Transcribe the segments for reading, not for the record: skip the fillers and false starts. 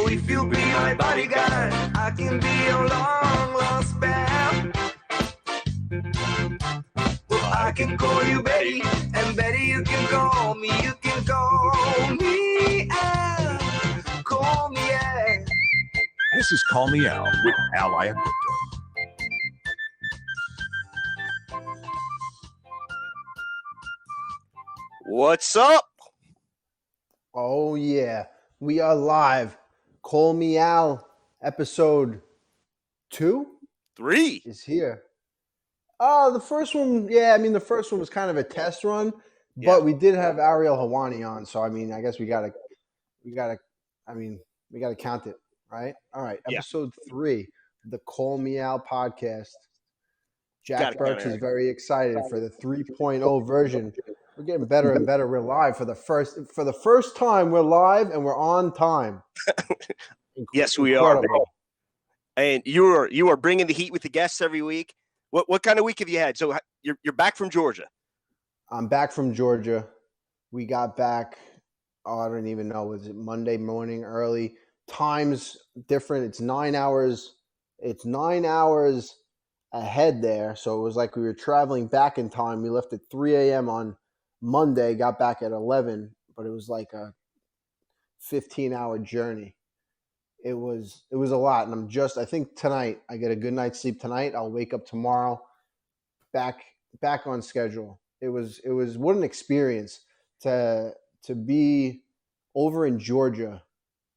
if you'll be my bodyguard, I can be your long lost pal. Well, I can call you Betty, and Betty you can call me. You can call me Al. Call me Al. This is Call Me Al with Al Iaquinta. What's up? Oh, yeah. We are live. Call Me Al, episode 2 3. is here. The first one, the first one was kind of a test run, but we did have Ariel Helwani on, so I guess we gotta count it, right? All right, episode 3, the Call Me Al podcast. Jack Burks is very excited for the 3.0 version. We're getting better and better. We're live for the first time. We're live and we're on time. Yes, we are. Man. And you are bringing the heat with the guests every week. What kind of week have you had? So you're back from Georgia. I'm back from Georgia. We got back. I don't even know. Was it Monday morning early? Time's different. It's 9 hours. It's 9 hours ahead there. So it was like we were traveling back in time. We left at 3 a.m. on Monday, got back at 11, but it was like a 15-hour journey. It was a lot, and I think tonight I get a good night's sleep tonight. I'll wake up tomorrow back on schedule. It was what an experience to be over in Georgia.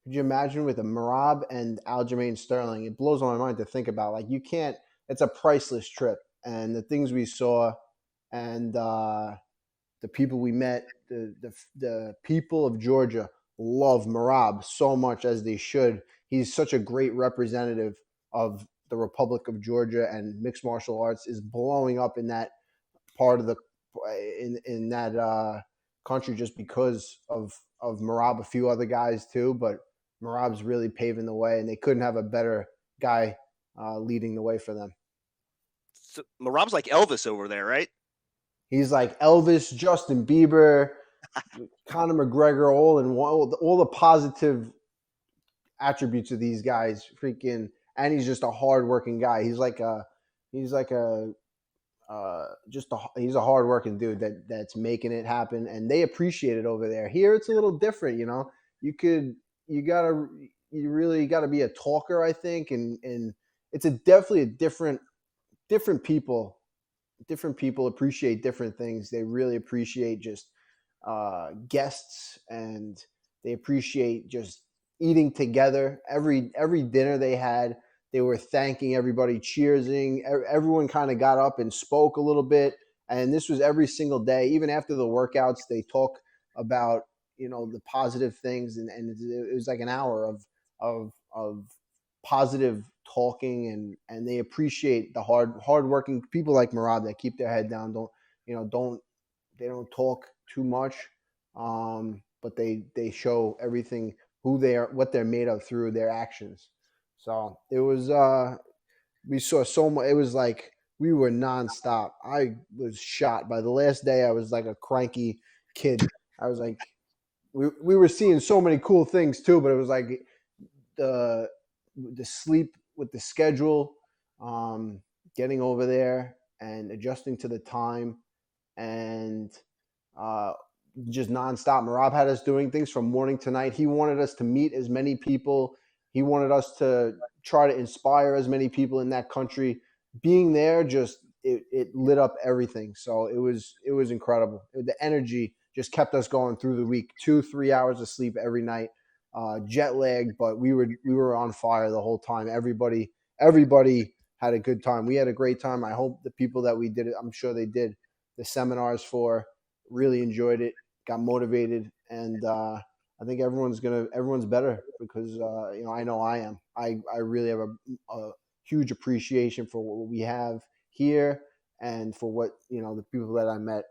Could you imagine with a Merab and Aljamain Sterling? It blows my mind to think about. Like, you can't. It's a priceless trip, and the things we saw, and the people we met, the people of Georgia love Merab so much, as they should. He's such a great representative of the Republic of Georgia, and mixed martial arts is blowing up in that part of the in that country just because of Merab. A few other guys too, but Merab's really paving the way, and they couldn't have a better guy leading the way for them. So Merab's like Elvis over there, right? He's like Elvis, Justin Bieber, Conor McGregor, all the positive attributes of these guys. And he's just a hardworking guy. He's a hardworking dude that's making it happen, and they appreciate it over there. Here, it's a little different, you know. You really gotta be a talker, I think, and it's definitely a different people. Different people appreciate different things. They really appreciate just guests, and they appreciate just eating together. Every dinner they had, they were thanking everybody, cheersing. Everyone kind of got up and spoke a little bit. And this was every single day. Even after the workouts, they talk about, the positive things. And it was like an hour of positive talking, and they appreciate the hardworking people like Merab that keep their head down. They don't talk too much, but they show everything, who they are, what they're made of through their actions. So it was we saw so much. It was like we were nonstop. I was shot. By the last day, I was like a cranky kid. I was like, we were seeing so many cool things too, but it was like the sleep with the schedule, getting over there and adjusting to the time, and just nonstop. Merab had us doing things from morning to night. He wanted us to meet as many people. He wanted us to try to inspire as many people in that country. Being there, it lit up everything. So it was incredible. The energy just kept us going through the week. 2-3 hours of sleep every night. Jet lagged, but we were on fire the whole time. Everybody had a good time. We had a great time. I hope the people that we did it, I'm sure they did the seminars for, really enjoyed it, got motivated, and I think everyone's better because I know I am. I really have a huge appreciation for what we have here, and for what the people that I met.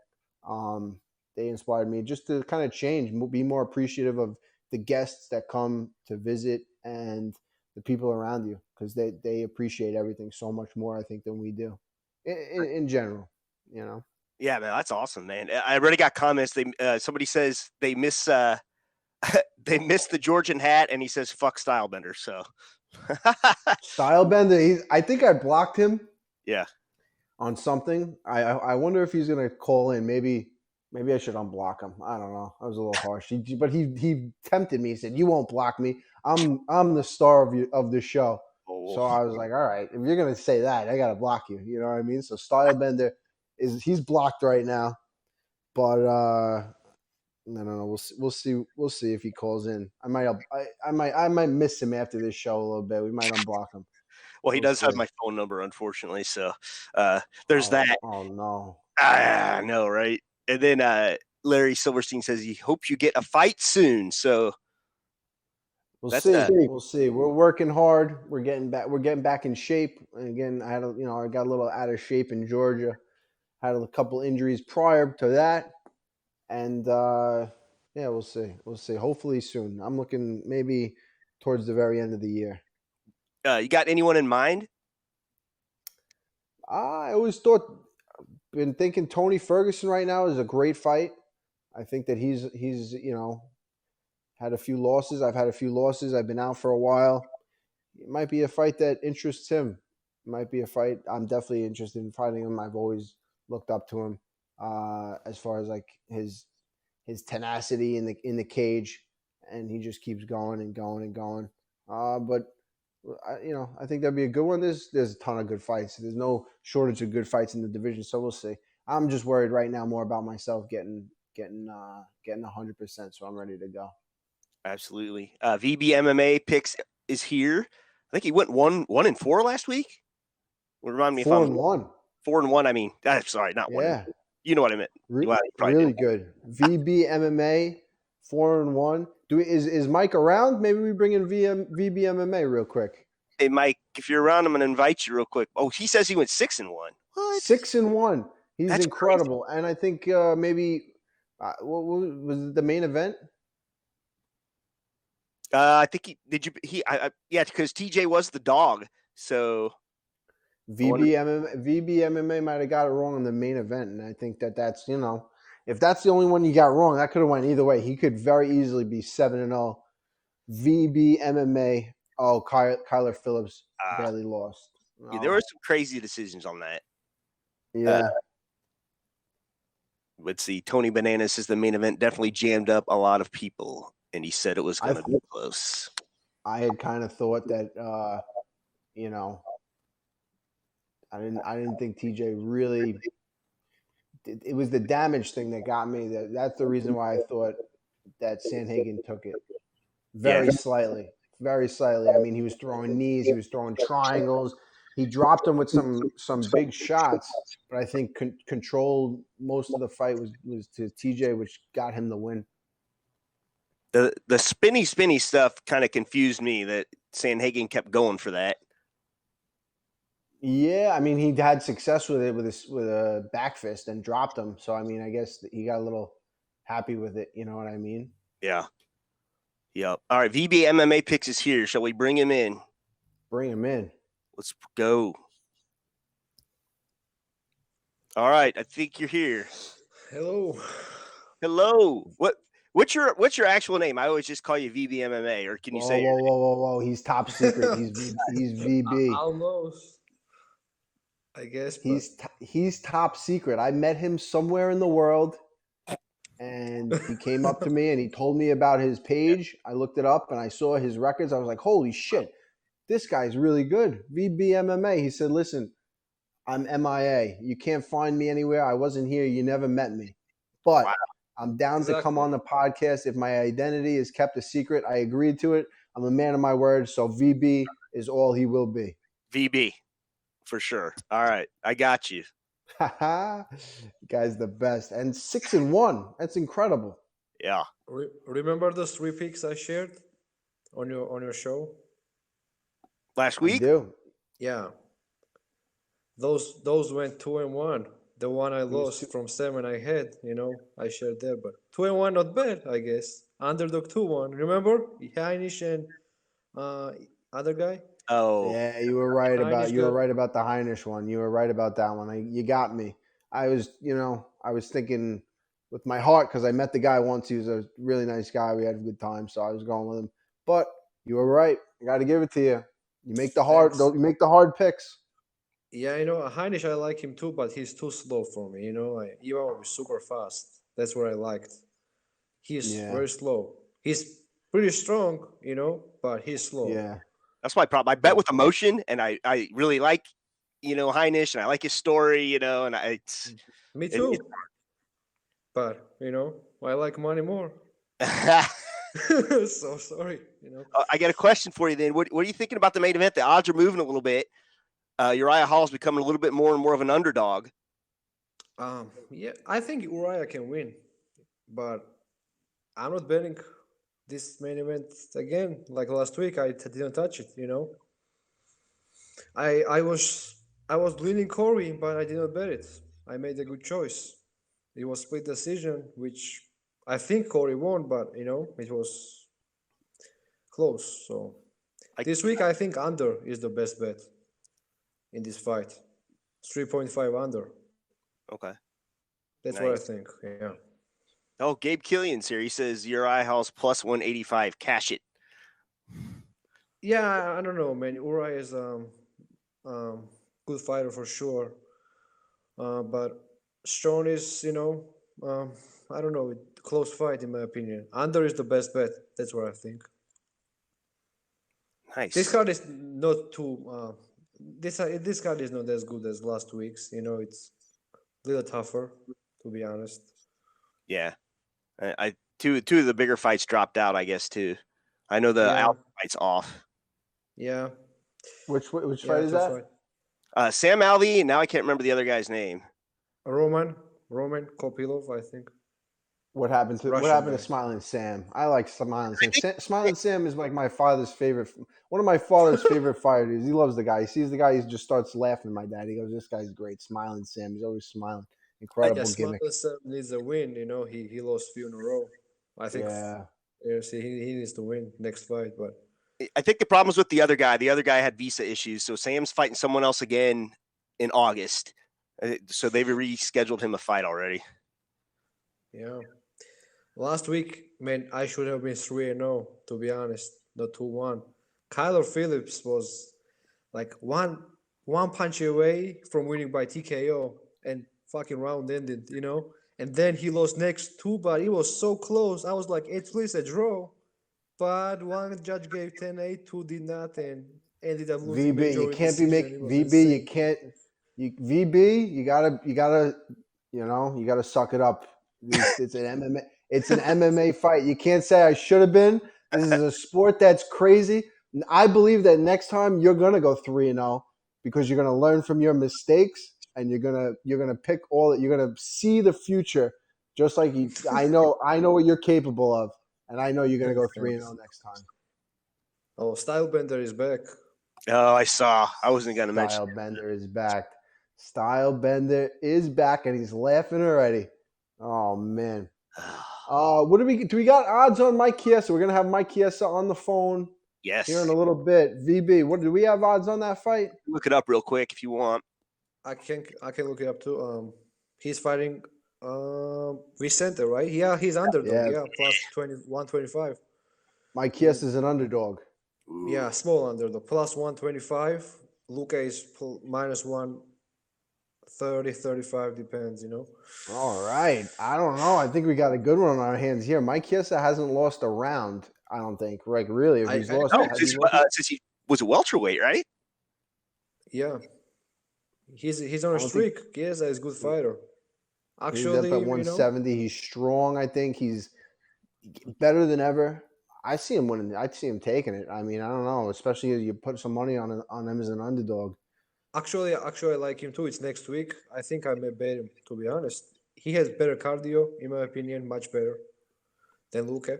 They inspired me just to kind of change, be more appreciative of the guests that come to visit and the people around you, because they appreciate everything so much more, I think, than we do in general, Yeah, man, that's awesome, man. I already got comments. Somebody says they miss they missed the Georgian hat, and he says "fuck Stylebender." So, Stylebender. I think I blocked him. Yeah. On something. I wonder if he's gonna call in. Maybe I should unblock him. I don't know. I was a little harsh. But he tempted me. He said, "You won't block me. I'm the star of the show." Oh. So I was like, "All right, if you're gonna say that, I gotta block you." You know what I mean? So Stylebender he's blocked right now, but I don't know. We'll see if he calls in. I might miss him after this show a little bit. We might unblock him. Well, he does have my phone number, unfortunately. So there's that. Oh no! I know, right? And then Larry Silverstein says he hopes you get a fight soon. So we'll see. We'll see. We're working hard. We're getting back in shape. And again, I got a little out of shape in Georgia. Had a couple injuries prior to that, and yeah, we'll see. We'll see. Hopefully soon. I'm looking maybe towards the very end of the year. You got anyone in mind? I always been thinking Tony Ferguson right now is a great fight. I think that he's had a few losses. I've had a few losses. I've been out for a while. It might be a fight that interests him. It might be a fight I'm definitely interested in fighting him. I've always looked up to him as far as like his tenacity in the cage, and he just keeps going and going and going. But I think that'd be a good one. There's a ton of good fights. There's no shortage of good fights in the division, so we'll see. I'm just worried right now more about myself getting 100%, so I'm ready to go. Absolutely. VBMMA Picks is here. I think he went 1-4 last week. Remind me 4-1. 4-1. I mean, sorry, not 1. Yeah, you know what I meant. Really good. VBMMA 4-1. Is Mike around? Maybe we bring in VBMMA real quick. Hey, Mike, if you're around, I'm going to invite you real quick. Oh, he says he went 6-1. What? 6-1. That's incredible. Crazy. And I think maybe what was the main event? I think yeah, because TJ was the dog. So VBMMA might have got it wrong in the main event, and I think that's if that's the only one you got wrong, that could have went either way. He could very easily be 7-0. VBMMA. Oh, Kyler Phillips barely lost. Yeah, there were some crazy decisions on that. Yeah. Let's see. Tony Bananas says the main event definitely jammed up a lot of people, and he said it was going to be close. I had kind of thought that, I didn't think TJ really. It was the damage thing that got me. That's the reason why I thought that Sandhagen took it very slightly. I mean, he was throwing knees, he was throwing triangles. He dropped him with some big shots, but I think controlled most of the fight was to TJ, which got him the win. The spinny stuff kind of confused me that Sandhagen kept going for that. Yeah, I mean, he had success with it with a back fist and dropped him. So I mean, I guess he got a little happy with it. You know what I mean? Yeah. Yep. All right, VBMMA Picks is here. Shall we bring him in? Bring him in. Let's go. All right, I think you're here. Hello. What's your actual name? I always just call you VBMMA, or can you say? Whoa! He's top secret. He's VB. Almost. I guess he's top secret. I met him somewhere in the world, and he came up to me and he told me about his page. I looked it up and I saw his records. I was like, holy shit, this guy's really good. VBMMA. He said, listen, I'm MIA. You can't find me anywhere. I wasn't here. You never met me. But I'm down to come on the podcast. If my identity is kept a secret, I agreed to it. I'm a man of my word. So VB is all he will be. VB. For sure. All right. I got you. Guy's the best. And 6-1. That's incredible. Yeah. Remember those 3 picks I shared on your show last week? I do. Yeah. Those went 2-1. The one I lost from 7 I had, I shared there, but 2-1 not bad, I guess. Underdog 2-1. Remember? Heinisch and other guy? Oh. Yeah, you were right about the Heinisch one. You were right about that one. You got me. I was thinking with my heart because I met the guy once. He was a really nice guy. We had a good time, so I was going with him. But you were right. I got to give it to you. You make the hard. Thanks. You make the hard picks. Yeah, Heinisch, I like him too, but he's too slow for me. Ivan was super fast. That's what I liked. He's very slow. He's pretty strong, but he's slow. Yeah. That's my problem. I bet with emotion, and I really like, Heinisch, and I like his story, and Me too. But, I like money more. So sorry, I got a question for you then. What are you thinking about the main event? The odds are moving a little bit. Uriah Hall's becoming a little bit more and more of an underdog. Yeah, I think Uriah can win, but I'm not betting this main event again. Like last week, I didn't touch it. I was leaning Corey, but I did not bet it. I made a good choice. It was split decision, which I think Corey won, but it was close. So this week, I think under is the best bet in this fight. 3.5 under. Okay. That's what I think. Yeah. Oh, Gabe Killian's here. He says Uriah Hall's plus 185. Cash it. Yeah, I don't know, man. Uriah is good fighter for sure. But Strong is, I don't know, close fight in my opinion. Under is the best bet. That's what I think. Nice. This card is not too. This card is not as good as last week's. It's a little tougher, to be honest. Yeah. Two of the bigger fights dropped out, I guess, too. I know the out fight's off. Yeah. Which fight is that? Sam Alvey, and now I can't remember the other guy's name. Roman Kopilov, I think. What happened to Smiling Sam? I like Smiling Sam. Smiling Sam is like my father's favorite. One of my father's favorite fighters. He loves the guy. He sees the guy, he just starts laughing. My dad. He goes, "This guy's great." Smiling Sam. He's always smiling. Incredible gimmick. Smiling Sam needs a win. He lost few in a row. I think. Yeah. See, he needs to win next fight, but. I think the problem is with the other guy. The other guy had visa issues, so Sam's fighting someone else again in August. So they've rescheduled him a fight already. Yeah. Last week, man, I should have been 3-0, to be honest, not 2-1. Kyler Phillips was like one punch away from winning by TKO, and fucking round ended, And then he lost next two, but it was so close. I was like, at least a draw. But one judge gave 10-8, two did not, and ended up losing. VB, you can't be making VB. You can't. VB, you gotta suck it up. It's an MMA. It's an MMA fight. You can't say I should have been. This is a sport that's crazy. I believe that next time you're gonna go 3-0 because you're gonna learn from your mistakes and you're gonna pick all that. You're gonna see the future, just like you. I know what you're capable of. And I know you're going to go 3-0 next time. Oh, Stylebender is back. Oh, I saw. I wasn't going to mention. Stylebender is back. Stylebender is back, and he's laughing already. Oh, man. What do we got odds on Mike Chiesa? We're going to have Mike Chiesa on the phone. Yes. Here in a little bit. VB, what do we have odds on that fight? Look it up real quick if you want. I can look it up too. He's fighting Vicente, right? Yeah, he's underdog. Yeah, plus 125. Mike Chiesa is an underdog. Yeah, small underdog. Plus 125. Luque is minus 130, 35, depends, All right. I don't know. I think we got a good one on our hands here. Mike Chiesa hasn't lost a round, I don't think. Like, really? If he's lost, since he was a welterweight, right? Yeah. He's on a streak. Chiesa is a good fighter. Actually, he's up at 170. He's strong. I think he's better than ever. I see him winning. I see him taking it. I mean, I don't know. Especially if you put some money on him as an underdog. Actually, I like him too. It's next week. I think I may bet him. To be honest, he has better cardio, in my opinion, much better than Luque.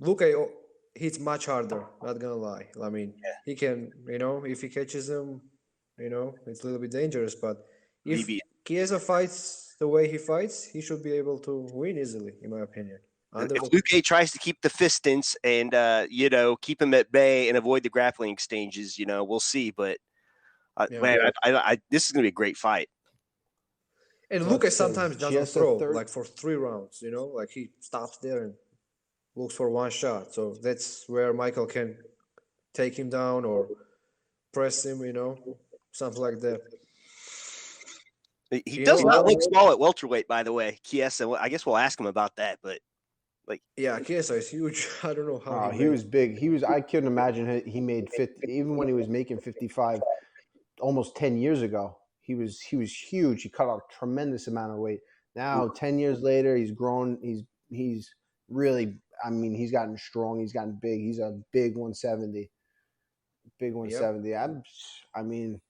Luque hits much harder. Not gonna lie. I mean, he can. If he catches him, it's a little bit dangerous. But if Chiesa fights the way he fights, he should be able to win easily, in my opinion. If Luque tries to keep the distance and, keep him at bay and avoid the grappling exchanges, we'll see. But, man, this is going to be a great fight. And So Luque let's say sometimes doesn't Chiesa throw third. like for 3 rounds, you know, like he stops there and looks for one shot. So that's where Michael can take him down or press him, you know, something like that. He You does know, not look small at welterweight, by the way. Chiesa, I guess we'll ask him about that, but Yeah, Chiesa is huge. I don't know how He was big. I couldn't imagine he made 50, even when he was making 55 almost 10 years ago. He was huge. He cut off a tremendous amount of weight. Now, 10 years later, he's grown. He's really, I mean, he's gotten strong. He's gotten big. He's a big 170. Big 170. Yep. I mean,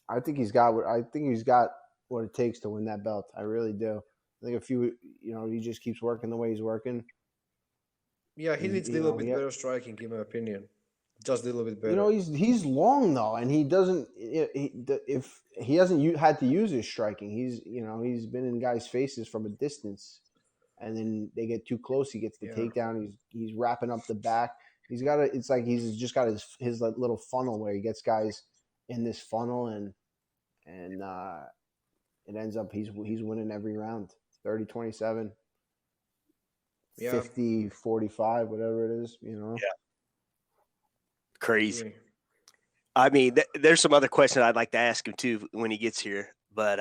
I think he's got what it takes to win that belt. I really do. I think he just keeps working the way he's working. Yeah, he needs a little bit better striking, in my opinion. Just a little bit better. You know, he's long though, and he doesn't. If he hasn't had to use his striking, he's been in guys' faces from a distance, and then they get too close. He gets the takedown. He's wrapping up the back. It's like he's just got his like little funnel where he gets guys in this funnel, and it ends up he's winning every round, 30-27. 50-45, whatever it is, you know. Yeah. Crazy. I mean, there's some other questions I'd like to ask him too when he gets here, but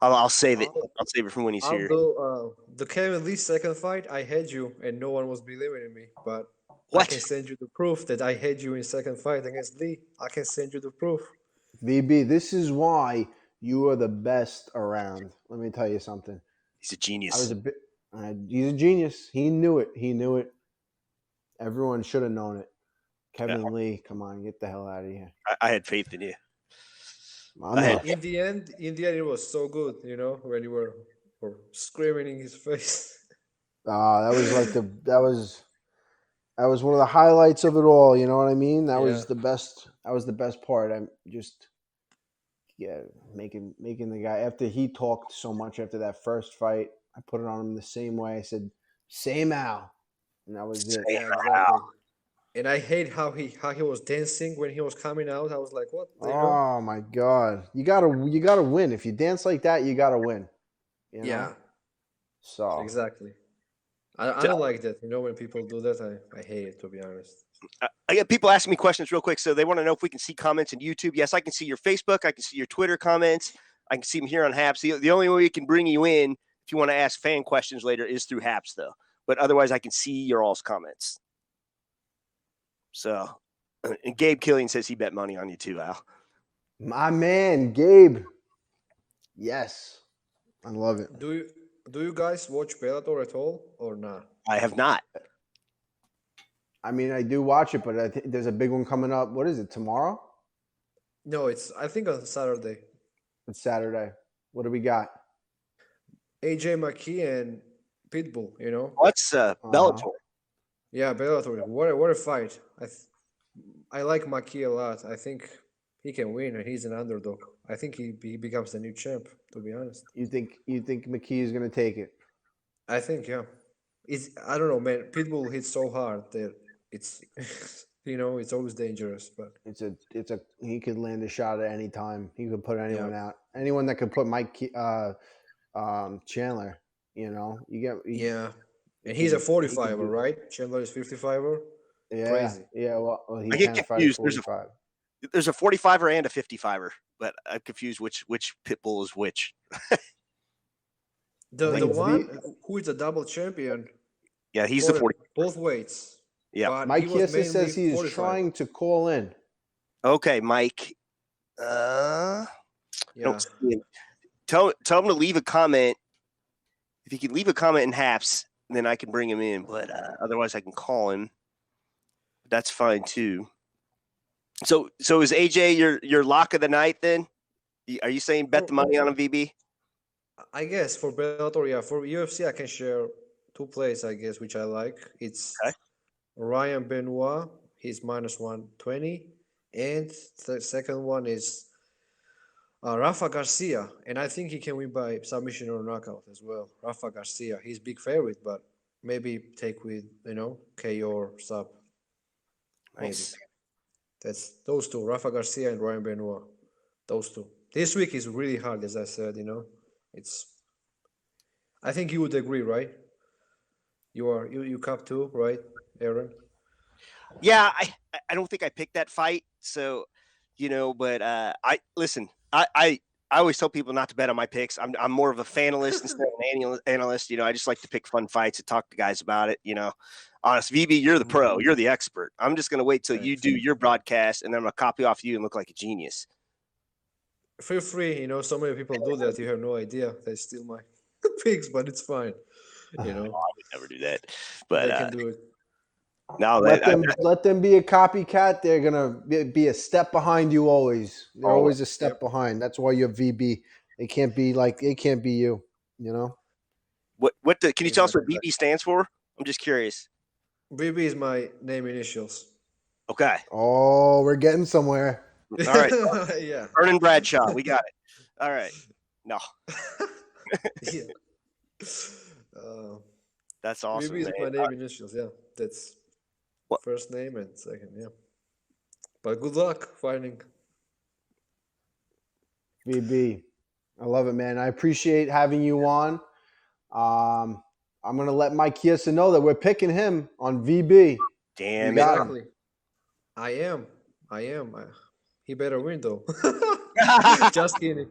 I'll save it. I'll save it from when he's here. The Kevin Lee second fight, I had you, and no one was believing in me. But what? I can send you the proof that I had you in second fight against Lee. I can send you the proof. VB, this is why you are the best around. Let me tell you something. He's a genius. He's a genius. He knew it. Everyone should have known it. Kevin Lee, come on, get the hell out of here. I had faith in you. In the end, it was so good, you know, when you were screaming in his face. That was one of the highlights of it all. You know what I mean? That was the best. That was the best part. I'm just, making the guy, after he talked so much after that first fight, I put it on him the same way. I said, "Same Al," and that was it. Yeah, exactly. And I hate how he was dancing when he was coming out. I was like, "What?" Oh my god! You gotta win. If you dance like that, you gotta win. You know? Yeah. So exactly. I don't like that. You know, when people do that, I hate it, to be honest. I get people asking me questions real quick. So they want to know if we can see comments on YouTube. Yes, I can see your Facebook. I can see your Twitter comments. I can see them here on Haps. The only way we can bring you in if you want to ask fan questions later is through Haps, though. But otherwise, I can see your all's comments. So, and Gabe Killian says he bet money on you too, Al. My man, Gabe. Yes, I love it. Do you guys watch Bellator at all or not? I have not. I mean, I do watch it, but I think there's a big one coming up. What is it, tomorrow? No, I think on Saturday. It's Saturday. What do we got? AJ McKee and Pitbull, you know? What's Bellator? Yeah, Bellator. What a fight. I like McKee a lot. I think he can win, and he's an underdog. I think he becomes the new champ, to be honest. You think McKee is going to take it? I think, yeah. I don't know, man. Pitbull hits so hard that it's it's always dangerous. But he could land a shot at any time. He could put anyone out. Anyone that could put Mike Chandler. You know, and he's a 45er, right? Chandler is 55er. Yeah, crazy. Yeah, well, he I get can't confused. fight 45. There's a 45er and a 55er, but I'm confused which Pitbull is which. The one who is a double champion. Yeah, he's the 40. Both weights. Yeah. Mike Chiesa says he is trying to call in. Okay, Mike. Tell him to leave a comment. If he can leave a comment in Haps, then I can bring him in. But otherwise, I can call him. That's fine too. So is AJ your lock of the night then? Are you saying bet the money on him, VB? I guess for Bellator, yeah. For UFC, I can share 2 plays, I guess, which I like. It's Ryan Benoit, he's minus 120. And the second one is Rafa Garcia. And I think he can win by submission or knockout as well. Rafa Garcia, he's big favorite, but maybe take with, KO or sub. Nice. Maybe. That's those two, Rafa Garcia and Ryan Benoit. Those two. This week is really hard, as I said, and I think you would agree, right? You cup too, right, Aaron? Yeah, I don't think I picked that fight, so but I listen. I always tell people not to bet on my picks. I'm more of a fanalist instead of an analyst. I just like to pick fun fights and talk to guys about it. Honest, VB, you're the pro. You're the expert. I'm just gonna wait till you do your broadcast, and then I'm gonna copy off you and look like a genius. Feel free. So many people do that. You have no idea. They steal my picks, but it's fine. I would never do that, but they can do it. No, let them be a copycat. They're gonna be a step behind you always. They're always a step behind. That's why you're VB. They can't be you. Can you tell us what VB stands for? I'm just curious. VB is my name initials. Okay. Oh, we're getting somewhere. All right. Yeah. Vernon Bradshaw, we got it. All right. No. Yeah. That's awesome. VB is my name initials. Yeah, that's first name and second. Yeah. But good luck finding. VB, I love it, man. I appreciate having you on. I'm gonna let Mike Chiesa know that we're picking him on VB. Damn exactly. I am. He better win though. Just kidding.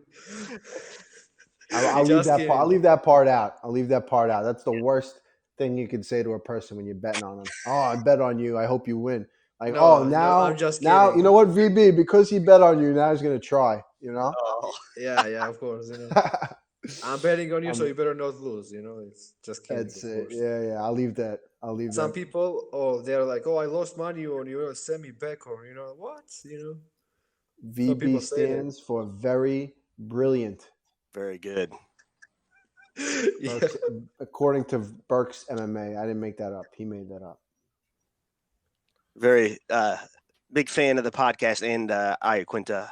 I'll leave that part out. That's the worst thing you can say to a person when you're betting on them. Oh, I bet on you. I hope you win. I'm just kidding. You know what, VB? Because he bet on you, now he's gonna try. Oh. Yeah, of course. I'm betting on you, so you better not lose. It's just kidding. That's it. Yeah. I'll leave that. Some people, they're like, I lost money on you. Send me back, or what? VB stands for very brilliant. Very good. According to Burke's MMA, I didn't make that up. He made that up. Very big fan of the podcast and Iaquinta,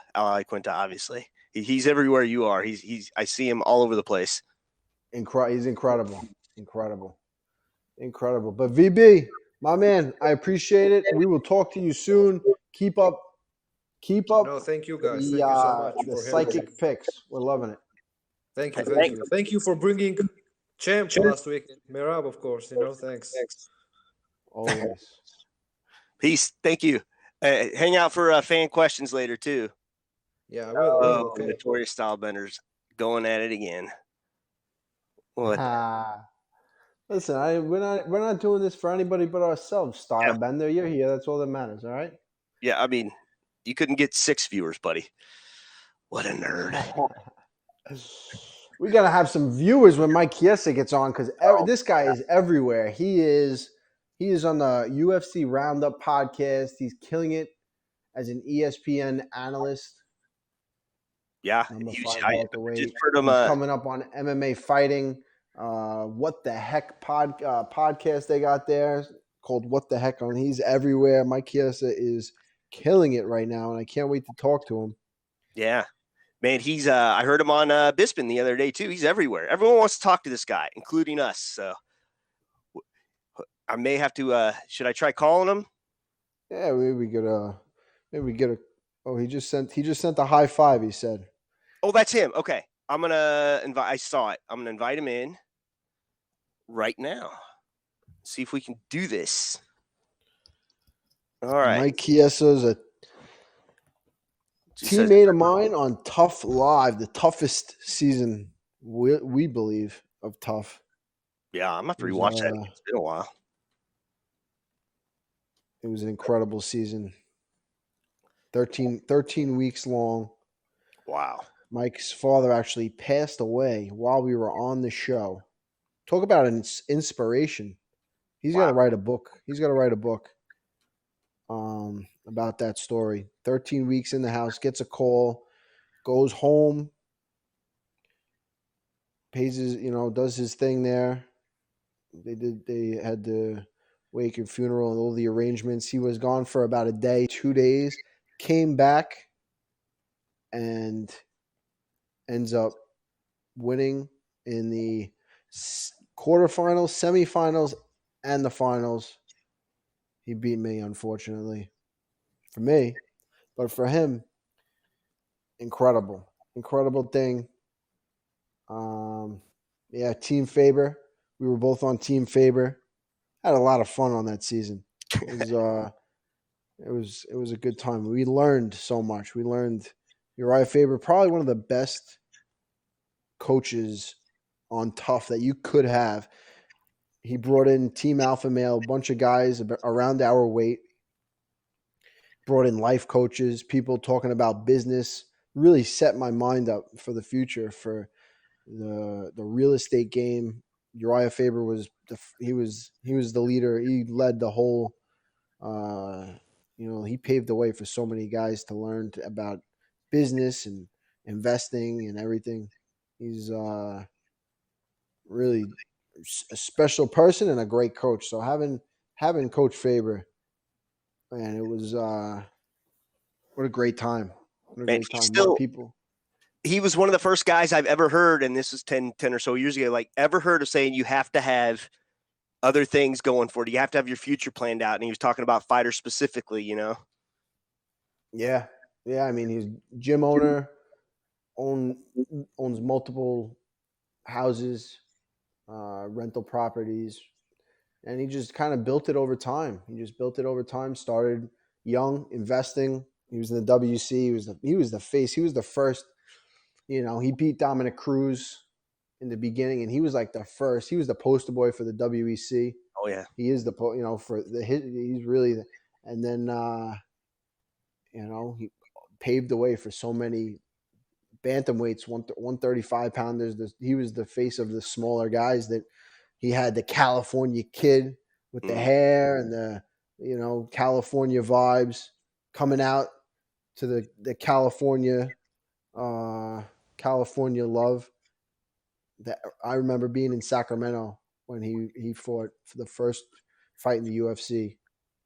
obviously. He's everywhere you are. I see him all over the place. He's incredible. But VB, my man, I appreciate it. We will talk to you soon. Keep up. No, thank you guys. Thank you so much. The psychic picks. We're loving it. Thank you. Thank you for bringing champ last week. Merab, of course. Thanks. Always. Peace. Thank you. Hang out for fan questions later too. Yeah, I will. Okay. Notorious Stylebenders going at it again. What? Listen, we're not doing this for anybody but ourselves. Stylebender, you're here. That's all that matters. All right. Yeah, I mean, you couldn't get 6 viewers, buddy. What a nerd. We gotta have some viewers when Mike Chiesa gets on because this guy is everywhere. He is on the UFC Roundup podcast. He's killing it as an ESPN analyst. Yeah, He's coming up on MMA fighting. What the heck podcast they got there called What the Heck on. He's everywhere. Mike Chiesa is killing it right now, and I can't wait to talk to him. Yeah. Man, he's I heard him on Bisping the other day too. He's everywhere. Everyone wants to talk to this guy, including us. So I may have to should I try calling him? Yeah, maybe we get a he just sent a high five, he said. Oh, that's him. Okay. I'm gonna invite I saw it. I'm gonna invite him in right now. See if we can do this. All right. Mike Chiesa is a teammate of mine on TUF Live, the toughest season we believe of TUF. Yeah, I'm gonna rewatch that. It's been a while. It was an incredible season. 13 weeks long. Wow. Mike's father actually passed away while we were on the show. Talk about an inspiration. He's got to write a book. About that story. 13 weeks in the house, gets a call, goes home, pays his, does his thing there. They had the wake and funeral and all the arrangements. He was gone for about a day, 2 days, came back and ends up winning in the quarterfinals, semifinals, and the finals. He beat me, unfortunately. For me, but for him, incredible thing. Yeah, Team Faber. We were both on Team Faber. Had a lot of fun on that season. It was a good time. We learned so much. We learned Uriah Faber, probably one of the best coaches on TUF that you could have. He brought in Team Alpha Male, a bunch of guys around our weight. Brought in life coaches, people talking about business. Really set my mind up for the future for the real estate game. Uriah Faber was he was the leader. He led the whole. He paved the way for so many guys to learn about business and investing and everything. He's really a special person and a great coach. So having Coach Faber, man, it was what a great time. What a Man, great time. still, People. he was one of the first guys I've ever heard, and this was 10 or so years ago, like ever heard of saying you have to have other things going for it. You have to have your future planned out. And he was talking about fighters specifically, you know? Yeah. Yeah. I mean, he's gym owner, owns multiple houses, rental properties, and he just kind of built it over time. Started young, investing. He was in the WC. He was the face. He was the first. He beat Dominick Cruz in the beginning, and he was like the first. He was the poster boy for the WEC. Oh yeah, he is he's really. And then he paved the way for so many bantamweights, 135 pounders. He was the face of the smaller guys. That he had the California kid with the hair and the California vibes coming out to the California love. That I remember being in Sacramento when he fought for the first fight in the UFC.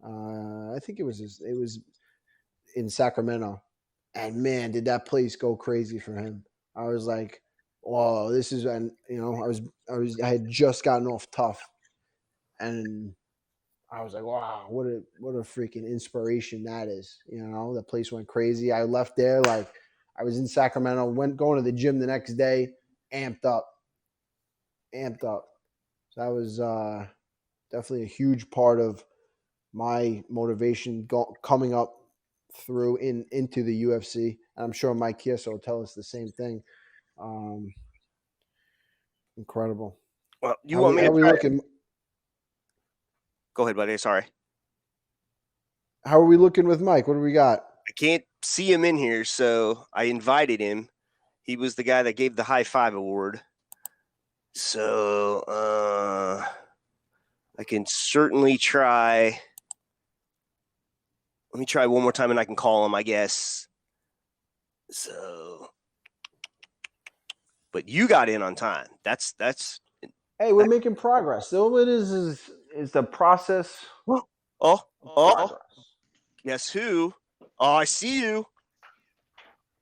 I think it was in Sacramento, and man, did that place go crazy for him. I was like, "Whoa, this is," and I had just gotten off TUF, and I was like, "Wow, what a freaking inspiration that is!" The place went crazy. I left there like I was in Sacramento, going to the gym the next day, amped up. So that was definitely a huge part of my motivation coming up through into the UFC. And I'm sure Mike Chiesa will tell us the same thing. Incredible. Well, How are we looking? Go ahead, buddy. Sorry. How are we looking with Mike? What do we got? I can't see him in here, so I invited him. He was the guy that gave the high five award. So I can certainly try. Let me try one more time and I can call him, I guess. So, but you got in on time. That's. Hey, we're making progress. All it is the process. Oh. Guess who? Oh, I see you.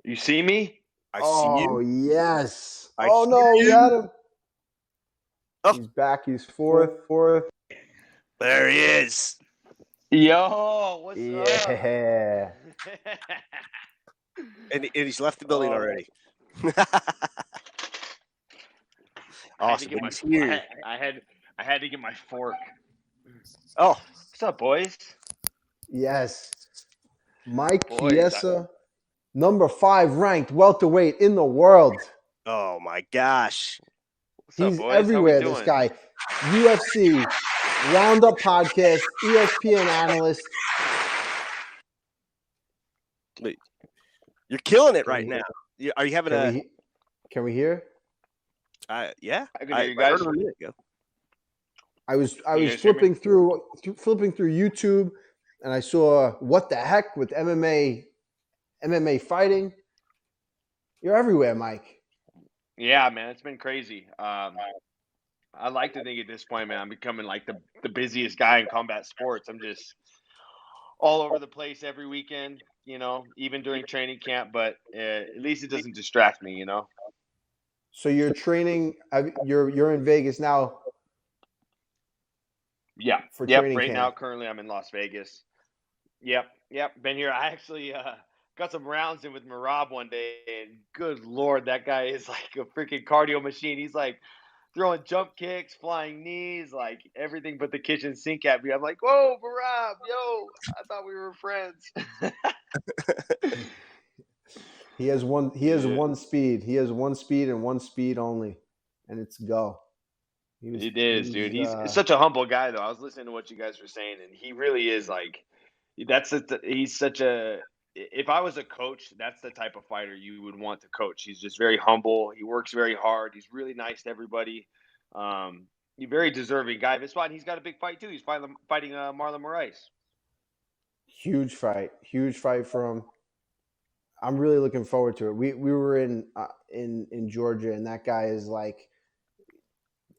You see me? I see you. Oh, yes. I Oh, no, hear we you. got him. Oh. He's back. He's fourth. There he is. Yo, what's Yeah. And he's left the building already. Awesome. I had to get my fork. Oh, What's up, boys? Yes. Mike Boys, Chiesa, number 5 ranked welterweight in the world. oh my gosh. What's up, He's boys? everywhere, How we this doing? guy. UFC, Roundup Podcast, ESPN Analyst. You're killing it right now. Are you having Can we hear? Yeah. I can hear you guys. heard him a minute ago. I was guys hear flipping through YouTube, and I saw What the Heck with MMA fighting. You're everywhere, Mike. Yeah, man, it's been crazy. I like to think at this point, man, I'm becoming like the busiest guy in combat sports. I'm just all over the place every weekend, even during training camp. But at least it doesn't distract me, So you're training. You're in Vegas now. Yeah. For training Right camp. now, currently, I'm in Las Vegas. Yep. Been here. I actually got some rounds in with Merab one day, and good Lord, that guy is like a freaking cardio machine. He's like throwing jump kicks, flying knees, like everything but the kitchen sink at me. I'm like, whoa, Merab, yo, I thought we were friends. He has one. He has Yeah. one speed. He has one speed and one speed only, and it's go. It is, dude. He's such a humble guy, though. I was listening to what you guys were saying, and he really is like, he's such a. If I was a coach, that's the type of fighter you would want to coach. He's just very humble. He works very hard. He's really nice to everybody. He's a very deserving guy of his spot. He's got a big fight too. He's fighting Marlon Moraes. huge fight for him. I'm really looking forward to it. We were in Georgia, and that guy is like,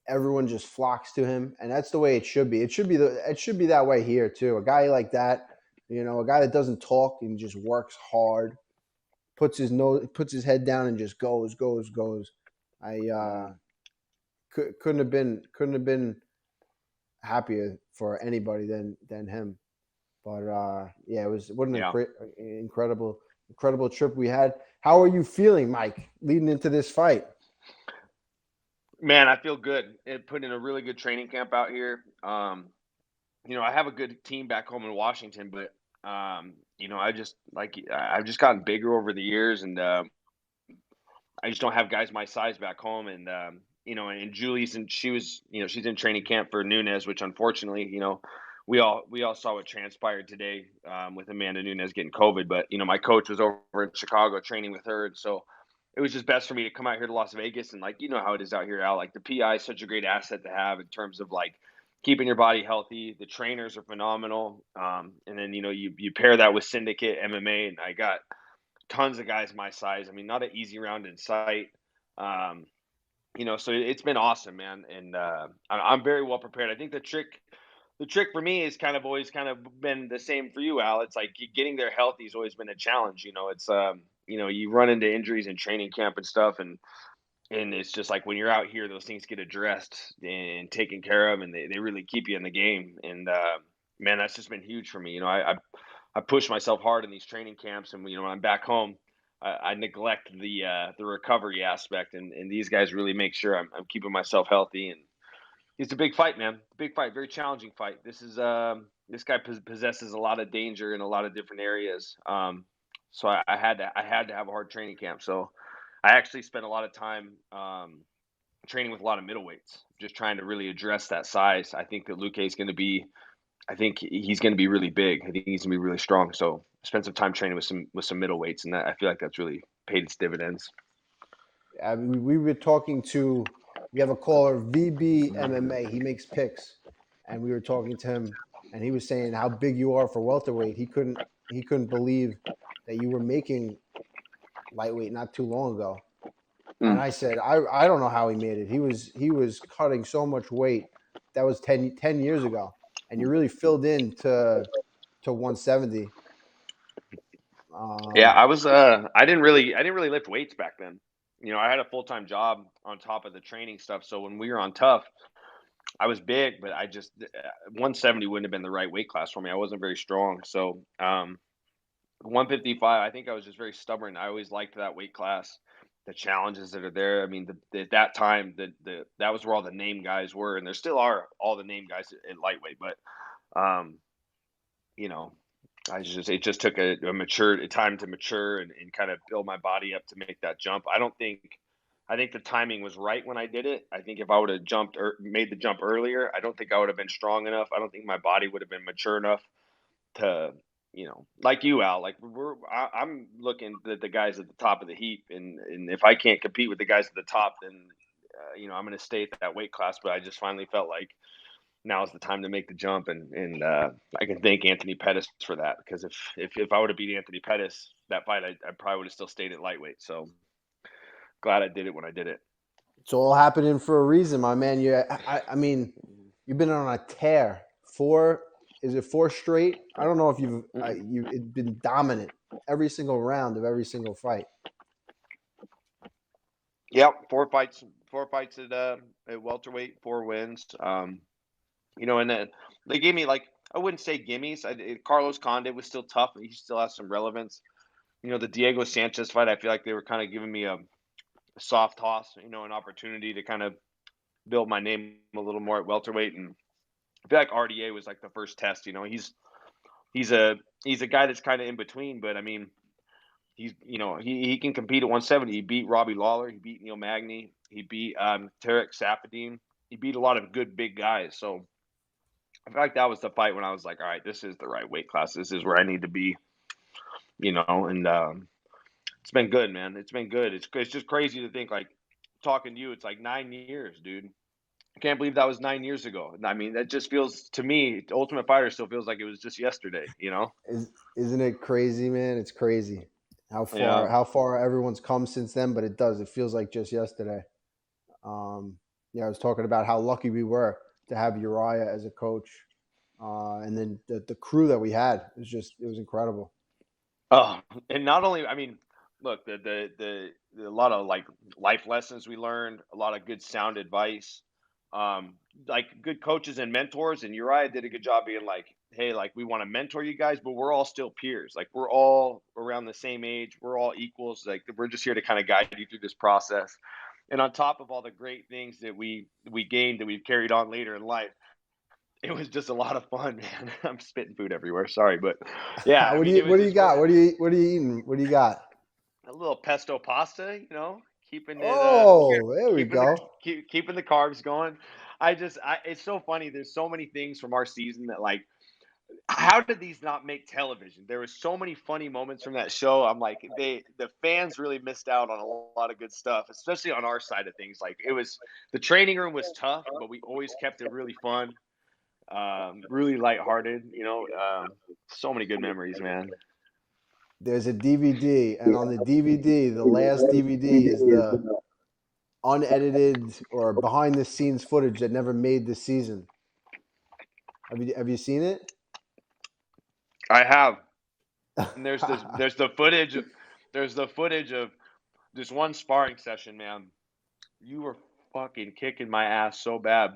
everyone just flocks to him, and that's the way it should be. It should be that way here too. A guy like that, a guy that doesn't talk and just works hard, puts his head down and just goes. I couldn't have been happier for anybody than him. But yeah, it was what an incredible trip we had. How are you feeling, Mike, leading into this fight? Man, I feel good. It put in a really good training camp out here. I have a good team back home in Washington, but I've just gotten bigger over the years, and I just don't have guys my size back home. And and Julie's, and she's in training camp for Nunes, which unfortunately, we all saw what transpired today with Amanda Nunes getting COVID. But my coach was over in Chicago training with her, and so it was just best for me to come out here to Las Vegas. And how it is out here, Al. Like, the PI is such a great asset to have in terms of like keeping your body healthy. The trainers are phenomenal. And then you pair that with Syndicate MMA, and I got tons of guys my size. I mean, not an easy round in sight. So it's been awesome, man. And I'm very well prepared. I think the trick for me is always been the same for you, Al. It's like getting there healthy has always been a challenge. It's you run into injuries in training camp and stuff, and it's just like when you're out here, those things get addressed and taken care of, and they really keep you in the game. And man, that's just been huge for me. I push myself hard in these training camps, and when I'm back home, I neglect the recovery aspect, and these guys really make sure I'm keeping myself healthy. And it's a big fight, man. Big fight, very challenging fight. This guy possesses a lot of danger in a lot of different areas. So I had to have a hard training camp. So I actually spent a lot of time training with a lot of middleweights, just trying to really address that size. I think that Luque is going to be. I think he's going to be really big. I think he's going to be really strong. So I spent some time training with some middleweights, and I feel like that's really paid its dividends. We were talking to. We have a caller, VBMMA. He makes picks, and we were talking to him, and he was saying how big you are for welterweight. He couldn't believe that you were making lightweight not too long ago. And I said, I don't know how he made it. He was cutting so much weight. That was 10 years ago, and you really filled in to 170. Yeah, I was. I didn't really lift weights back then. I had a full-time job on top of the training stuff. So when we were on TUF, I was big, but 170 wouldn't have been the right weight class for me. I wasn't very strong. So 155, I think I was just very stubborn. I always liked that weight class, the challenges that are there. I mean, at that time, that was where all the name guys were, and there still are all the name guys in lightweight. But it just took a time to mature and kind of build my body up to make that jump. I think the timing was right when I did it. I think if I would have jumped or made the jump earlier, I don't think I would have been strong enough. I don't think my body would have been mature enough to, like you, Al, like I'm looking at the guys at the top of the heap. And if I can't compete with the guys at the top, then, I'm going to stay at that weight class. But I just finally felt like now is the time to make the jump, and I can thank Anthony Pettis for that, because if I would have beat Anthony Pettis that fight, I probably would have still stayed at lightweight. So glad I did it when I did it. It's all happening for a reason, my man. I mean, you've been on a tear. Is it 4 straight? I don't know if you've been dominant every single round of every single fight. Yep, 4 fights at welterweight, 4 wins. And then they gave me, like, I wouldn't say gimmies. Carlos Condit was still tough. He still has some relevance. the Diego Sanchez fight, I feel like they were kind of giving me a soft toss, an opportunity to kind of build my name a little more at welterweight. And I feel like RDA was like the first test. He's a guy that's kind of in between, but I mean, he can compete at 170. He beat Robbie Lawler. He beat Neil Magny. He beat Tarek Safadine. He beat a lot of good big guys. So I feel like that was the fight when I was like, all right, this is the right weight class. This is where I need to be, and it's been good, man. It's been good. It's just crazy to think, like, talking to you, it's like 9 years, dude. I can't believe that was 9 years ago. I mean, that just feels, to me, Ultimate Fighter still feels like it was just yesterday, Isn't it crazy, man? It's crazy how Yeah. far everyone's come since then, but it does. It feels like just yesterday. I was talking about how lucky we were to have Uriah as a coach. And then the crew that we had, it was incredible. Oh, and not only, I mean, look, the a lot of like life lessons we learned, a lot of good sound advice, like good coaches and mentors. And Uriah did a good job being like, hey, like, we want to mentor you guys, but we're all still peers. Like, we're all around the same age. We're all equals. Like, we're just here to kind of guide you through this process. And on top of all the great things that we gained that we've carried on later in life, it was just a lot of fun, man. I'm spitting food everywhere. Sorry, but yeah. What do it was you just got? fun. What are you eating? What do you got? A little pesto pasta, keeping it. There we keeping the go. keeping the carbs going. It's so funny. There's so many things from our season that, like, how did these not make television? There was so many funny moments from that show. I'm like, the fans really missed out on a lot of good stuff, especially on our side of things. Like, the training room was tough, but we always kept it really fun, really lighthearted. So many good memories, man. There's a DVD, and on the DVD, the last DVD is the unedited or behind the scenes footage that never made the season. Have you seen it? I have. And there's the footage. There's the footage of this one sparring session, man. You were fucking kicking my ass so bad,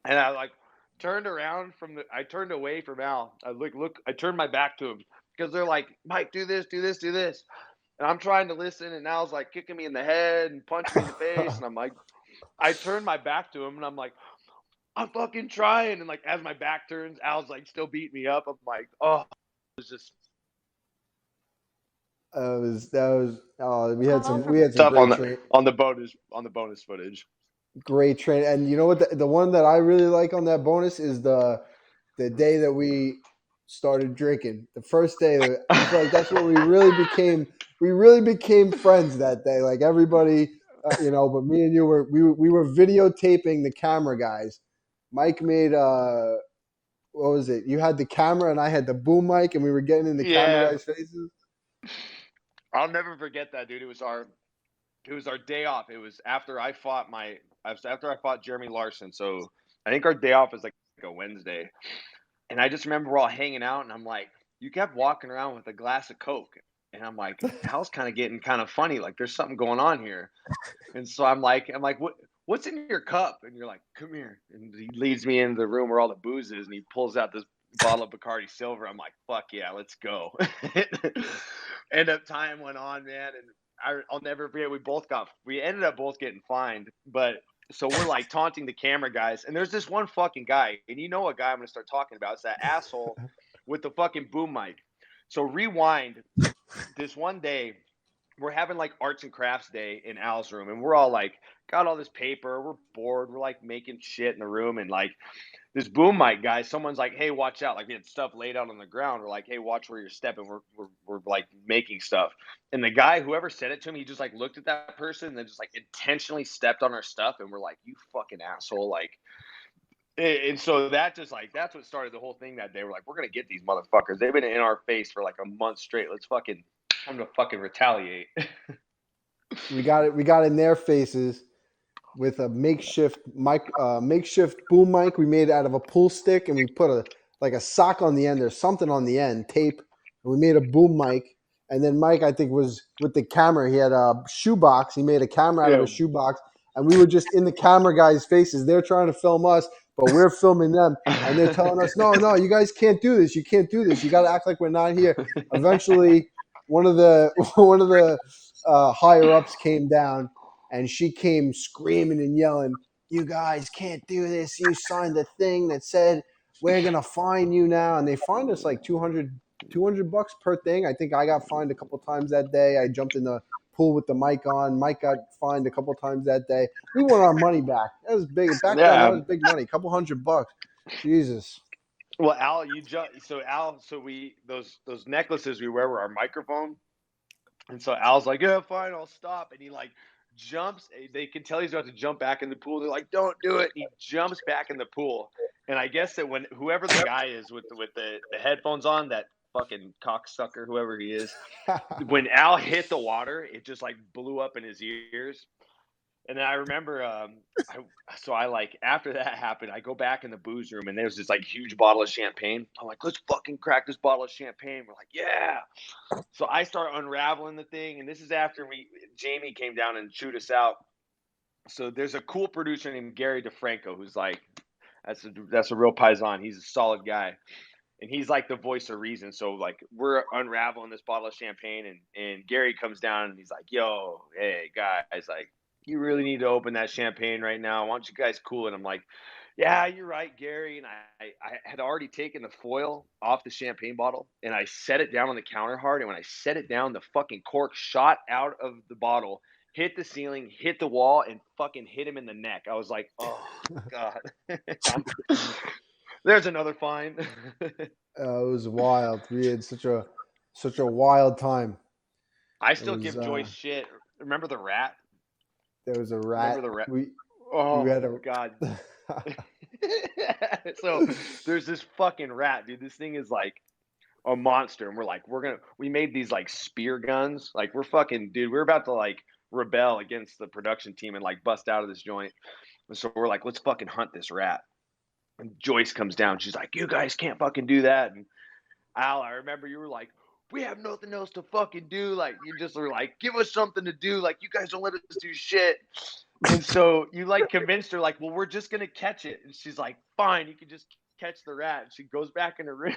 and I like turned around I turned away from Al. I turned my back to him because they're like, Mike, do this, do this, do this, and I'm trying to listen, and Al's like kicking me in the head and punching me in the face, and I'm like, I turned my back to him, and I'm like, I'm fucking trying, and like as my back turns, Al's like still beating me up. I'm like, oh, it was just. We had some Stuff great on the bonus footage. Great train. And you know what? The one that I really like on that bonus is the day that we started drinking. The first day, I feel like that's when we really became friends that day. Like everybody, but me and you we were videotaping the camera guys. Mike made what was it? You had the camera and I had the boom mic, and we were getting in the camera guys' faces. I'll never forget that, dude. It was our day off. It was after I fought Jeremy Larson. So I think our day off was like a Wednesday. And I just remember we're all hanging out, and I'm like, you kept walking around with a glass of Coke. And I'm like, Al's kind of getting kind of funny. Like, there's something going on here. And so I'm like, what's in your cup? And you're like, come here. And he leads me into the room where all the booze is, and he pulls out this bottle of Bacardi Silver. I'm like, fuck yeah, let's go. And time went on, man. And I'll never forget, we ended up both getting fined. But so we're like taunting the camera guys. And there's this one fucking guy, and you know a guy I'm going to start talking about. It's that asshole with the fucking boom mic. So rewind. This one day, we're having like arts and crafts day in Al's room, and we're all like, got all this paper, we're bored, we're like making shit in the room, and like this boom mic guy, someone's like, hey, watch out. Like, we had stuff laid out on the ground. We're like, hey, watch where you're stepping. We're like making stuff. And the guy, whoever said it to him, he just like looked at that person and then just like intentionally stepped on our stuff, and we're like, you fucking asshole. Like, and so that's what started the whole thing that day. We're like, we're gonna get these motherfuckers. They've been in our face for like a month straight. Let's fucking time to fucking retaliate. We got in their faces with a makeshift boom mic we made out of a pool stick, and we put a sock on the end or something on the end, tape, and we made a boom mic. And then Mike, I think, was with the camera. He had a shoebox. He made a camera out of a shoebox, and we were just in the camera guys' faces. They're trying to film us, but we're filming them, and they're telling us, no, you guys can't do this. You can't do this. You got to act like we're not here. Eventually, one of the higher ups came down, and she came screaming and yelling, "You guys can't do this! You signed the thing that said we're gonna fine you now," and they fined us like $200 per thing. I think I got fined a couple times that day. I jumped in the pool with the mic on. Mike got fined a couple times that day. We want our money back. That was big back then. That was big money. A couple $100. Jesus. Well, Al, so we those necklaces we wear were our microphone, and so Al's like, yeah, fine, I'll stop, and he like jumps. They can tell he's about to jump back in the pool. They're like, don't do it. And he jumps back in the pool, and I guess that when whoever the guy is with the headphones on, that fucking cocksucker, whoever he is, when Al hit the water, it just like blew up in his ears. And then I remember, I like after that happened, I go back in the booze room and there's this like huge bottle of champagne. I'm like, let's fucking crack this bottle of champagne. We're like, yeah. So I start unraveling the thing, and this is after Jamie came down and chewed us out. So there's a cool producer named Gary DeFranco who's like, that's a real paisan. He's a solid guy, and he's like the voice of reason. So like we're unraveling this bottle of champagne, and Gary comes down and he's like, yo, hey guys, like, you really need to open that champagne right now. Why don't you guys cool it? I'm like, yeah, you're right, Gary. And I had already taken the foil off the champagne bottle, and I set it down on the counter hard. And when I set it down, the fucking cork shot out of the bottle, hit the ceiling, hit the wall, and fucking hit him in the neck. I was like, oh, God. There's another fine. It was wild. We had such a wild time. I still give Joyce shit. Remember the rat? There was a rat. Remember the rat? We had a God. So there's this fucking rat, dude. This thing is like a monster, and we're like, we made these like spear guns. Like we're fucking, dude. We're about to like rebel against the production team and like bust out of this joint. And so we're like, let's fucking hunt this rat. And Joyce comes down. She's like, you guys can't fucking do that. And Al, I remember you were like, we have nothing else to fucking do. Like, you just were like, give us something to do. Like, you guys don't let us do shit. And so you like convinced her, like, well, we're just going to catch it. And she's like, fine, you can just catch the rat. And she goes back in her room.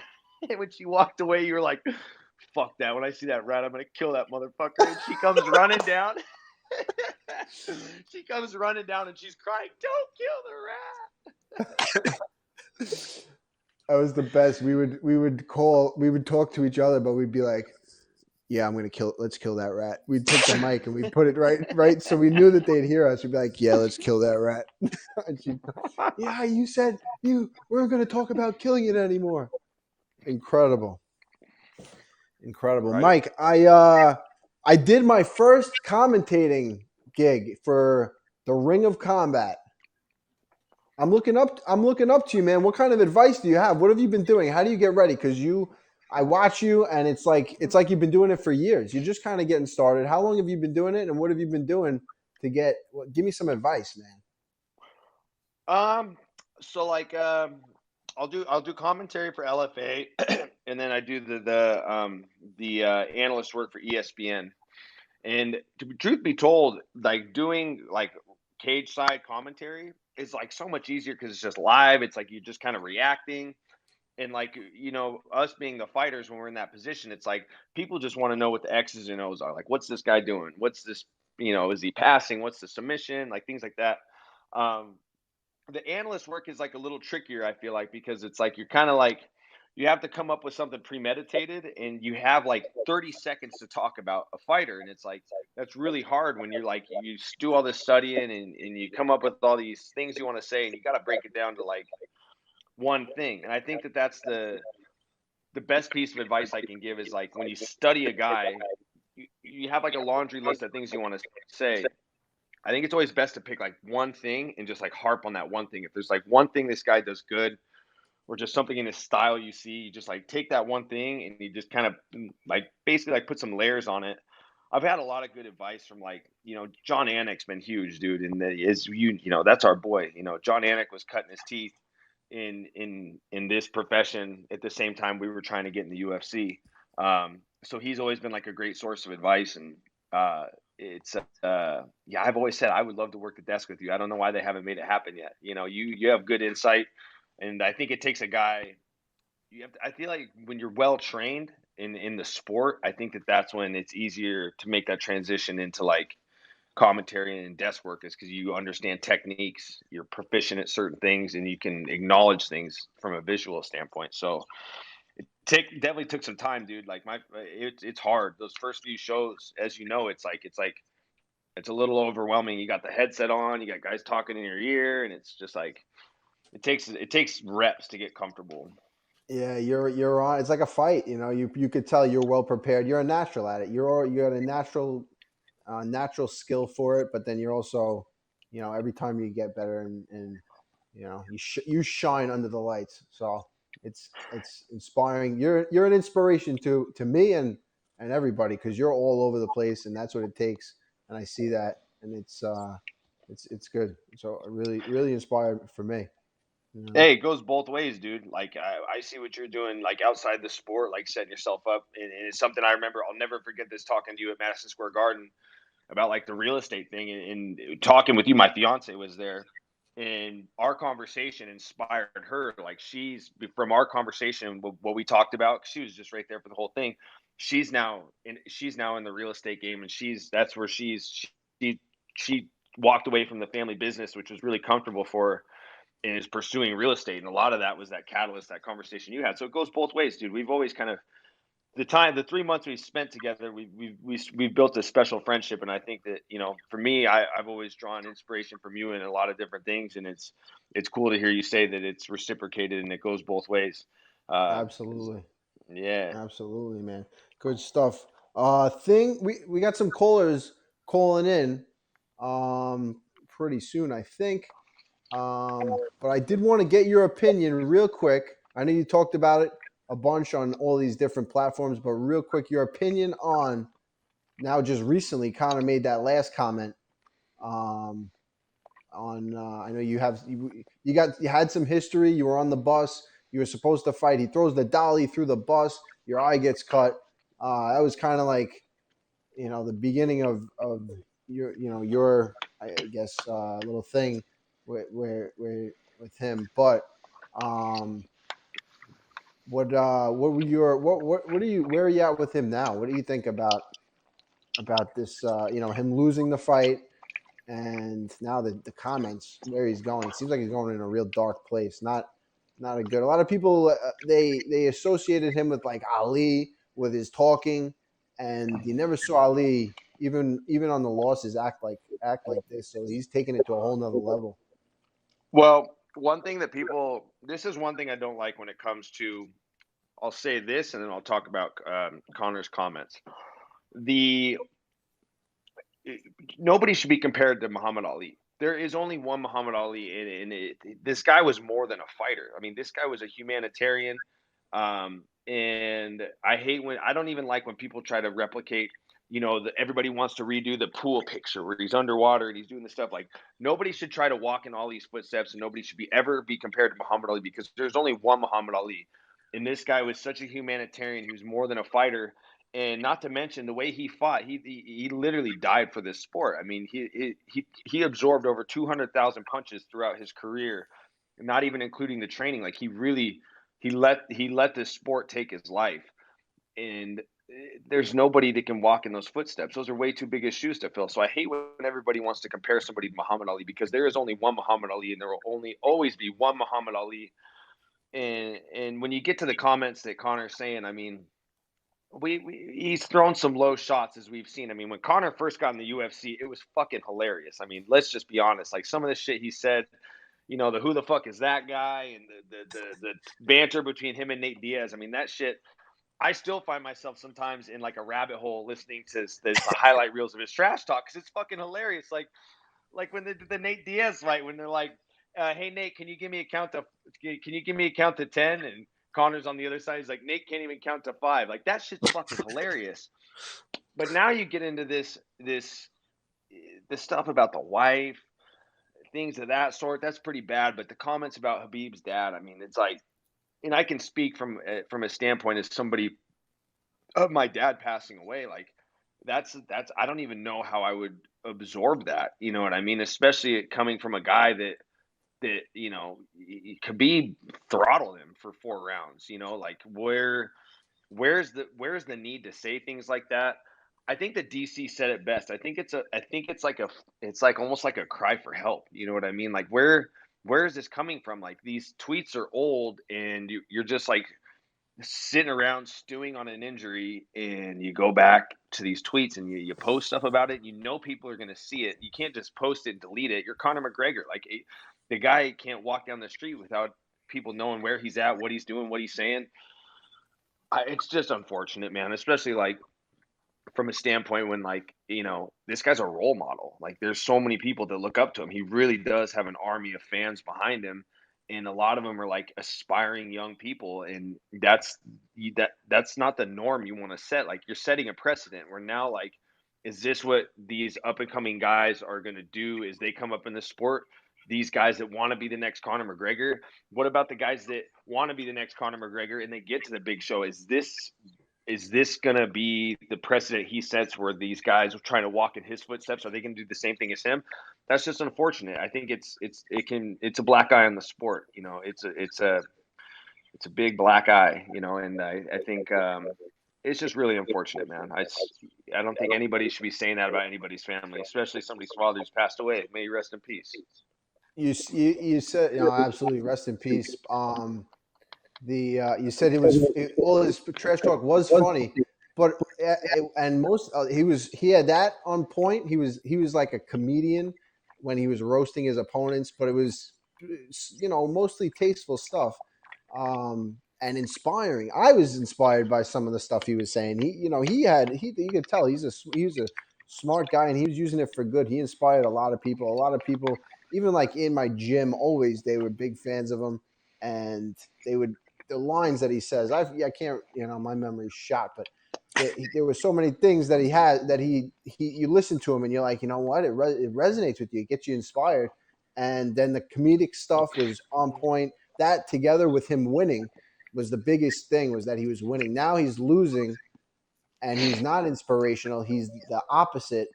And when she walked away, you were like, fuck that. When I see that rat, I'm going to kill that motherfucker. And she comes running down. She comes running down and she's crying, don't kill the rat. That was the best. We would talk to each other, but we'd be like, yeah, let's kill that rat. We'd take the mic and we'd put it right. So we knew that they'd hear us. We'd be like, yeah, let's kill that rat. And yeah, you said we weren't going to talk about killing it anymore. Incredible. Right. Mike, I did my first commentating gig for the Ring of Combat. I'm looking up to you, man. What kind of advice do you have? What have you been doing? How do you get ready? Because I watch you, and it's like you've been doing it for years. You're just kind of getting started. How long have you been doing it, and what have you been doing to get? Give me some advice, man. So like, I'll do commentary for LFA, and then I do the analyst work for ESPN. And truth be told, like doing like cage side commentary is like so much easier because it's just live. It's like you're just kind of reacting. And like, you know, us being the fighters, when we're in that position, it's like people just want to know what the X's and O's are. Like, what's this guy doing? What's this, you know, is he passing? What's the submission? Like things like that. The analyst work is like a little trickier, I feel like, because it's like you're kind of like, you have to come up with something premeditated, and you have like 30 seconds to talk about a fighter. And it's like, that's really hard when you're like, you do all this studying and you come up with all these things you want to say, and you got to break it down to like one thing. And I think that that's the best piece of advice I can give is like, when you study a guy, you have like a laundry list of things you want to say. I think it's always best to pick like one thing and just like harp on that one thing. If there's like one thing this guy does good, or just something in his style you see, you just like take that one thing and you just kind of like basically like put some layers on it. I've had a lot of good advice from like, you know, John Anik's been huge, dude. And you know, that's our boy. You know, John Anik was cutting his teeth in this profession at the same time we were trying to get in the UFC. So he's always been like a great source of advice. And yeah, I've always said I would love to work the desk with you. I don't know why they haven't made it happen yet. You know, you have good insight. And I think it takes a guy. I feel like when you're well trained in the sport, I think that's when it's easier to make that transition into like commentary and desk work, is because you understand techniques, you're proficient at certain things, and you can acknowledge things from a visual standpoint. So it definitely took some time, dude. Like it's hard. Those first few shows, as you know, it's a little overwhelming. You got the headset on, you got guys talking in your ear, and it's just like it takes reps to get comfortable. Yeah, you're on. It's like a fight, you know. You could tell you're well prepared. You're a natural at it. You got a natural skill for it, but then you're also, you know, every time you get better and you know, you shine under the lights. So it's inspiring. You're an inspiration to me and everybody, because you're all over the place, and that's what it takes. And I see that, and it's good. So really inspired for me. You know? Hey, it goes both ways, dude. Like I see what you're doing, like outside the sport, like setting yourself up, and it's something I remember. I'll never forget this, talking to you at Madison Square Garden about like the real estate thing, and talking with you. My fiance was there, and our conversation inspired her. Like from our conversation, what we talked about, she was just right there for the whole thing. She's now in the real estate game, and that's where she walked away from the family business, which was really comfortable for her, and is pursuing real estate. And a lot of that was that catalyst, that conversation you had. So it goes both ways, dude. We've always kind of, the 3 months we spent together, we've built a special friendship. And I think that, you know, for me, I've always drawn inspiration from you in a lot of different things. And it's cool to hear you say that it's reciprocated and it goes both ways. Absolutely. Yeah. Absolutely, man. Good stuff. We got some callers calling in pretty soon, I think. But I did want to get your opinion real quick. I know you talked about it a bunch on all these different platforms, but real quick, your opinion on, now just recently Conor made that last comment on I know you had some history. You were on the bus. You were supposed to fight. He throws the dolly through the bus. Your eye gets cut. That was kind of like, you know, the beginning of your I guess little thing where with him. But what were your what are you where are you at with him now? What do you think about this? Him losing the fight. And now the comments where he's going, it seems like he's going in a real dark place. Not a good. A lot of people they associated him with like Ali, with his talking, and you never saw Ali even on the losses act like this. So he's taking it to a whole nother level. Well, this is one thing I don't like when it comes to, I'll say this and then I'll talk about Conor's comments. Nobody should be compared to Muhammad Ali. There is only one Muhammad Ali, and this guy was more than a fighter. I mean, this guy was a humanitarian, and I don't even like when people try to replicate. You know, everybody wants to redo the pool picture where he's underwater and he's doing this stuff. Like, nobody should try to walk in Ali's footsteps, and nobody should ever be compared to Muhammad Ali, because there's only one Muhammad Ali, and this guy was such a humanitarian. He was more than a fighter. And not to mention the way he fought, he literally died for this sport. I mean, he absorbed over 200,000 punches throughout his career, not even including the training. Like, he let this sport take his life, and there's nobody that can walk in those footsteps. Those are way too big of shoes to fill. So I hate when everybody wants to compare somebody to Muhammad Ali, because there is only one Muhammad Ali, and there will only always be one Muhammad Ali. And when you get to the comments that Conor's saying, I mean, he's thrown some low shots, as we've seen. I mean, when Conor first got in the UFC, it was fucking hilarious. I mean, let's just be honest. Like, some of the shit he said, you know, the who the fuck is that guy, and the banter between him and Nate Diaz. I mean, that shit. I still find myself sometimes in like a rabbit hole listening to the highlight reels of his trash talk, because it's fucking hilarious. Like when the Nate Diaz fight, when they're like, "Hey Nate, can you give me a count to 10?" And Conor's on the other side. He's like, Nate can't even count to 5. Like, that shit's fucking hilarious. But now you get into this stuff about the wife, things of that sort. That's pretty bad. But the comments about Khabib's dad, I mean, it's like, and I can speak from a standpoint as somebody of my dad passing away. Like, that's I don't even know how I would absorb that. You know what I mean? Especially coming from a guy that you know, Khabib throttled him for 4 rounds. You know, like, where where's the need to say things like that? I think that DC said it best. I think it's like almost like a cry for help. You know what I mean? Like where is this coming from? Like these tweets are old, and you're just like sitting around stewing on an injury, and you go back to these tweets and you post stuff about it. You know people are going to see it. You can't just post it and delete it. You're Conor McGregor. Like the guy can't walk down the street without people knowing where he's at, what he's doing, what he's saying. It's just unfortunate, man, especially like from a standpoint when, like, you know, this guy's a role model. Like there's so many people that look up to him. He really does have an army of fans behind him, and a lot of them are like aspiring young people, and that's not the norm you want to set. Like you're setting a precedent where now, like, is this what these up and coming guys are going to do as they come up in the sport? These guys that want to be the next Conor McGregor. What about the guys that want to be the next Conor McGregor and they get to the big show? Is this going to be the precedent he sets where these guys are trying to walk in his footsteps? Are they going to do the same thing as him? That's just unfortunate. I think it's a black eye on the sport. You know, it's a big black eye, you know, and I think it's just really unfortunate, man. I don't think anybody should be saying that about anybody's family, especially somebody's father who's passed away. May you rest in peace. You said, absolutely, rest in peace. You said all his trash talk was funny, but and most he had that on point. He was like a comedian when he was roasting his opponents, but it was mostly tasteful stuff, and inspiring. I was inspired by some of the stuff he was saying. You could tell he was a smart guy, and he was using it for good. He inspired a lot of people. A lot of people, even like in my gym, always they were big fans of him, and the lines that he says, I can't, my memory's shot, but there were so many things that he had that you listen to him and you're like, you know what, it resonates with you, it gets you inspired. And then the comedic stuff was on point. That together with him winning was the biggest thing, was that he was winning. Now he's losing and he's not inspirational. He's the opposite.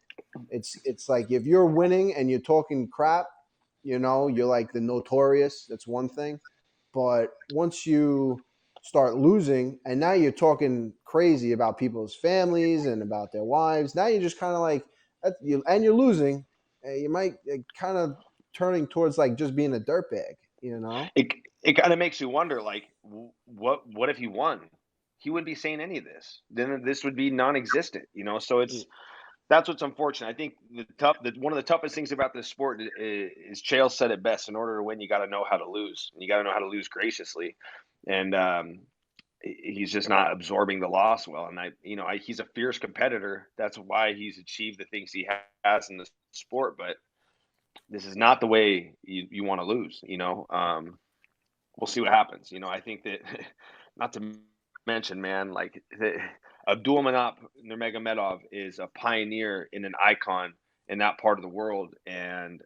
It's like if you're winning and you're talking crap, you're like the Notorious. That's one thing. But once you start losing and now you're talking crazy about people's families and about their wives, now you're just kind of like, and you're losing, you might kind of turning towards like just being a dirtbag, It kind of makes you wonder, like, what if he won? He wouldn't be saying any of this. Then this would be non-existent, So that's what's unfortunate. I think one of the toughest things about this sport is Chael said it best. In order to win, you got to know how to lose. You got to know how to lose graciously, and he's just not absorbing the loss well. And he's a fierce competitor. That's why he's achieved the things he has in the sport. But this is not the way you want to lose. We'll see what happens. I think that not to mention, man, like Abdulmanap Nurmagomedov is a pioneer and an icon in that part of the world, and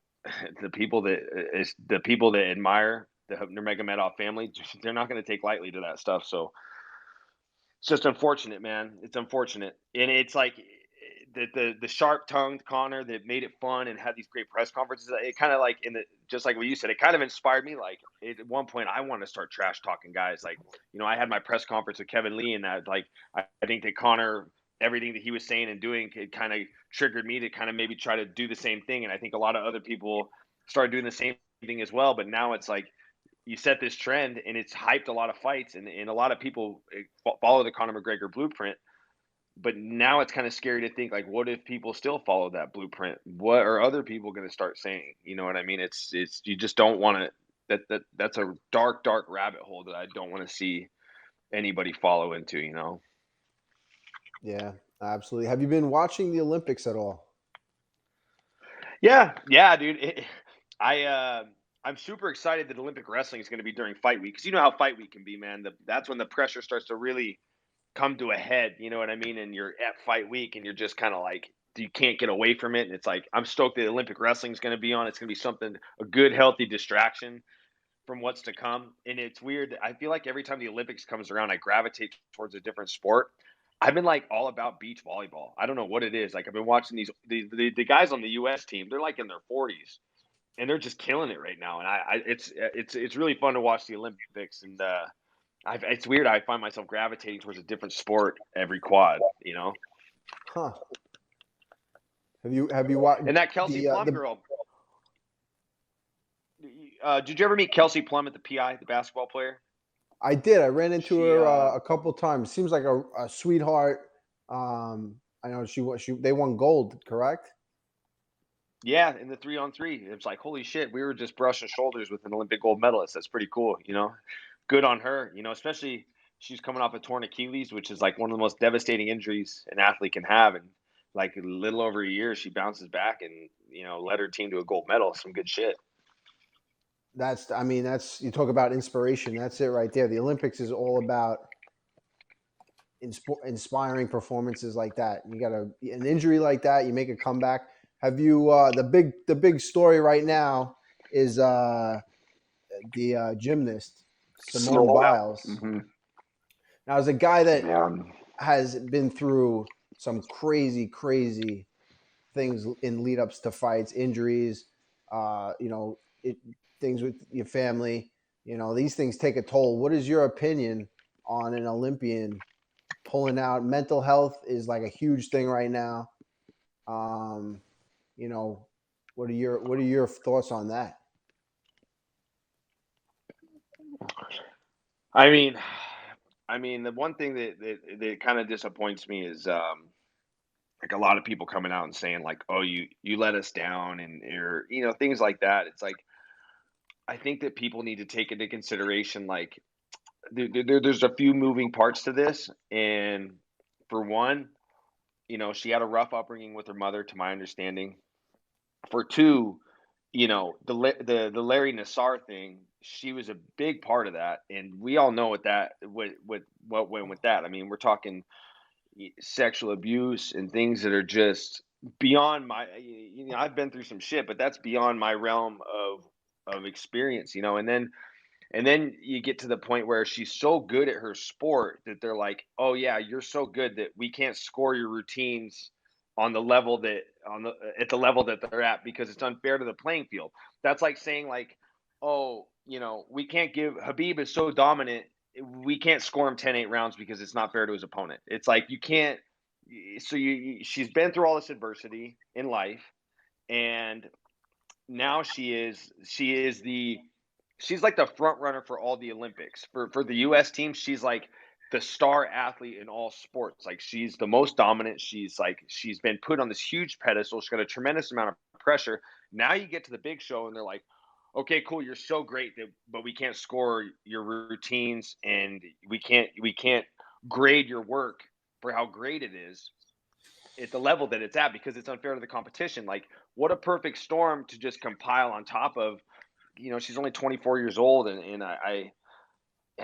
the people that admire the Nurmagomedov family, they're not going to take lightly to that stuff. So it's just unfortunate, man. It's unfortunate, and it's like the sharp-tongued Conor that made it fun and had these great press conferences. It kind of like just like what you said, it kind of inspired me. Like at one point, I want to start trash talking guys. Like I had my press conference with Kevin Lee, and that like I think that Conor, everything that he was saying and doing, it kind of triggered me to kind of maybe try to do the same thing. And I think a lot of other people started doing the same thing as well. But now it's like you set this trend, and it's hyped a lot of fights, and a lot of people follow the Conor McGregor blueprint. But now it's kind of scary to think, like, what if people still follow that blueprint? What are other people going to start saying? You know what I mean? It's you just don't want to. That's a dark rabbit hole that I don't want to see anybody follow into. Yeah, absolutely. Have you been watching the Olympics at all? Yeah, dude. I'm super excited that Olympic wrestling is going to be during fight week, because you know how fight week can be, man. That's when the pressure starts to really come to a head, you know what I mean? And you're at fight week, and you're just kind of like, you can't get away from it. And it's like, I'm stoked that Olympic wrestling is going to be on. It's going to be a good, healthy distraction from what's to come. And it's weird. I feel like every time the Olympics comes around, I gravitate towards a different sport. I've been like all about beach volleyball. I don't know what it is. Like I've been watching the guys on the U.S. team. They're like in their 40s, and they're just killing it right now. And it's really fun to watch the Olympics. And It's weird. I find myself gravitating towards a different sport every quad. You know, Huh? Have you watched and that Kelsey Plum the girl. Did you ever meet Kelsey Plum at the PI, the basketball player? I did. I ran into She, her a couple times. Seems like a sweetheart. I know they won gold, correct? yeah, in the 3-on-3, it's like holy shit, we were just brushing shoulders with an Olympic gold medalist. That's pretty cool, you know. Good on her, you know. Especially she's coming off a torn Achilles, which is like one of the most devastating injuries an athlete can have, and like a little over a year, she bounces back and led her team to a gold medal. Some good shit. That's you talk about inspiration. That's it right there. The Olympics is all about inspiring performances like that. You got an injury like that, you make a comeback. Have you the big story right now is the gymnast Simone Biles. Mm-hmm. Now, as a guy that Yeah. has been through some crazy things in lead ups to fights, injuries, things with your family, these things take a toll. What is your opinion on an Olympian pulling out? Mental health is like a huge thing right now. What are your thoughts on that? I mean, the one thing that kind of disappoints me is like a lot of people coming out and saying like, "Oh, you let us down," and or things like that. It's like I think that people need to take into consideration like there's a few moving parts to this, and for one, she had a rough upbringing with her mother, to my understanding. For two, the Larry Nassar thing, she was a big part of that, and we all know what went with that. I mean, we're talking sexual abuse and things that are just beyond my. I've been through some shit, but that's beyond my realm of experience. And then you get to the point where she's so good at her sport that they're like, "Oh yeah, you're so good that we can't score your routines on the level that at the level that they're at because it's unfair to the playing field." That's like saying like, "Oh, we can't give Habib is so dominant, we can't score him 10-8 rounds because it's not fair to his opponent." It's like you can't. So she's been through all this adversity in life, and now she's like the front runner for all the Olympics. For the US team, she's like the star athlete in all sports. Like she's the most dominant. She's been put on this huge pedestal. She's got a tremendous amount of pressure. Now you get to the big show and they're like, "Okay, cool, you're so great but we can't score your routines and we can't grade your work for how great it is at the level that it's at because it's unfair to the competition." Like what a perfect storm to just compile on top of. She's only 24 years old, and I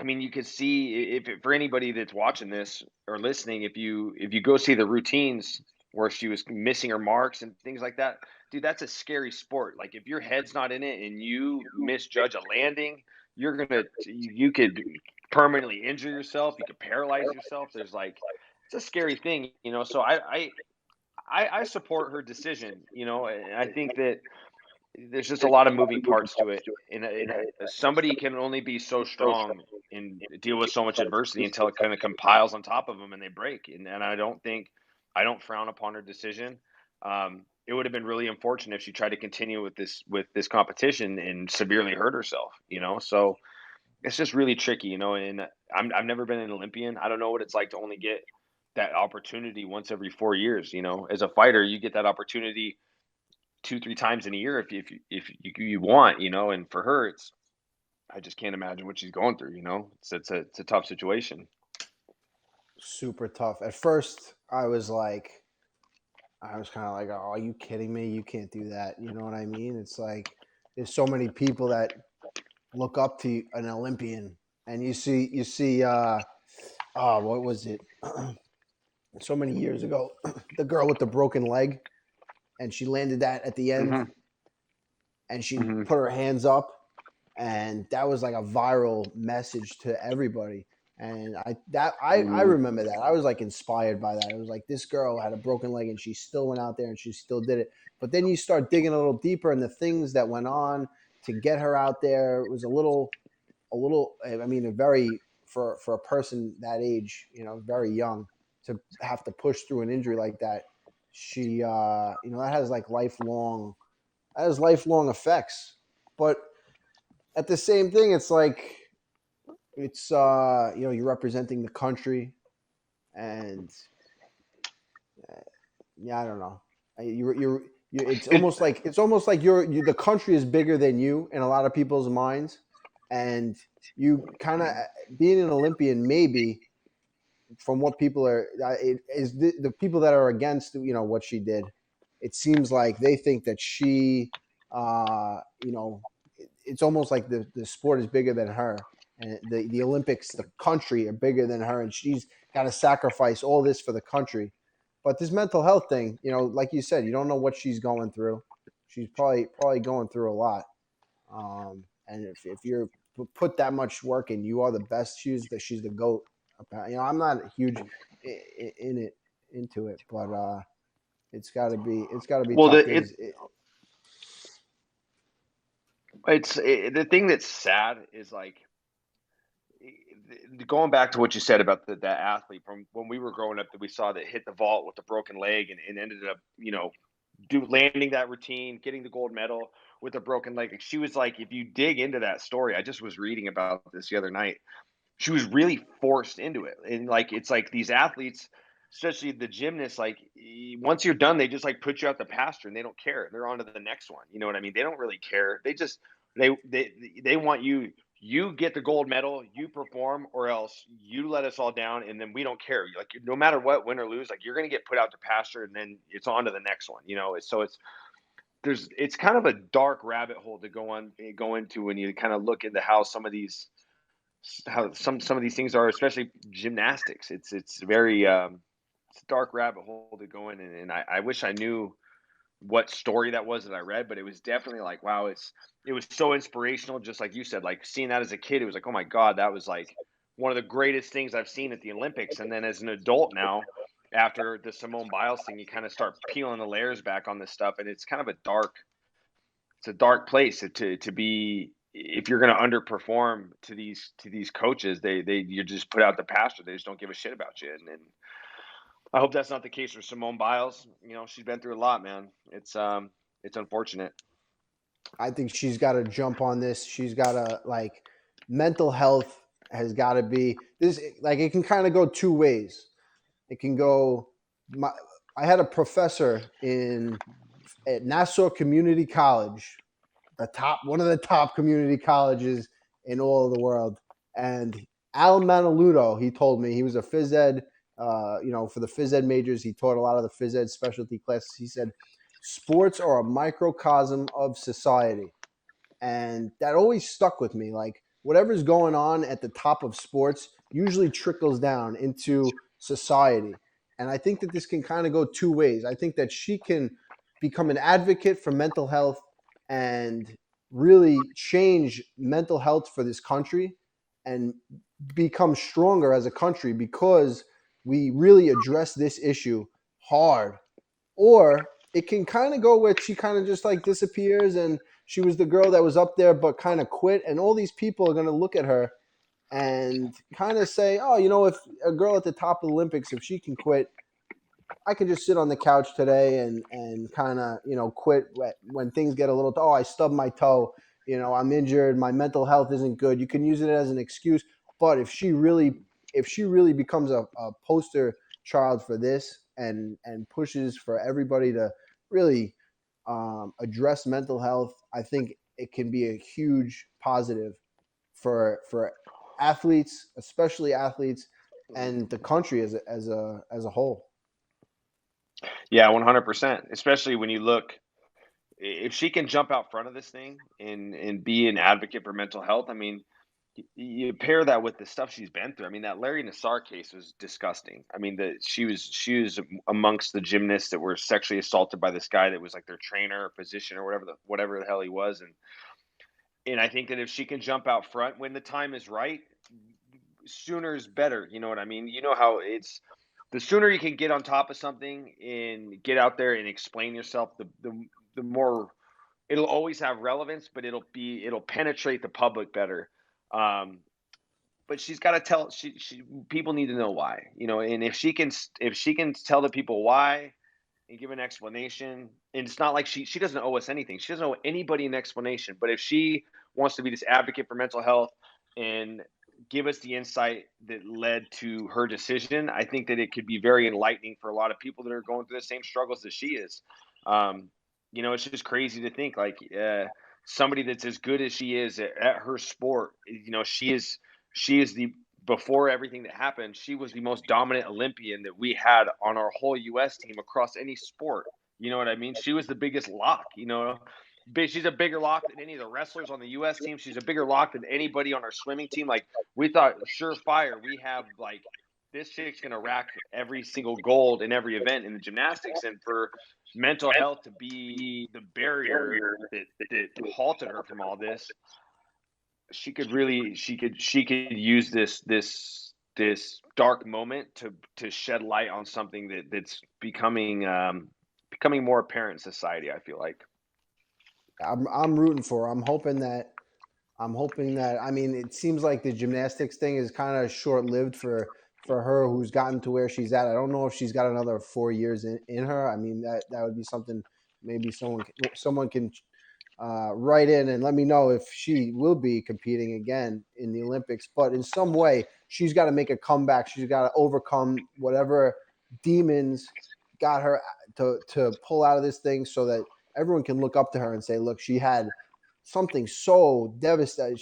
mean, you could see for anybody that's watching this or listening, if you go see the routines where she was missing her marks and things like that, dude, that's a scary sport. Like if your head's not in it and you misjudge a landing, you could permanently injure yourself. You could paralyze yourself. It's a scary thing. So I support her decision. And I think that there's just a lot of moving parts to it, and somebody can only be so strong and deal with so much adversity until it kind of compiles on top of them and they break. And I don't frown upon her decision. It would have been really unfortunate if she tried to continue with this competition and severely hurt herself. So it's just really tricky. And I've never been an Olympian. I don't know what it's like to only get that opportunity once every 4 years. As a fighter, you get that opportunity 2-3 times in a year if you want, and for her I just can't imagine what she's going through. It's a tough situation. Super tough. At first, I was kind of like, "Oh, are you kidding me? You can't do that." You know what I mean? It's like there's so many people that look up to an Olympian, and you see, what was it? So many years ago, the girl with the broken leg, and she landed that at the end, Mm-hmm. and she Mm-hmm. put her hands up, and that was like a viral message to everybody. And I remember that. I was like inspired by that. It was like this girl had a broken leg and she still went out there and she still did it. But then you start digging a little deeper, and the things that went on to get her out there was a little, I mean, a very for a person that age, very young, to have to push through an injury like that. She, that has lifelong effects. But at the same thing, it's like you're representing the country, and yeah, I don't know. It's almost like the country is bigger than you in a lot of people's minds, and you kind of being an Olympian, maybe from what people are, it is the people that are against what she did. It seems like they think that she, it's almost like the sport is bigger than her, and the Olympics, the country, are bigger than her, and she's got to sacrifice all this for the country. But this mental health thing, like you said, you don't know what she's going through. She's probably going through a lot. And if you're put that much work in, you are the best. She's the GOAT. I'm not huge into it, but it's got to be Well, tough. the thing that's sad is going back to what you said about that athlete from when we were growing up that we saw that hit the vault with a broken leg and ended up, landing that routine, getting the gold medal with a broken leg. She was if you dig into that story, I just was reading about this the other night. She was really forced into it. And it's these athletes, especially the gymnasts, once you're done, they just put you out the pasture and they don't care. They're on to the next one. You know what I mean? They don't really care. They just, they want you get the gold medal, you perform, or else you let us all down, and then we don't care. No matter what, win or lose, you're going to get put out to pasture, and then it's on to the next one. So it's kind of a dark rabbit hole to go into when you kind of look into how some of these things are, especially gymnastics. It's very it's a dark rabbit hole to go in, and I wish I knew what story that was that I read, but it was definitely wow, it was so inspirational, just like you said, seeing that as a kid, it was oh my God, that was one of the greatest things I've seen at the Olympics. And then as an adult now, after the Simone Biles thing, you kind of start peeling the layers back on this stuff, and it's kind of a dark place to be if you're going to underperform to these coaches. You're just put out the pasture. They just don't give a shit about you, and I hope that's not the case for Simone Biles. She's been through a lot, man. It's unfortunate. I think she's got to jump on this. She's got to mental health has got to be this. It can kind of go two ways. It can go. I had a professor at Nassau Community College, one of the top community colleges in all of the world, and Al Manaluto. He told me he was a phys ed. For the phys ed majors, he taught a lot of the phys ed specialty classes. He said, sports are a microcosm of society. And that always stuck with me. Whatever's going on at the top of sports usually trickles down into society. And I think that this can kind of go two ways. I think that she can become an advocate for mental health and really change mental health for this country and become stronger as a country because we really address this issue hard. Or it can kind of go where she kind of just disappears and she was the girl that was up there but kind of quit, and all these people are going to look at her and kind of say, oh, if a girl at the top of the Olympics, if she can quit, I can just sit on the couch today and kind of quit when things get a little I stubbed my toe, I'm injured, my mental health isn't good. You can use it as an excuse, but if she really becomes a poster child for this and pushes for everybody to really address mental health, I think it can be a huge positive for athletes, especially athletes, and the country as a whole. Yeah, 100%. Especially when you look, if she can jump out front of this thing and be an advocate for mental health. I mean, you pair that with the stuff she's been through. I mean, that Larry Nassar case was disgusting. I mean, she was amongst the gymnasts that were sexually assaulted by this guy that was their trainer or physician or whatever the hell he was. And I think that if she can jump out front when the time is right, sooner is better. You know what I mean? You know how it's the sooner you can get on top of something and get out there and explain yourself, the more it'll always have relevance, but it'll penetrate the public better. but she's got to tell. People need to know why, and if she can tell the people why and give an explanation, and it's not like she doesn't owe us anything. She doesn't owe anybody an explanation. But if she wants to be this advocate for mental health and give us the insight that led to her decision, I think that it could be very enlightening for a lot of people that are going through the same struggles that she is. It's just crazy to think like somebody that's as good as she is at her sport. She is the, before everything that happened, she was the most dominant Olympian that we had on our whole U.S. team across any sport. You know what I mean? She was the biggest lock. She's a bigger lock than any of the wrestlers on the U.S. team. She's a bigger lock than anybody on our swimming team. Like, we thought, surefire, we have like, this chick's gonna rack every single gold in every event in the gymnastics, and for mental health to be the barrier that halted her from all this, she could use this dark moment to shed light on something that's becoming more apparent in society. I feel like I'm rooting for her. I'm hoping that. I mean, it seems like the gymnastics thing is kind of short lived for her, who's gotten to where she's at. I don't know if she's got another 4 years in her. I mean, that would be something. Maybe someone can write in and let me know if she will be competing again in the Olympics. But in some way, she's got to make a comeback. She's got to overcome whatever demons got her to pull out of this thing, so that everyone can look up to her and say, look, she had something so devastating.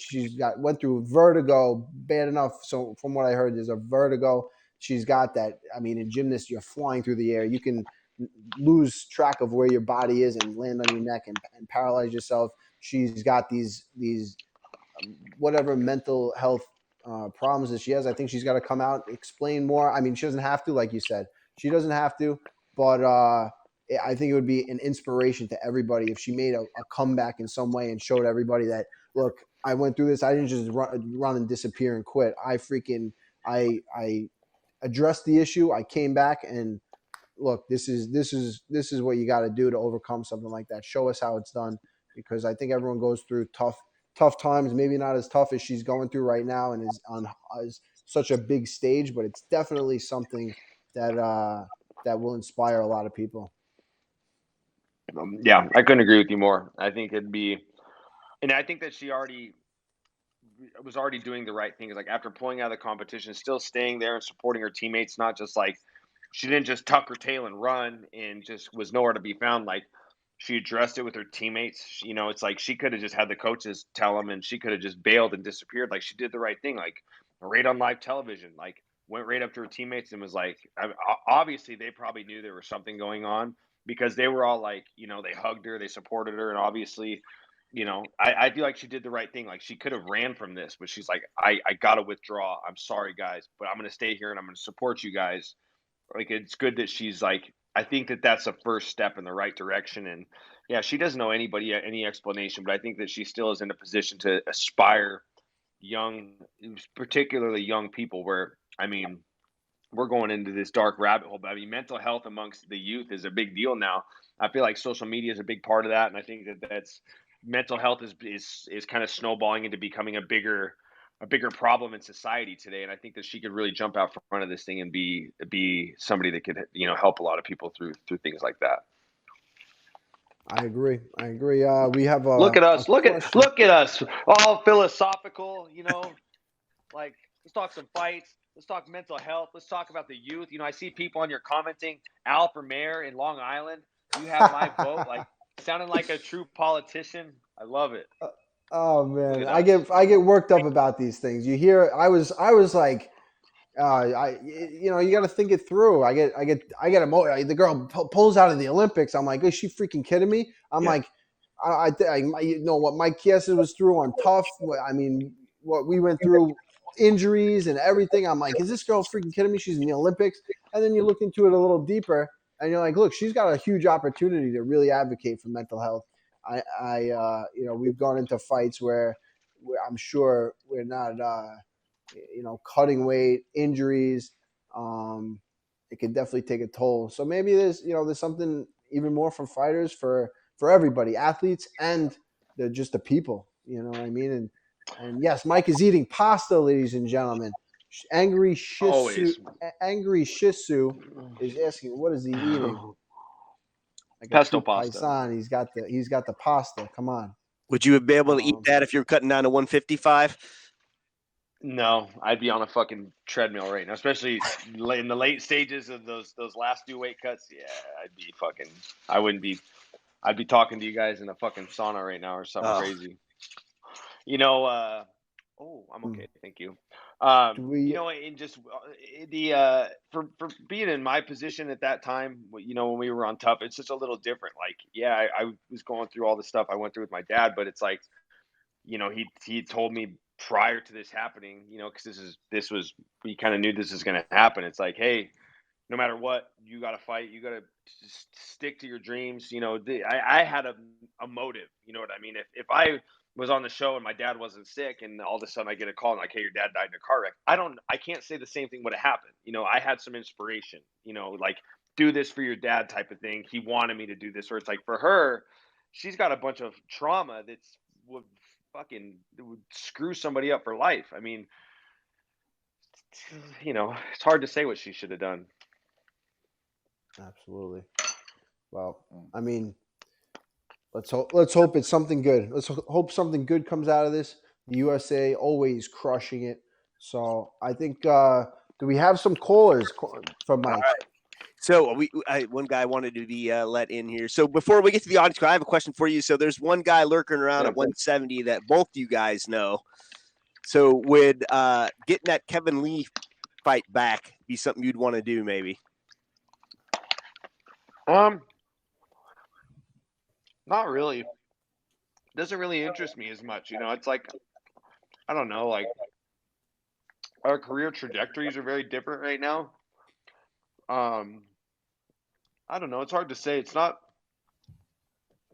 Went through vertigo bad enough. So from what I heard, there's a vertigo. She's got that. I mean, in gymnasts, you're flying through the air. You can lose track of where your body is and land on your neck and paralyze yourself. She's got these whatever mental health problems that she has. I think she's got to come out, explain more. I mean, she doesn't have to, like you said. She doesn't have to, but I think it would be an inspiration to everybody if she made a comeback in some way and showed everybody that, look, I went through this. I didn't just run and disappear and quit. I addressed the issue. I came back and, look, this is what you got to do to overcome something like that. Show us how it's done, because I think everyone goes through tough times. Maybe not as tough as she's going through right now and is on such a big stage, but it's definitely something that will inspire a lot of people. Yeah, I couldn't agree with you more. I think it'd be, and I think that she was already doing the right things. Like, after pulling out of the competition, still staying there and supporting her teammates, not just like, she didn't just tuck her tail and run and just was nowhere to be found. Like, she addressed it with her teammates. It's like she could have just had the coaches tell them, and she could have just bailed and disappeared. Like, she did the right thing. Like, right on live television, like, went right up to her teammates and was like, obviously they probably knew there was something going on, because they were all like, they hugged her, they supported her. And obviously, I feel like she did the right thing. Like, she could have ran from this, but she's like, I got to withdraw. I'm sorry, guys, but I'm going to stay here and I'm going to support you guys. Like, it's good that she's like, I think that that's a first step in the right direction. And yeah, she doesn't owe anybody any explanation, but I think that she still is in a position to aspire particularly young people, where, I mean, we're going into this dark rabbit hole, but I mean, mental health amongst the youth is a big deal now. I feel like social media is a big part of that. And I think that's mental health is kind of snowballing into becoming a bigger problem in society today. And I think that she could really jump out front of this thing and be somebody that could, help a lot of people through things like that. I agree. We have look at us, look at us, all philosophical, like, let's talk some fights. Let's talk mental health. Let's talk about the youth. I see people on your commenting, Al for mayor in Long Island. You have my vote. Like, sounding like a true politician. I love it. Oh man, I get worked up about these things. You hear, I was like, you got to think it through. I get emotional. The girl pulls out of the Olympics. I'm like, is she freaking kidding me? I'm like, what Mike Chiesa was through on TUF. I mean, what we went through, injuries and everything. I'm like, is this girl freaking kidding me? She's in the Olympics. And then you look into it a little deeper and you're like, look, she's got a huge opportunity to really advocate for mental health. We've gone into fights where I'm sure we're not, cutting weight, injuries. It could definitely take a toll. So maybe there's something even more for fighters, for everybody, athletes and just the people, you know what I mean? And And yes, Mike is eating pasta, ladies and gentlemen. Angry Shih Always. Tzu is asking, what is he eating? I got Pesto two pasta. paisan. He's got the pasta. Come on. Would you have been able to eat that if you were cutting down to 155? No, I'd be on a fucking treadmill right now, especially in the late stages of those last 2 weight cuts. Yeah, I'd be talking to you guys in a fucking sauna right now or something crazy. You know, I'm okay, thank you. You know, and just for being in my position at that time, you know, when we were on TUF, it's just a little different. Like, yeah, I was going through all the stuff I went through with my dad, but it's like, you know, he told me prior to this happening, you know, because we kind of knew this was going to happen. It's like, hey, no matter what, you got to fight. You got to just stick to your dreams. You know, I had a motive. You know what I mean? If I was on the show and my dad wasn't sick, and all of a sudden I get a call and like, hey, your dad died in a car wreck, I can't say the same thing would have happened. You know, I had some inspiration. You know, like, do this for your dad type of thing. He wanted me to do this. Or it's like, for her, she's got a bunch of trauma that would screw somebody up for life. I mean, you know, it's hard to say what she should have done. Absolutely. Well, I mean, let's hope it's something good. Let's hope something good comes out of this. The USA always crushing it. So I think do we have some callers from Mike? So one guy wanted to be let in here. So before we get to the audience, I have a question for you. So there's one guy lurking around at 170 that both you guys know. So would getting that Kevin Lee fight back be something you'd want to do, maybe? Not really. It doesn't really interest me as much. You know, it's like, I don't know, like, our career trajectories are very different right now. I don't know. It's hard to say. It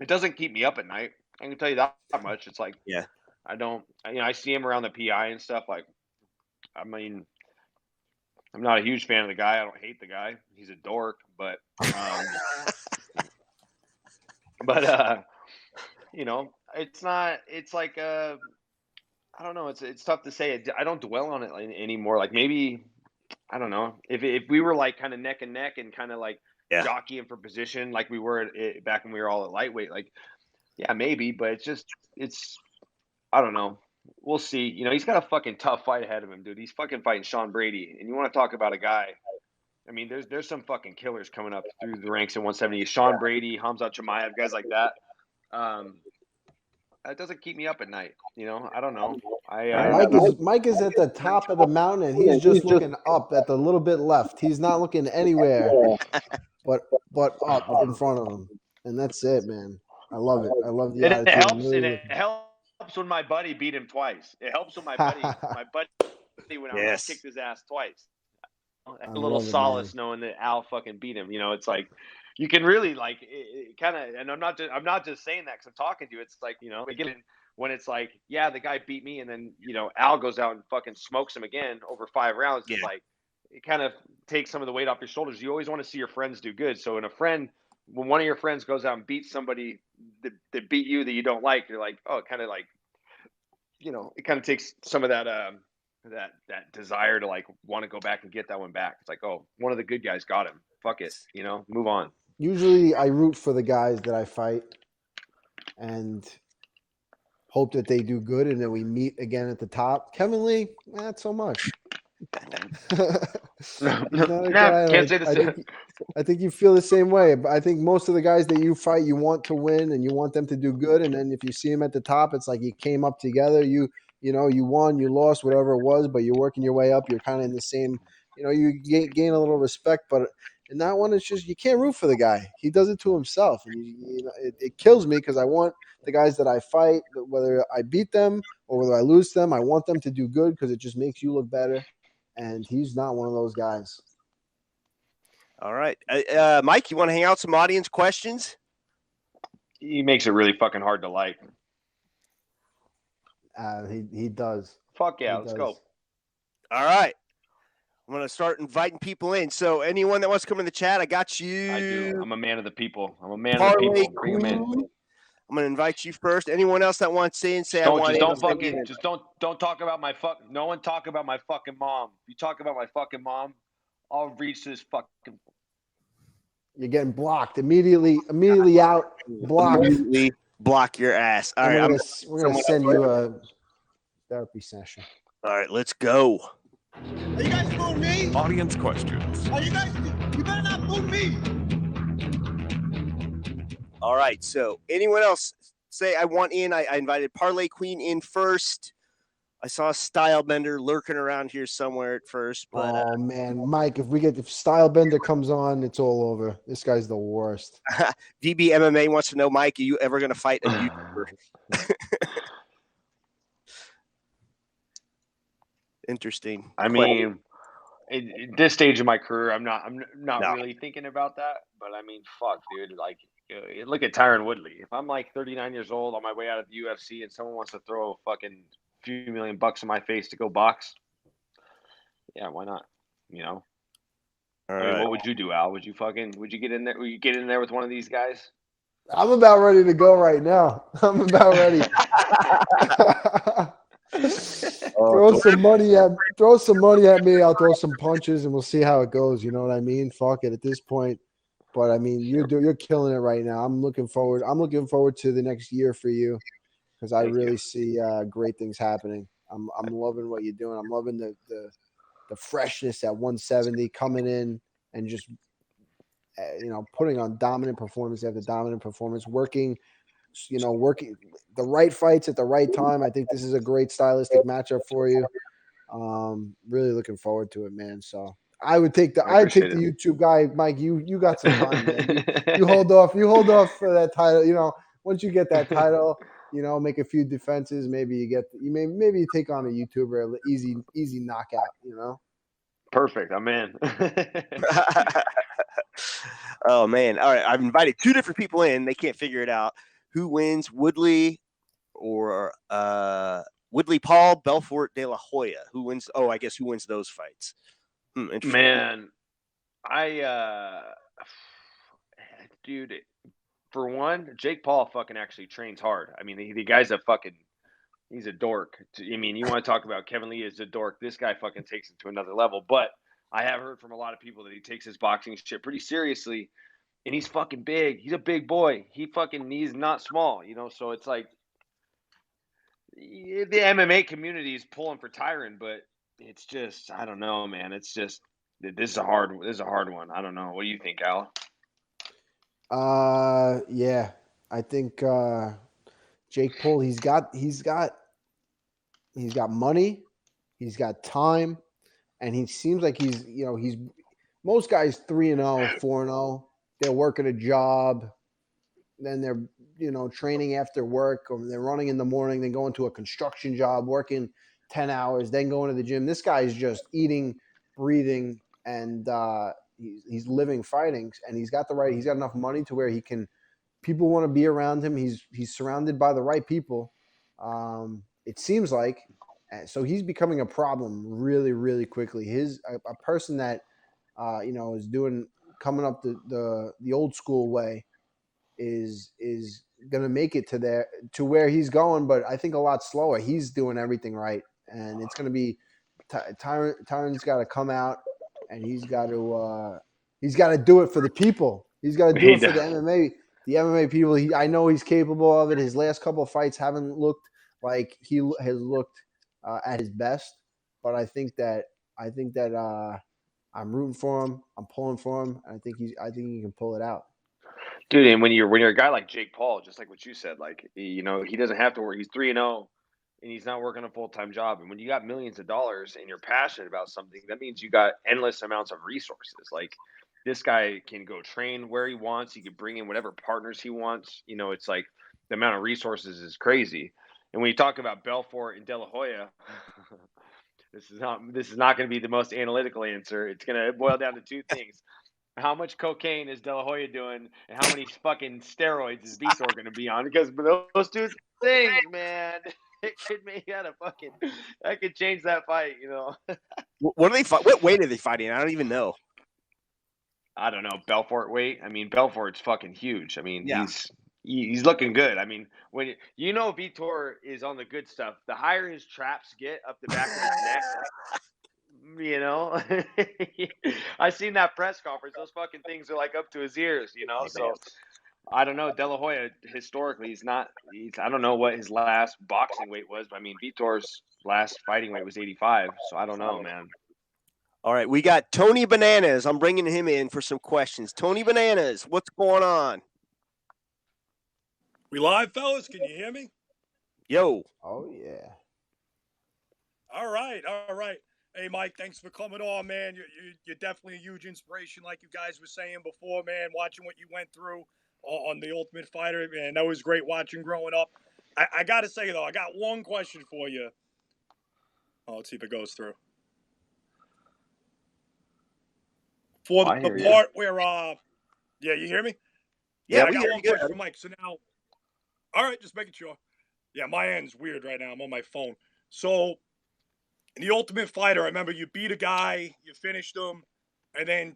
doesn't keep me up at night. I can tell you that much. It's like, yeah, I see him around the PI and stuff. Like, I mean, I'm not a huge fan of the guy. I don't hate the guy. He's a dork, but, you know, it's like, I don't know. It's tough to say. I don't dwell on it anymore. Like, maybe, I don't know, if we were like kind of neck and neck and kind of like jockeying for position, like we were back when we were all at lightweight, like, yeah, maybe, but it's, I don't know. We'll see. You know, he's got a fucking tough fight ahead of him, dude. He's fucking fighting Sean Brady. And you want to talk about a guy, I mean, there's some fucking killers coming up through the ranks at 170. Sean Brady, Hamza Chimaev, guys like that. That doesn't keep me up at night. You know, I don't know. Mike is at the top of the mountain, and he's just looking up at the little bit left. He's not looking anywhere but up in front of him, and that's it, man. I love it. I love the attitude. It helps when my buddy beat him twice. It helps when my buddy went out and kicked his ass twice. A little solace knowing that Al fucking beat him. You know, it's like, you can really like it kind of, and I'm not just saying that because I'm talking to you. It's like, you know, again, when it's like, yeah, the guy beat me, and then, you know, Al goes out and fucking smokes him again over 5 rounds. It's like, it kind of takes some of the weight off your shoulders. You always want to see your friends do good. So when one of your friends goes out and beats somebody that beat you that you don't like, you're like, oh, it kind of like, you know, it kind of takes some of that that desire to like want to go back and get that one back. It's like, oh, one of the good guys got him. Fuck it, you know, move on. Usually I root for the guys that I fight and hope that they do good, and then we meet again at the top. Kevin Lee, not so much. Can't say the same. I think you feel the same way. But I think most of the guys that you fight, you want to win and you want them to do good. And then if you see them at the top, it's like you came up together. You know, you won, you lost, whatever it was, but you're working your way up. You're kind of in the same, you know, you gain a little respect. But in that one, it's just, you can't root for the guy. He does it to himself. And you know, it kills me because I want the guys that I fight, whether I beat them or whether I lose them, I want them to do good because it just makes you look better. And he's not one of those guys. All right. Mike, you want to hang out some audience questions? He makes it really fucking hard to like. He does. Fuck yeah, let's go. All right. I'm going to start inviting people in. So anyone that wants to come in the chat, I got you. I do. I'm a man of the people. Bring them in. I'm gonna invite you first. Anyone else that wants in, say I Don't want just in. don't fucking just don't talk about my fuck. No one talk about my fucking mom. If you talk about my fucking mom, I'll reach this fucking. You're getting blocked immediately out. Blocked. Immediately block your ass. All And right, we're gonna send you a therapy session. All right, let's go. Are you guys fooling me? Audience questions. Are you guys? You better not fool me. All right, so anyone else say I want in? I invited Parlay Queen in first. I saw Stylebender lurking around here somewhere at first, but Oh man, Mike, if Stylebender comes on, it's all over. This guy's the worst. VBMMA wants to know, Mike, are you ever going to fight a YouTuber? Interesting. I mean, at this stage of my career, I'm not No. really thinking about that. But I mean, fuck, dude. Like, look at Tyron Woodley. If I'm like 39 years old on my way out of the UFC and someone wants to throw a fucking few $1 million in my face to go box, yeah, why not? You know. All I mean, right. what would you do, Al? Would you get in there? Would you get in there with one of these guys? I'm about ready to go right now. I'm about ready. Throw some money at me. I'll throw some punches and we'll see how it goes. You know what I mean? Fuck it at this point. But I mean, you're killing it right now. I'm looking forward to the next year for you because I really see great things happening. I'm loving what you're doing. I'm loving the freshness at 170 coming in and just putting on dominant performance after dominant performance, working the right fights at the right time. I think this is a great stylistic matchup for you. Really looking forward to it, man. So I'd take the YouTube guy, Mike. You got some time, man. You hold off for that title. Once you get that title, make a few defenses. Maybe you take on a YouTuber, easy knockout. Perfect. I'm in. Oh man! All right, I've invited two different people in. They can't figure it out. Who wins, Woodley or Woodley Paul, Belfort, De La Hoya? Who wins? Oh, I guess who wins those fights? Man, dude, for one, Jake Paul fucking actually trains hard. I mean, the guy's he's a dork. I mean, you want to talk about Kevin Lee as a dork? This guy fucking takes it to another level. But I have heard from a lot of people that he takes his boxing shit pretty seriously, and he's fucking big. He's a big boy. He's not small, So it's like the MMA community is pulling for Tyron, but it's just I don't know, man. It's just this is a hard one. I don't know. What do you think, Al? Yeah, I think Jake Paul. He's got money, he's got time, and he seems like he's most guys 3-0, 4-0. They're working a job, then they're training after work, or they're running in the morning, then going to a construction job, working 10 hours, then going to the gym. This guy is just eating, breathing, and he's living fighting, and he's got enough money to where people want to be around him. He's surrounded by the right people. It seems like, so he's becoming a problem really, really quickly. A person that is coming up the old school way is going to make it to where he's going, but I think a lot slower. He's doing everything right, and it's going to be Tyron's got to come out, and he's got to do it for the people. He's got to do it for the MMA people. I know he's capable of it. His last couple of fights haven't looked like he has looked at his best, but I think that I'm rooting for him. I'm pulling for him. And I think he can pull it out. Dude, and when you're a guy like Jake Paul, just like what you said, like he doesn't have to work. He's 3-0, and he's not working a full-time job. And when you got millions of dollars and you're passionate about something, that means you got endless amounts of resources. Like this guy can go train where he wants. He can bring in whatever partners he wants. It's like the amount of resources is crazy. And when you talk about Belfort and De La Hoya, this is not going to be the most analytical answer. It's going to boil down to two things. How much cocaine is De La Hoya doing, and how many fucking steroids is Vitor going to be on? Because those two things, man, it could make that could change that fight, What are they fight? What weight are they fighting? I don't even know. I don't know. Belfort weight. I mean, Belfort's fucking huge. I mean, Yeah. he's looking good. I mean, when you know Vitor is on the good stuff, the higher his traps get up the back of his neck, you know, I seen that press conference. Those fucking things are like up to his ears, you know. So I don't know. De La Hoya historically, he's I don't know what his last boxing weight was, but I mean, Vitor's last fighting weight was 85. So I don't know, man. All right, we got Tony Bananas. I'm bringing him in for some questions. Tony Bananas, what's going on? We live, fellas? Can you hear me? Yo. Oh, yeah. All right. Hey, Mike, thanks for coming on, man. You're definitely a huge inspiration, like you guys were saying before, man, watching what you went through on The Ultimate Fighter. Man, that was great watching growing up. I got to say, though, I got one question for you. Oh, let's see if it goes through. For the part where, yeah, you hear me? Yeah, I got one question for Mike. So now, all right, just making sure. Yeah, my end's weird right now. I'm on my phone. So, in The Ultimate Fighter, I remember you beat a guy, you finished him, and then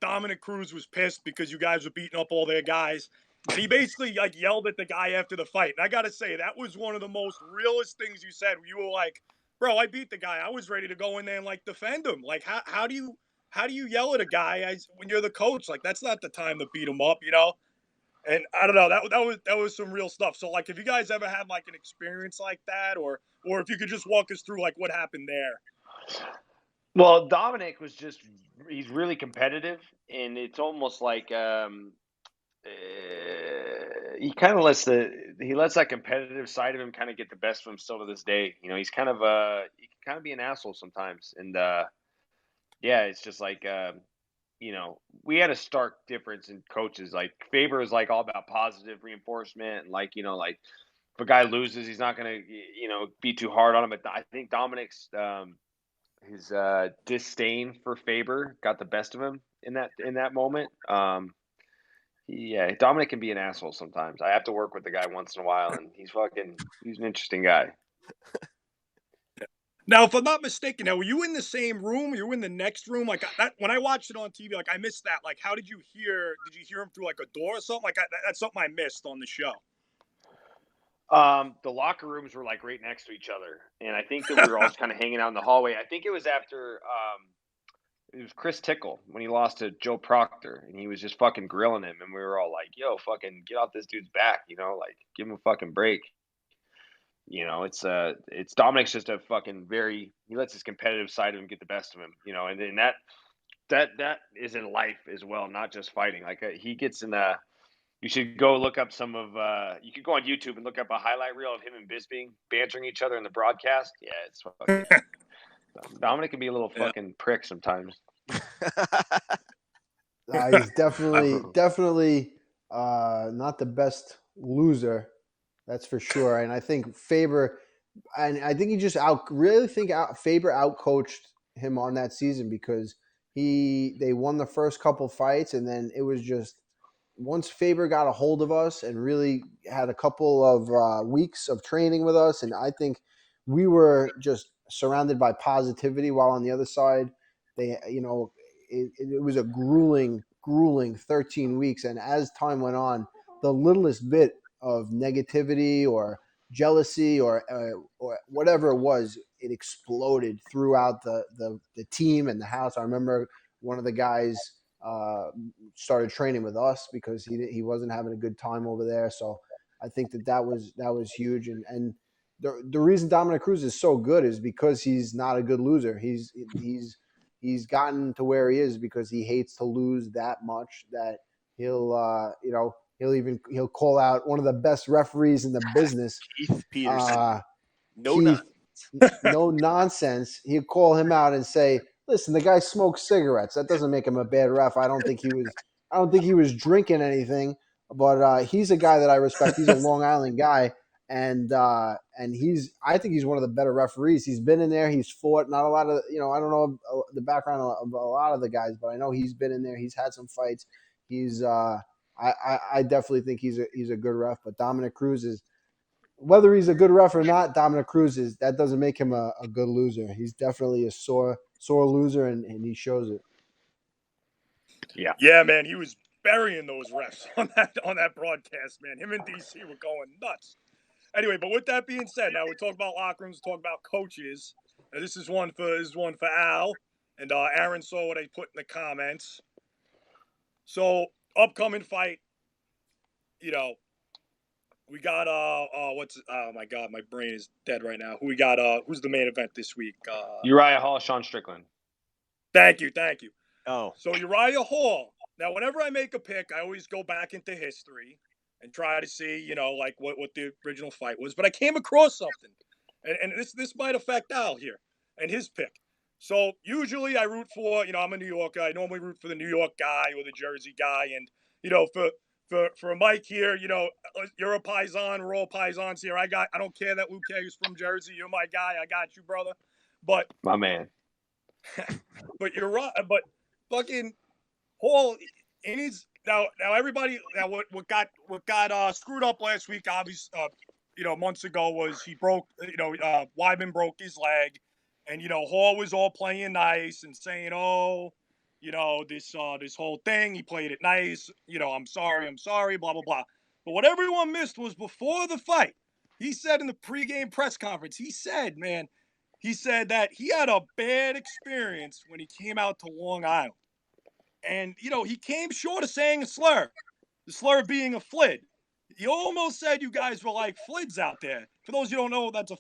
Dominick Cruz was pissed because you guys were beating up all their guys. And he basically like yelled at the guy after the fight. And I got to say, that was one of the most realist things you said. You were like, bro, I beat the guy. I was ready to go in there and like defend him. Like, how do you yell at a guy when you're the coach? Like, that's not the time to beat him up, you know? And I don't know, that was some real stuff. So like, if you guys ever had like an experience like that, or if you could just walk us through like what happened there. Well, Dominick was he's really competitive, and it's almost like he kind of lets that competitive side of him kind of get the best of him still to this day. You know, he can kind of be an asshole sometimes, and yeah, it's just like you know, we had a stark difference in coaches. Like Faber is like all about positive reinforcement, and like, you know, like if a guy loses, he's not gonna, you know, be too hard on him. But I think Dominick's his disdain for Faber got the best of him in that moment. Yeah, Dominick can be an asshole sometimes. I have to work with the guy once in a while, and he's an interesting guy. Now, if I'm not mistaken, now were you in the same room? You were in the next room? Like that when I watched it on TV, like I missed that. Like, how did you hear? Did you hear him through like a door or something? Like that's something I missed on the show. The locker rooms were like right next to each other, and I think that we were all just kind of hanging out in the hallway. I think it was after it was Chris Tickle when he lost to Joe Proctor, and he was just fucking grilling him, and we were all like, "Yo, fucking get off this dude's back," you know, like give him a fucking break. You know, it's Dominick's just a fucking he lets his competitive side of him get the best of him, you know, and that is in life as well, not just fighting. Like he gets in you should go look up you could go on YouTube and look up a highlight reel of him and Bisping bantering each other in the broadcast. Yeah, it's fucking Dominick can be a little fucking prick sometimes. He's definitely not the best loser. That's for sure. And I think Faber, and I think he just Faber outcoached him on that season because they won the first couple fights, and then it was just once Faber got a hold of us and really had a couple of weeks of training with us, and I think we were just surrounded by positivity. While on the other side, it was a grueling 13 weeks, and as time went on, the littlest bit of negativity or jealousy or whatever it was, it exploded throughout the team and the house. I remember one of the guys started training with us because he wasn't having a good time over there. So I think that was huge. And the reason Dominick Cruz is so good is because he's not a good loser. He's gotten to where he is because he hates to lose that much that he'll call out one of the best referees in the business, Keith Peterson. No nonsense. He'll call him out and say, "Listen, the guy smokes cigarettes. That doesn't make him a bad ref. I don't think he was drinking anything, but he's a guy that I respect. He's a Long Island guy, and I think he's one of the better referees. He's been in there. He's fought. Not a lot of I don't know the background of a lot of the guys, but I know he's been in there. He's had some fights. He's I definitely think he's a good ref. But Dominick Cruz is, whether he's a good ref or not, Dominick Cruz that doesn't make him a good loser. He's definitely a sore loser, and he shows it. Yeah, man, he was burying those refs on that broadcast, man. Him and DC were going nuts. Anyway, but with that being said, now we talk about locker rooms, talk about coaches. Now, this is one for Al, and Aaron saw what I put in the comments. So upcoming fight, we got oh my god, my brain is dead right now. Who we got? Who's the main event this week? Uriah Hall, Sean Strickland. Thank you. Oh, So Uriah Hall. Now, whenever I make a pick, I always go back into history and try to see, like what the original fight was. But I came across something, and this might affect Al here and his pick. So usually I root for, I'm a New Yorker. I normally root for the New York guy or the Jersey guy, and for Mike here, you're a Paisan. We're all Paisans here. I don't care that Luque is from Jersey. You're my guy. I got you, brother. But My man. but you're right. But fucking Hall in his now everybody now what got screwed up last week, obviously, months ago was he broke, Weidman broke his leg, and Hall was all playing nice and saying, this whole thing, he played it nice, I'm sorry, blah blah blah. But what everyone missed was before the fight, he said in the pregame press conference, he said that he had a bad experience when he came out to Long Island. And, he came short of saying a slur, the slur being a flid. He almost said you guys were like flids out there. For those who don't know, that's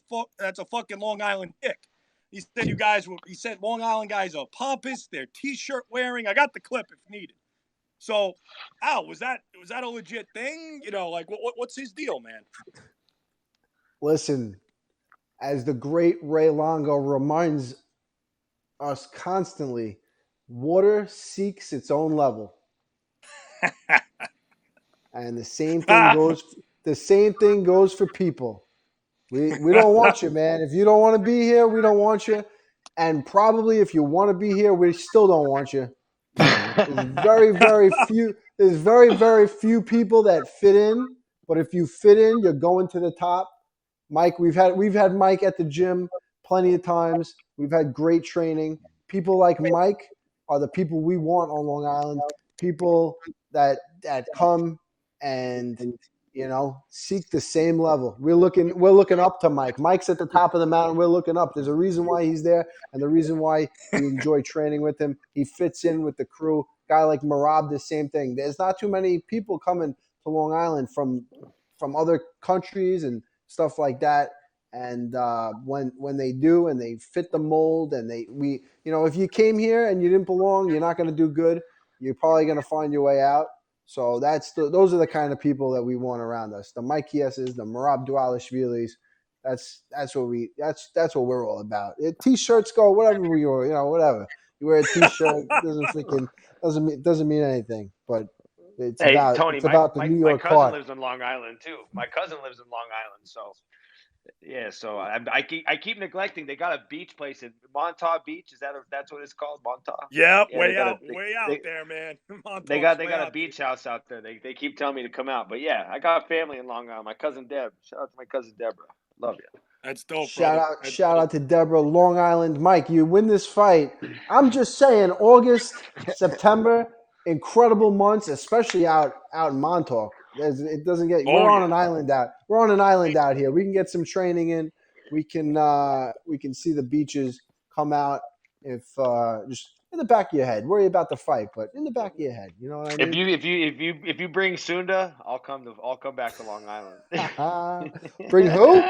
a fucking Long Island hick. He said Long Island guys are pompous, they're T-shirt wearing. I got the clip if needed. So, Al, was that a legit thing? What's his deal, man? Listen, as the great Ray Longo reminds us constantly, water seeks its own level. And the same thing goes for people. We don't want you, man. If you don't want to be here, we don't want you. And probably if you want to be here, we still don't want you. There's very, very few people that fit in. But if you fit in, you're going to the top. Mike, we've had Mike at the gym plenty of times. We've had great training. People like Mike are the people we want on Long Island. People that come and seek the same level. We're looking up to Mike. Mike's at the top of the mountain. We're looking up. There's a reason why he's there, and the reason why we enjoy training with him. He fits in with the crew. Guy like Merab, the same thing. There's not too many people coming to Long Island from other countries and stuff like that. And when they do and they fit the mold and if you came here and you didn't belong, you're not going to do good. You're probably going to find your way out. So those are the kind of people that we want around us. The Mike Chiesas, the Merab Dvalishvilis. That's what we're all about. T-shirts go whatever we are, whatever. You wear a T-shirt doesn't mean anything, but it's about the New York my cousin heart. lives in Long Island too. My cousin lives in Long Island, so yeah. So I keep neglecting. They got a beach place in Montauk Beach. That's what it's called, Montauk? Yeah, way out they, there, man. They got a beach house out there. They keep telling me to come out, but yeah, I got family in Long Island. My cousin Deb. Shout out to my cousin Deborah. Love you. That's dope. Shout out to Deborah, Long Island. Mike, you win this fight. I'm just saying, August, September, incredible months, especially out in Montauk. It doesn't get. We're on an island out. We're on an island out here. We can get some training in. We can see the beaches come out. If just in the back of your head, worry about the fight, but in the back of your head, you know what I mean. If you bring Sunda, I'll come back to Long Island. Bring who?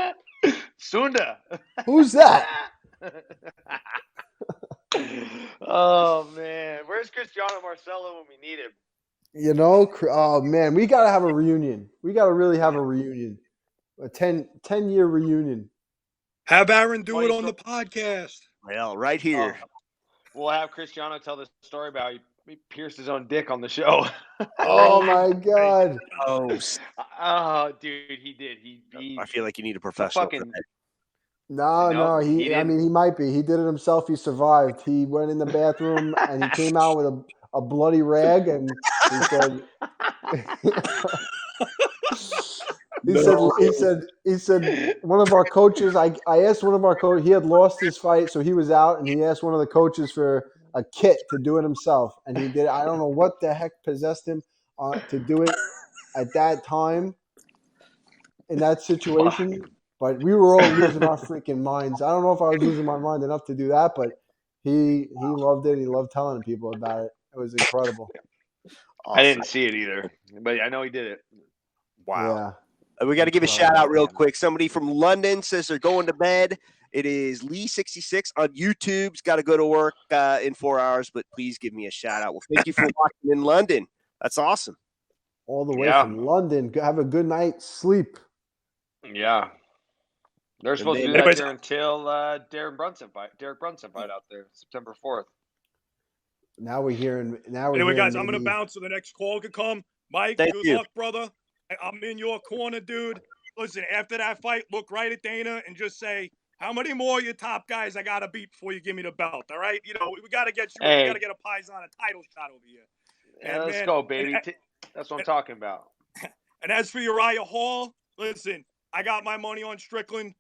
Sunda. Who's that? Oh man, where's Cristiano Marcelo when we need him? Oh man, we got to have a reunion. We got to really have a reunion. A 10-year reunion. Have Aaron do it on the podcast. Well, right here. We'll have Cristiano tell the story about he pierced his own dick on the show. Oh my God. Oh, dude, he did. He I feel like you need a professional. No. He might be. He did it himself. He survived. He went in the bathroom and he came out with a bloody rag, and he said, he said one of our coaches. I asked one of our coaches. He had lost his fight, so he was out, and he asked one of the coaches for a kit to do it himself, and he did. I don't know what the heck possessed him. to do it at that time in that situation. But we were all losing our freaking minds. I don't know if I was losing my mind enough to do that, but he loved it. He loved telling people about it. It was incredible. I didn't see it either, but I know he did it. Wow. We got to give a shout out real quick. Somebody from London says they're going to bed. It is Lee66 on YouTube's got to go to work in 4 hours, but please give me a shout out. Well, thank you for watching in London. That's awesome. All the way from London. Have a good night's sleep. Yeah. They're supposed to do that there until Derek Brunson fight out there, September 4th. Now we're hearing. Anyway, guys, I'm going to bounce so the next call could come. Mike, good luck, brother. I'm in your corner, dude. Listen, after that fight, look right at Dana and just say, how many more of your top guys I got to beat before you give me the belt, all right? You know, we got to get you. We got to get a Paisan a title shot over here. Yeah, let's go, baby. That's what I'm talking about. And as for Uriah Hall, listen, I got my money on Strickland.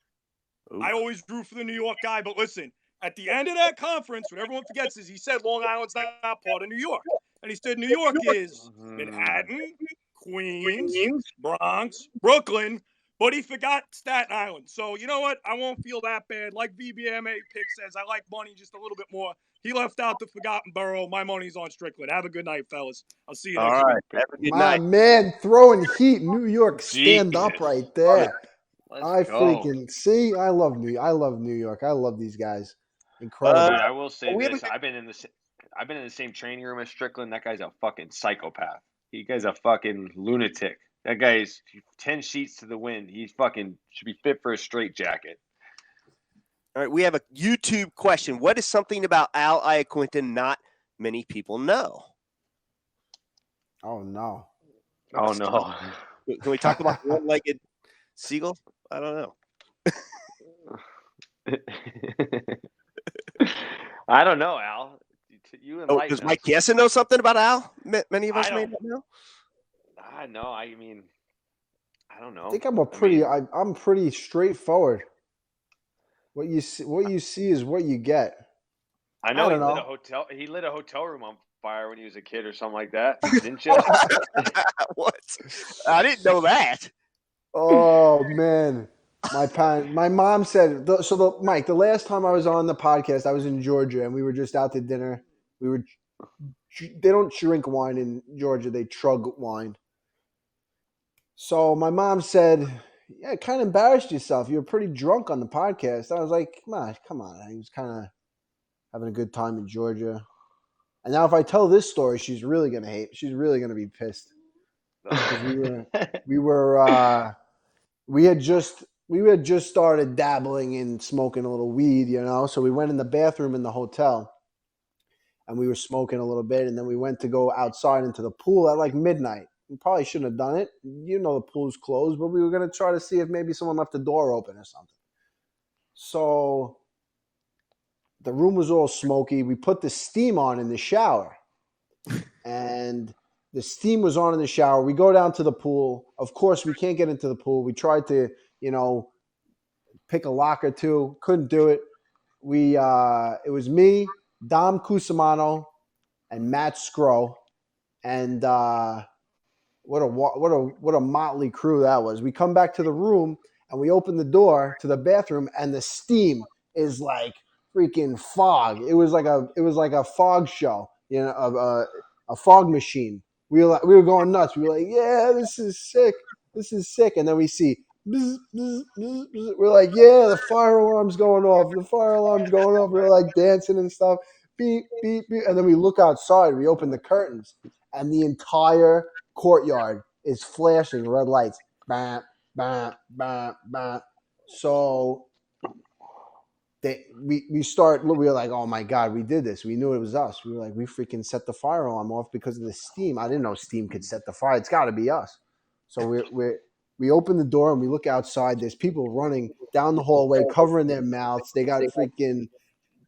Ooh. I always drew for the New York guy, but listen, at the end of that conference, what everyone forgets is he said Long Island's not part of New York. And he said New York is Manhattan, Queens, Bronx, Brooklyn, but he forgot Staten Island. So, you know what? I won't feel that bad. Like VBMMA Picked says, I like money just a little bit more. He left out the forgotten borough. My money's on Strickland. Have a good night, fellas. I'll see you next week. Have a good night. My man, throwing heat. New York, stand up right there. Let's go. Freaking see. I love New York. I love these guys. Incredible. Dude, I will say this. I've been in the same training room as Strickland. That guy's a fucking psychopath. He guy's a fucking lunatic. That guy's 10 sheets to the wind. He fucking should be fit for a straitjacket. All right, we have a YouTube question. What is something about Al Iaquinta not many people know? Oh no. Oh no. Can we talk about one-legged seagull? I don't know. I don't know, Al. You enlighten does Mike Chiesa know something about Al? Many of us may not know. I know. I mean, I don't know. I think I'm pretty straightforward. What you see is what you get. I know he lit a hotel room on fire when he was a kid or something like that. Didn't you? What? I didn't know that. Oh man. My mom said Mike, the last time I was on the podcast, I was in Georgia and we were just out to dinner. They don't drink wine in Georgia, they chug wine. So my mom said, yeah, kind of embarrassed yourself. You were pretty drunk on the podcast. I was like, come on. I was kind of having a good time in Georgia. And now if I tell this story, she's really going to hate. She's really going to be pissed. We had just started dabbling in smoking a little weed, you know? So we went in the bathroom in the hotel and we were smoking a little bit. And then we went to go outside into the pool at like midnight. We probably shouldn't have done it. You know, the pool's closed, but we were going to try to see if maybe someone left the door open or something. So the room was all smoky. We put the steam on in the shower, and the steam was on in the shower. We go down to the pool. Of course, we can't get into the pool. We tried to, pick a lock or two. Couldn't do it. It was me, Dom Cusimano, and Matt Scrow, and what a motley crew that was. We come back to the room and we open the door to the bathroom, and the steam is like freaking fog. It was like a fog show, a fog machine. We were going nuts. We were like, yeah, this is sick. And then we see, bzz, bzz, bzz, bzz. We're like, yeah, the fire alarm's going off. We're like dancing and stuff. Beep, beep, beep. And then we look outside. We open the curtains, and the entire courtyard is flashing red lights. Bam, bam, bam, bam. So we were like, oh my God, we did this. We knew it was us. We were like, we freaking set the fire alarm off because of the steam. I didn't know steam could set the fire. It's got to be us. So we open the door and we look outside. There's people running down the hallway, covering their mouths. They got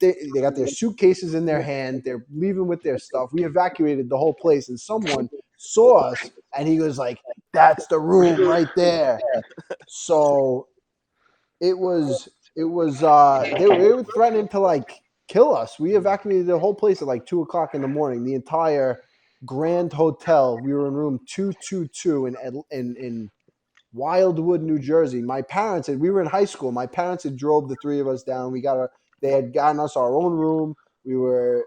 they got their suitcases in their hand. They're leaving with their stuff. We evacuated the whole place, and someone saw us, and he was like, that's the room right there. So it was they were threatening to like kill us. We evacuated the whole place at like 2:00 in the morning. The entire Grand Hotel. We were in room 222 in Wildwood, New Jersey. My parents we were in high school. My parents had drove the three of us down. They had gotten us our own room. We were,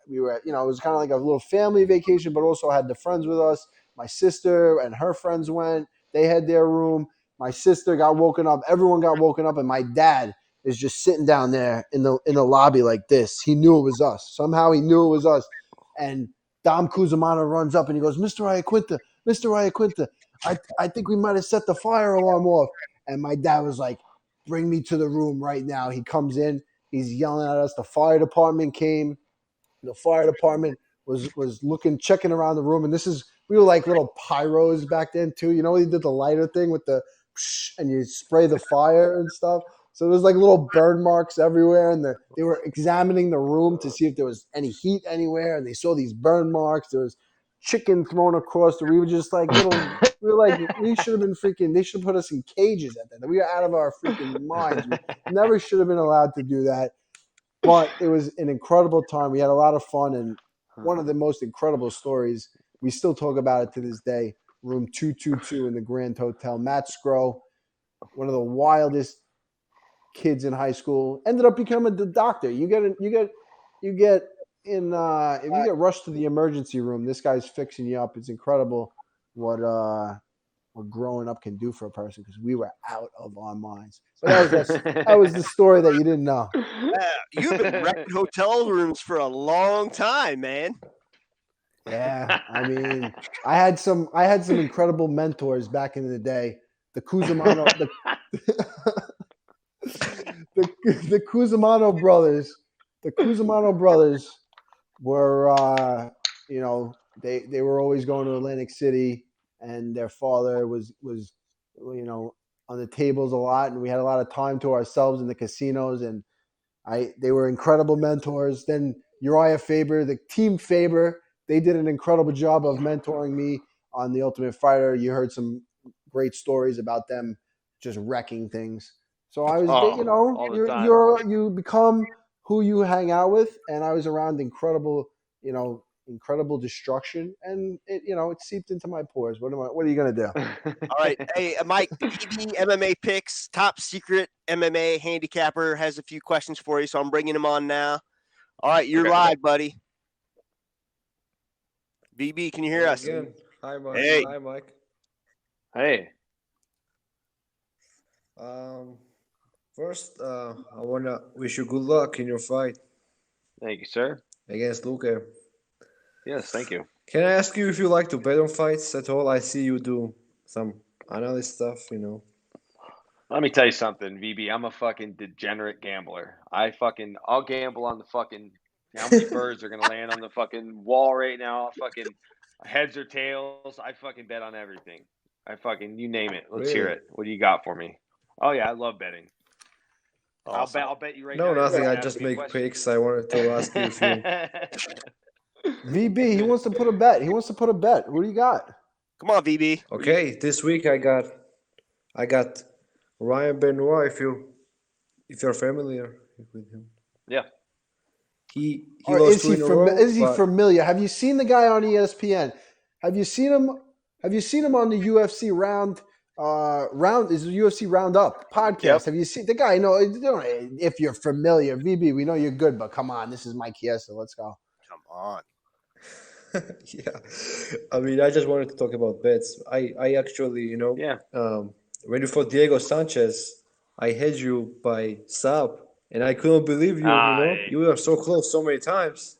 it was kind of like a little family vacation, but also had the friends with us. My sister and her friends went. They had their room. My sister got woken up. Everyone got woken up, and my dad is just sitting down there in the lobby like this. He knew it was us. Somehow he knew it was us. And Dom Cusimano runs up and he goes, Mr. Iaquinta, I think we might have set the fire alarm off. And my dad was like, bring me to the room right now. He comes in. He's yelling at us. The fire department came. The fire department was checking around the room. And we were like little pyros back then too. You know, he did the lighter thing with the and you spray the fire and stuff. So there was like little burn marks everywhere. And they were examining the room to see if there was any heat anywhere. And they saw these burn marks. There was chicken thrown across we were just like we should have been freaking, they should have put us in cages at that. We were out of our freaking minds. We never should have been allowed to do that. But it was an incredible time. We had a lot of fun, and one of the most incredible stories, we still talk about it to this day, room 222 in the Grand Hotel. Matt Scrow, one of the wildest kids in high school, ended up becoming the doctor. If you get rushed to the emergency room, this guy's fixing you up. It's incredible what growing up can do for a person, because we were out of our minds. But that was the story that you didn't know. You've been wrecking hotel rooms for a long time, man. Yeah, I mean, I had some incredible mentors back in the day. The Cusimano, the Cusimano brothers. The Cusimano brothers were, they were always going to Atlantic City, and their father was on the tables a lot, and we had a lot of time to ourselves in the casinos, and they were incredible mentors. Then Uriah Faber, the team Faber, they did an incredible job of mentoring me on The Ultimate Fighter. You heard some great stories about them just wrecking things. So I was, you become who you hang out with, and I was around incredible destruction, and it seeped into my pores. What are you gonna do? All right, hey Mike, VBMMA Picks, top secret MMA handicapper, has a few questions for you, so I'm bringing him on now. All right, you're live, buddy. VB, can you hear us? Again. Hi, Mike. Hey. Hi, Mike. Hey. First, I wanna wish you good luck in your fight. Thank you, sir. Against Luque. Yes, thank you. Can I ask you if you like to bet on fights at all? I see you do some analyst stuff, Let me tell you something, VB. I'm a fucking degenerate gambler. I'll gamble on the fucking how many birds are gonna land on the fucking wall right now. Fucking heads or tails. I fucking bet on everything. You name it. Let's hear it. What do you got for me? Oh yeah, I love betting. Awesome. I'll bet you right now. No, nothing. I just make picks. I wanted to ask you if you. VB, he wants to put a bet. What do you got? Come on, VB. Okay, this week I got Ryan Benoit. If you're familiar with him. Yeah. He lost two in a row. Is he familiar? Have you seen the guy on ESPN? Have you seen him on the UFC round is the UFC Roundup podcast? Yep. Have you seen the guy? No, if you're familiar, VB, we know you're good, but come on, this is Mike Chiesa. Let's go. Come on. Yeah, I mean, I just wanted to talk about bets. I actually, when you fought Diego Sanchez, I had you by sub, and I couldn't believe you. You were so close so many times.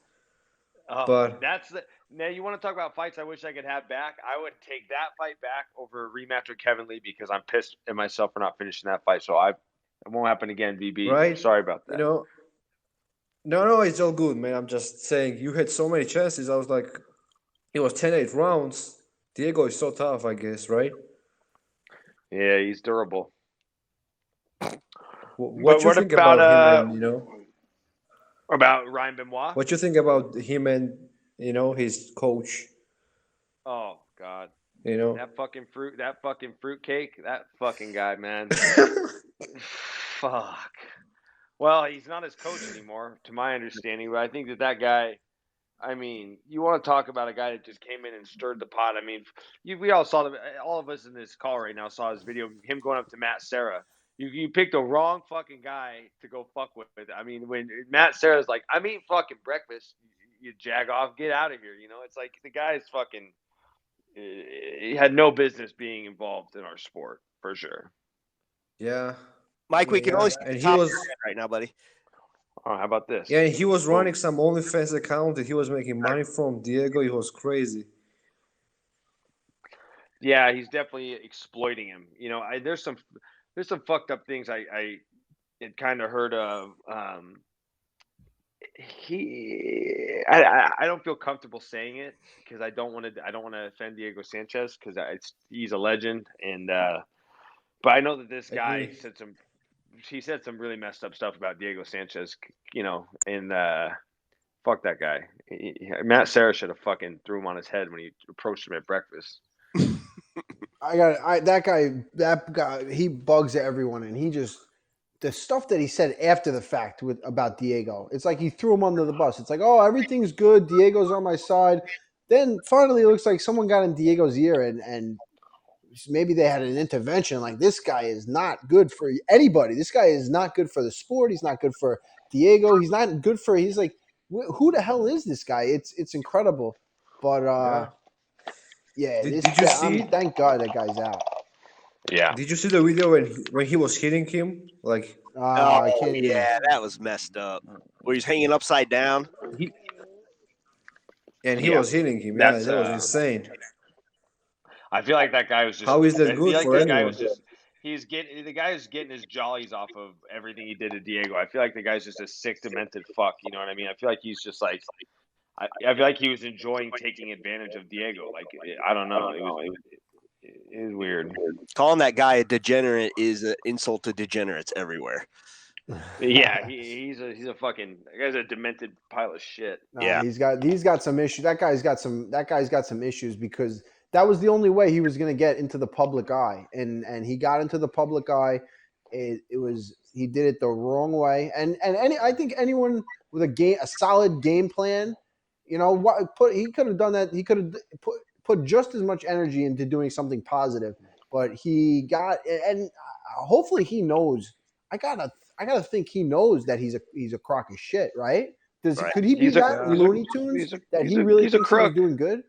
But now you want to talk about fights I wish I could have back? I would take that fight back over a rematch with Kevin Lee, because I'm pissed at myself for not finishing that fight. So it won't happen again, VB. Right? Sorry about that. No, it's all good, man. I'm just saying you had so many chances. I was like, it was 10-8 rounds. Diego is so tough, I guess, right? Yeah, he's durable. What you think about him and, About Ryan Benoit? What you think about him and, his coach? Oh, God. That fucking fruitcake, that fucking guy, man. Fuck. Well, he's not his coach anymore, to my understanding, but I think that guy I mean, you want to talk about a guy that just came in and stirred the pot. I mean, we all saw all of us in this call right now saw his video of him going up to Matt Serra. You picked the wrong fucking guy to go fuck with. I mean, when Matt Serra's like, I'm eating fucking breakfast, you jag off, get out of here. You know, it's like the guy's fucking. He had no business being involved in our sport for sure. Yeah. Mike, we can only see And the he top was right now, buddy. Oh, how about this? yeah, he was running some OnlyFans account that he was making money from Diego. It was crazy. Yeah, he's definitely exploiting him. You know, there's some fucked up things I had kind of heard of. I don't feel comfortable saying it because I don't want to offend Diego Sanchez because he's a legend and but I know that this guy said some really messed up stuff about Diego Sanchez, you know, and fuck that guy. Matt Serra should have fucking threw him on his head when he approached him at breakfast. That guy, he bugs everyone, and he just the stuff that he said after the fact about Diego. It's like he threw him under the bus. It's like, oh, everything's good. Diego's on my side. Then finally, it looks like someone got in Diego's ear, and maybe they had an intervention. Like, this guy is not good for anybody. This guy is not good for the sport. He's not good for Diego. He's not good for. He's like, who the hell is this guy? It's incredible, but yeah, Did you see? thank God that guy's out. Yeah. Did you see the video when he was hitting him? Like, I can't even. Yeah, that was messed up. Where he's hanging upside down. he Yeah. was hitting him. Yeah, That's, that was insane. I feel like that guy was just. How is that I feel good like for this guy anyone? was just. The guy is getting his jollies off of everything he did to Diego. I feel like the guy's just a sick, demented fuck. You know what I mean? I feel like he's just like. I feel like he was enjoying taking advantage of Diego. Like, I don't know. It was weird. Calling that guy a degenerate is an insult to degenerates everywhere. Yeah, he's a fucking. That guy's a demented pile of shit. Yeah. he's got some issues. That guy's got some issues because that was the only way he was going to get into the public eye, and he got into the public eye. He did it the wrong way, and I think anyone with a solid game plan, you know, he could have done that. He could have put just as much energy into doing something positive, but he got, and hopefully he knows. I gotta think he knows that he's a crock of shit, right? Right. Could he be that Looney Tunes that he really thinks he's doing good?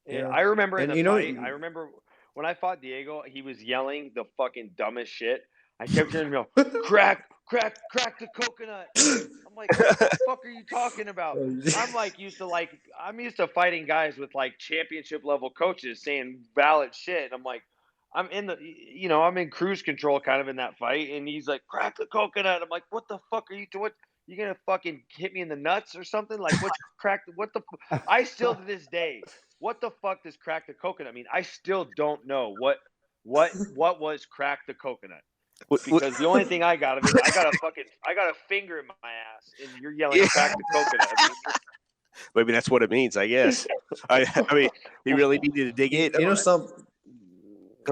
Yeah, I remember in And the fight. I remember when I fought Diego, he was yelling the fucking dumbest shit. I kept hearing him go, crack the coconut. I'm like, what the fuck are you talking about? I'm used to fighting guys with like championship level coaches saying valid shit. And I'm like, I'm in cruise control kind of in that fight. And he's like, crack the coconut. I'm like, what the fuck are you doing? You gonna fucking hit me in the nuts or something? Like, I still to this day, what the fuck does crack the coconut mean? I still don't know what was crack the coconut. Because the only thing I got of it, I got a finger in my ass, and you're yelling crack the coconut. I mean, Maybe that's what it means, I guess. I mean, he really needed to dig in. You know,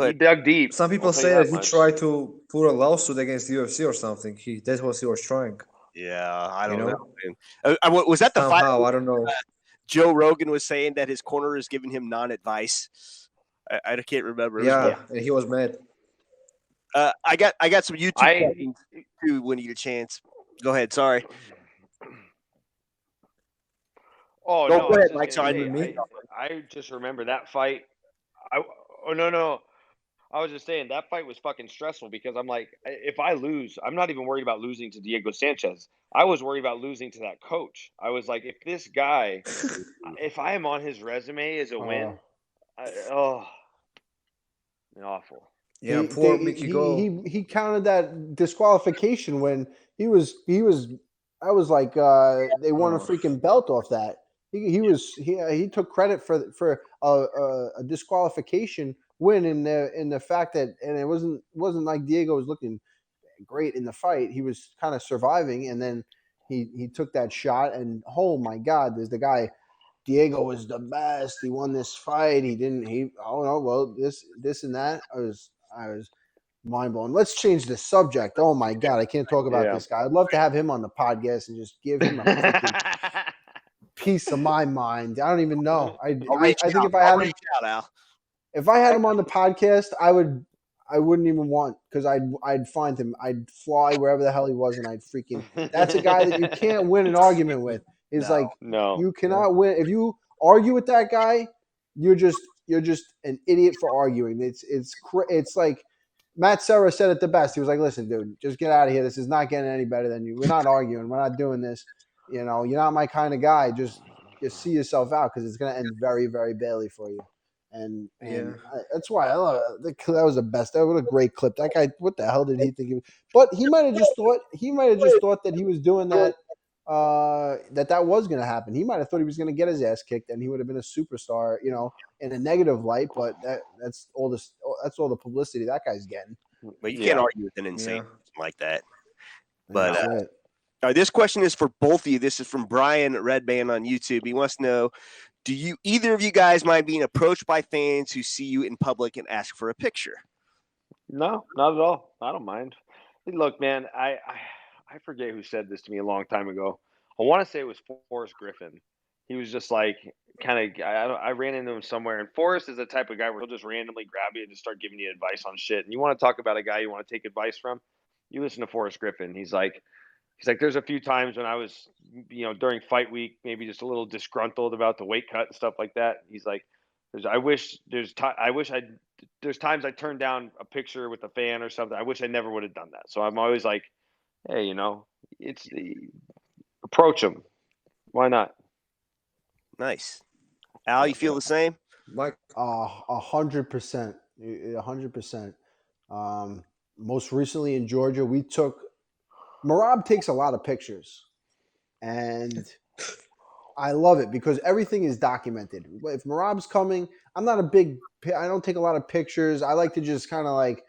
he dug deep. Some people say that he tried to put a lawsuit against the UFC or something. That's what he was trying. Yeah, I don't know. Was that the fight? I don't know. Joe Rogan was saying that his corner is giving him non-advice. I can't remember. Yeah, and he was mad. I got some YouTube questions too when you get a chance. Go ahead. Sorry. Oh, no, no, go ahead, Mike. Sorry. I just remember that fight. No. I was just saying that fight was fucking stressful because I'm like, if I lose, I'm not even worried about losing to Diego Sanchez. I was worried about losing to that coach. I was like, if this guy, if I am on his resume as a win, awful. Yeah, poor Mickey Go. He counted that disqualification when he was. I was like, they won a freaking belt off that. He took credit for a disqualification win in the fact that, and it wasn't like Diego was looking great in the fight. He was kind of surviving, and then he took that shot, and oh my God, there's the guy. Diego was the best. He won this fight. This and that. I was mind blown. Let's change the subject. Oh my God, I can't talk about this guy. I'd love to have him on the podcast and just give him a freaking peace of my mind. I don't even know. I think if I I'll had him, reach out, Al. if I had him on the podcast, I wouldn't even want, because I'd find him. I'd fly wherever the hell he was, and I'd freaking. That's a guy that you can't win an argument with. He's No. like, No. you cannot win if you argue with that guy. You're just an idiot for arguing. It's like Matt Serra said it the best. He was like, "Listen, dude, just get out of here. This is not getting any better than you. We're not arguing. We're not doing this. You know, you're not my kind of guy. Just see yourself out, because it's going to end very, very badly for you." And that's why I love it. That was the best. That was a great clip. That guy, what the hell did he think? But he might have just thought that he was doing that. That was going to happen. He might have thought he was going to get his ass kicked, and he would have been a superstar, you know, in a negative light. But that's all the publicity that guy's getting. But you can't argue with an insane person like that. But That's it. all right, this question is for both of you. This is from Brian Redband on YouTube. He wants to know, do you either of you guys mind being approached by fans who see you in public and ask for a picture? No, not at all. I don't mind. Look, man, I forget who said this to me a long time ago. I want to say it was Forrest Griffin. He was just like, kind of, I ran into him somewhere. And Forrest is the type of guy where he'll just randomly grab you and just start giving you advice on shit. And you want to talk about a guy you want to take advice from? You listen to Forrest Griffin. He's like, there's a few times when I was, you know, during fight week, maybe just a little disgruntled about the weight cut and stuff like that. He's like, there's times I turned down a picture with a fan or something. I wish I never would have done that. So I'm always like, hey, you know, approach them. Why not? Nice. Al, you feel the same? Mike, 100%, 100%. Most recently in Georgia, Merab takes a lot of pictures, and I love it because everything is documented. If Merab's coming, I don't take a lot of pictures. I like to just kind of like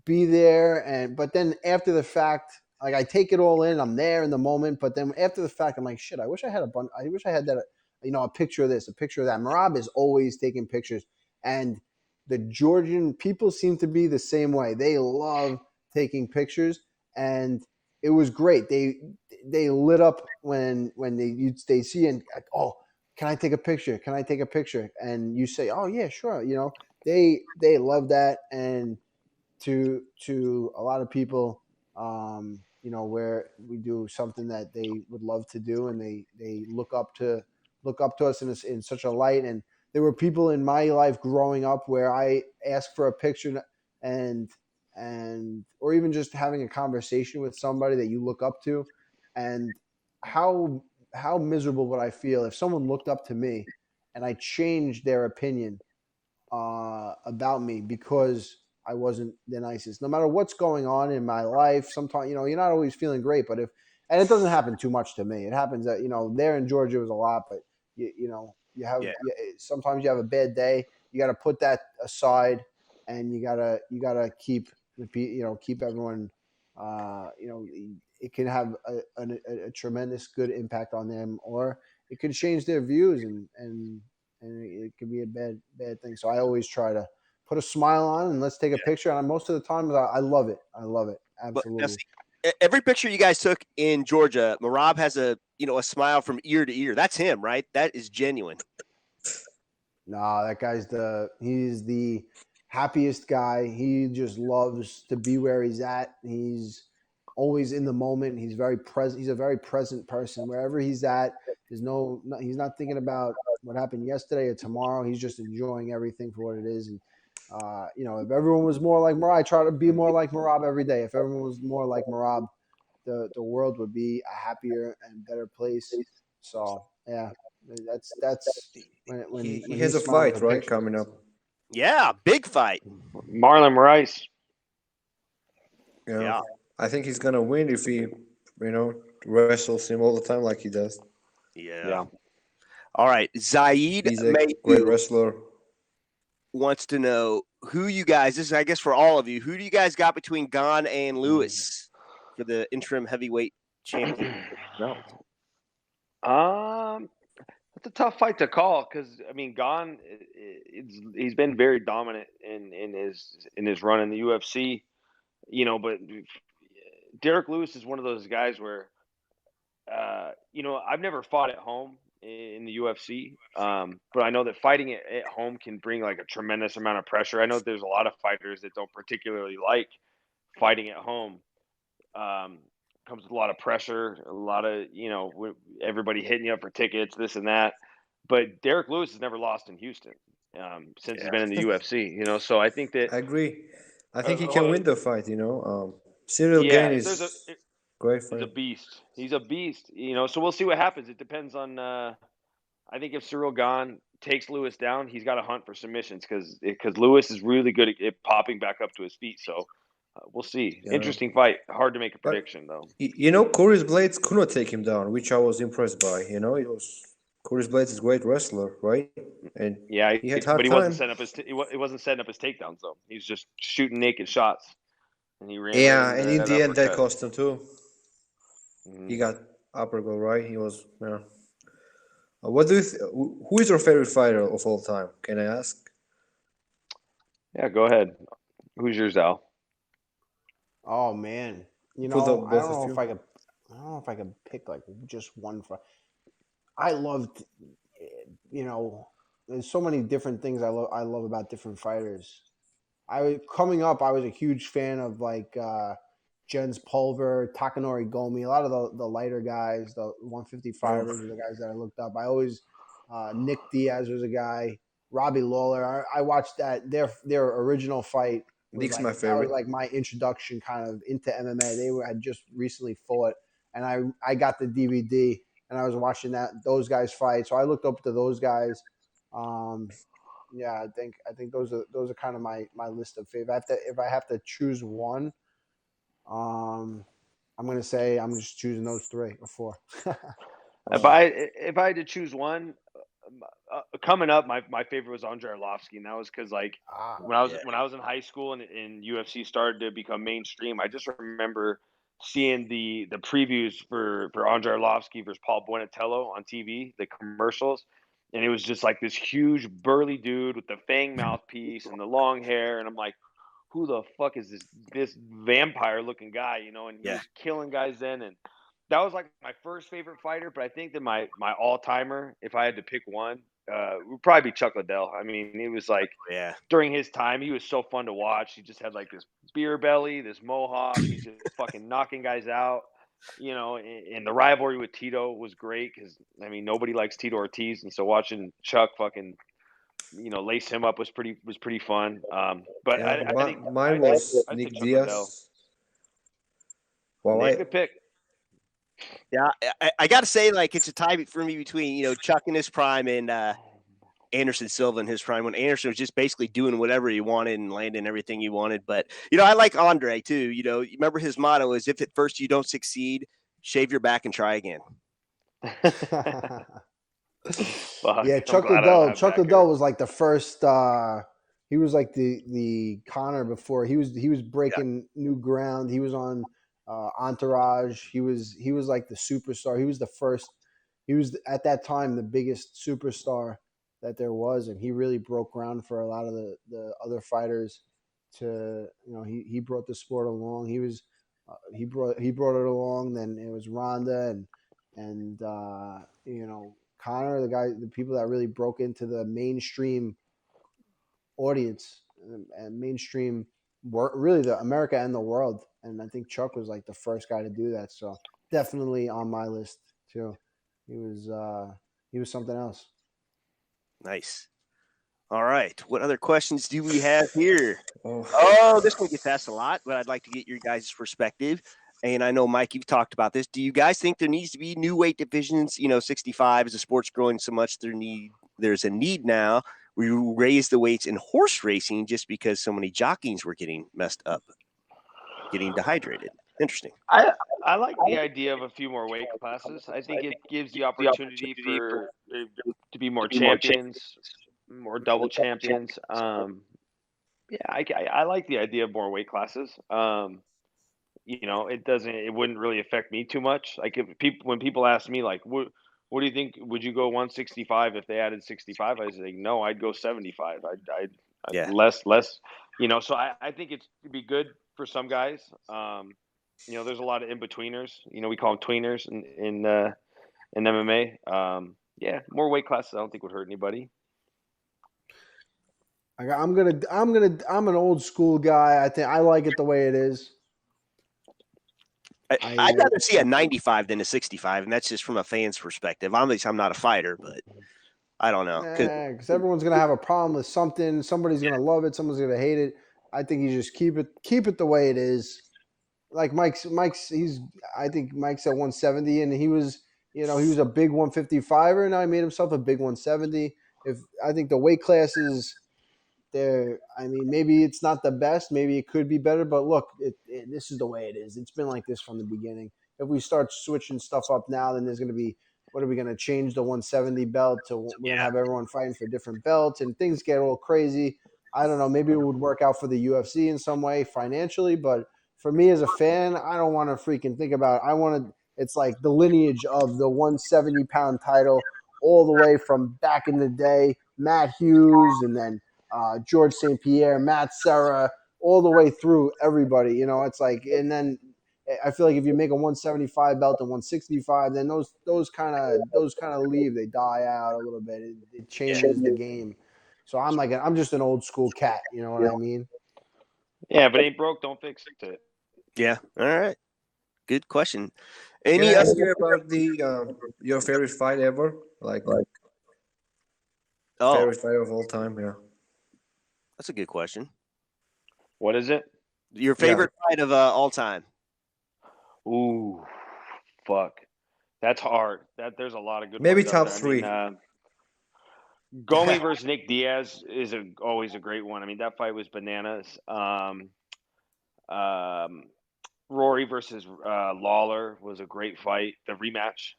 be there, but then after the fact, like I take it all in. I'm there in the moment, but then after the fact, I'm like, shit. I wish I had that. You know, a picture of this, a picture of that. Merab is always taking pictures, and the Georgian people seem to be the same way. They love taking pictures, and it was great. They lit up when they see and like, oh, can I take a picture? Can I take a picture? And you say, oh yeah, sure. You know, they love that, and to a lot of people, you know, where we do something that they would love to do, and they look up to us in such a light. And there were people in my life growing up where I asked for a picture and or even just having a conversation with somebody that you look up to, and how miserable would I feel if someone looked up to me and I changed their opinion about me because I wasn't the nicest. No matter what's going on in my life, sometimes, you know, you're not always feeling great, but and it doesn't happen too much to me. It happens that, you know, there in Georgia it was a lot, but you know, sometimes you have a bad day. You got to put that aside, and you gotta keep everyone. You know, it can have a tremendous good impact on them, or it could change their views, and it could be a bad thing. So I always try to put a smile on and let's take a picture. And most of the time, I love it. I love it. Absolutely. Every picture you guys took in Georgia, Merab has a smile from ear to ear. That's him, right? That is genuine. Nah, that guy's he's the happiest guy. He just loves to be where he's at. He's always in the moment. He's very present. He's a very present person. Wherever he's at, he's not thinking about what happened yesterday or tomorrow. He's just enjoying everything for what it is. And you know, if everyone was more like Merab, I try to be more like Merab every day. If everyone was more like Merab, the world would be a happier and better place. So yeah, that's when he has a fight right coming up. Yeah, big fight. Marlon Moraes. Yeah. I think he's gonna win if he, wrestles him all the time like he does. Yeah. All right, Zaid. He's a great wrestler. Wants to know who you guys. This is, I guess, for all of you. Who do you guys got between Gane and Lewis for the interim heavyweight champion belt? It's a tough fight to call because I mean, Gane, he's been very dominant in his run in the UFC, But Derek Lewis is one of those guys where, I've never fought at home, in the UFC. But I know that fighting it at home can bring like a tremendous amount of pressure. I know there's a lot of fighters that don't particularly like fighting at home. Comes with a lot of pressure, a lot of, everybody hitting you up for tickets, this and that. But Derek Lewis has never lost in Houston since he's been in the UFC, so I think that I agree. I think he hold can on. win the fight. Cyril Gane if there's is great for he's a him. beast. He's a beast, so we'll see what happens. It depends on I think if Cyril Gane takes Lewis down, he's got to hunt for submissions because Lewis is really good at popping back up to his feet. So we'll see. Yeah. Interesting fight. Hard to make a But prediction though. Corey's Blades could not take him down, which I was impressed by. It was Corey's Blades is a great wrestler, right? And Yeah, he had hard but he time. wasn't setting up his it wasn't setting up his takedowns though. He was just shooting naked shots, and he ran. Yeah, right and into in the end, that uppercut. cost him too. Mhm. He got upper goal, right? He was. Yeah. What do you? Who is your favorite fighter of all time? Can I ask? Yeah, go ahead. Who's yours, Al? Oh man, Put up I both don't of know you. if I could. I don't know if I could pick like just one fight. I loved, there's so many different things I love about different fighters. Coming up, I was a huge fan of like Jens Pulver, Takanori Gomi, a lot of the lighter guys, the 155ers, were the guys that I looked up. I always Nick Diaz was a guy. Robbie Lawler. I watched that their original fight. Nick's my That was favorite. like my introduction kind of into MMA. Had just recently fought, and I got the DVD and I was watching those guys fight. So I looked up to those guys. Yeah, I think those are kind of my list of favorites. If I have to choose one, I'm gonna say I'm just choosing those 3 or 4. If I had to choose one, coming up, my favorite was Andrei Arlovsky, and that was because like when I was in high school and UFC started to become mainstream, I just remember seeing the previews for Andrei Arlovsky versus Paul Buenatello on TV, the commercials, and it was just like this huge burly dude with the fang mouthpiece and the long hair, and I'm like, who the fuck is this vampire looking guy, and he was killing guys then, and that was like my first favorite fighter. But I think that my all timer, if I had to pick one, would probably be Chuck Liddell. I mean, it was like during his time, he was so fun to watch. He just had like this beer belly, this mohawk. He's just fucking knocking guys out. And the rivalry with Tito was great because I mean nobody likes Tito Ortiz, and so watching Chuck fucking lace him up was pretty fun. But Yeah, I think mine was I'd say Nick Chuck Liddell. Diaz. Well, Nick, good pick. Yeah, I got to say, like, it's a tie for me between, Chuck in his prime and Anderson Silva in his prime, when Anderson was just basically doing whatever he wanted and landing everything he wanted. But, I like Andre, too. You remember his motto is, if at first you don't succeed, shave your back and try again. Yeah, Chuck Liddell. Chuck Liddell was like the first. He was like the Conor before. He was breaking new ground. He was on Entourage. He was like the superstar. He was the first. He was at that time the biggest superstar that there was, and he really broke ground for a lot of the other fighters. He brought the sport along. He brought it along. Then it was Ronda and Conor, the people that really broke into the mainstream audience and mainstream, really the America and the world. And I think Chuck was like the first guy to do that. So definitely on my list too. He was something else. Nice. All right. What other questions do we have here? This one gets asked a lot, but I'd like to get your guys' perspective. And I know, Mike, you've talked about this. Do you guys think there needs to be new weight divisions? 65 as the sport's growing so much, there's a need now where you raise the weights in horse racing just because so many jockeys were getting messed up, getting dehydrated. Interesting. I like the idea of a few more weight classes. I think it gives the opportunity for to be more champions, more double champions. I like the idea of more weight classes. It wouldn't really affect me too much. Like when people ask me like, what do you think? Would you go 165 if they added 65? I say no, I'd go 75. I'd less. So I think it'd be good for some guys. There's a lot of in-betweeners. We call them tweeners in MMA. Yeah, more weight classes I don't think would hurt anybody. I'm an old school guy. I think I like it the way it is. I'd rather see a 95 than a 65, and that's just from a fan's perspective. Obviously, I'm not a fighter, but I don't know. Because everyone's gonna have a problem with something. Somebody's gonna love it. Someone's gonna hate it. I think you just keep it the way it is. Like Mike's I think Mike's at 170, and he was a big 155er, and now he made himself a big 170. I think the weight classes there, I mean, maybe it's not the best, maybe it could be better, but look, this is the way it is. It's been like this from the beginning. If we start switching stuff up now, then there's going to be, what are we going to change the 170 belt to? We're going to have everyone fighting for different belts, and things get all crazy. I don't know. Maybe it would work out for the UFC in some way financially, but for me as a fan, I don't want to freaking think about it. I want to. It's like the lineage of the 170-pound title all the way from back in the day, Matt Hughes, and then George St. Pierre, Matt Serra, all the way through everybody. It's like, and then I feel like if you make a 175 belt and 165, then those kind of leave. They die out a little bit. It changes the game. So I'm just an old school cat. You know what I mean? Yeah, if it ain't broke, don't fix it. Yeah. All right. Good question. Can I ask you about your favorite fight ever? Like favorite fight of all time? Yeah. That's a good question. What is it? Your favorite fight of all time? Ooh, fuck. That's hard. There's a lot of good. Maybe ones top out there. three. I mean, Gomi versus Nick Diaz is always a great one. I mean, that fight was bananas. Rory versus Lawler was a great fight. The rematch,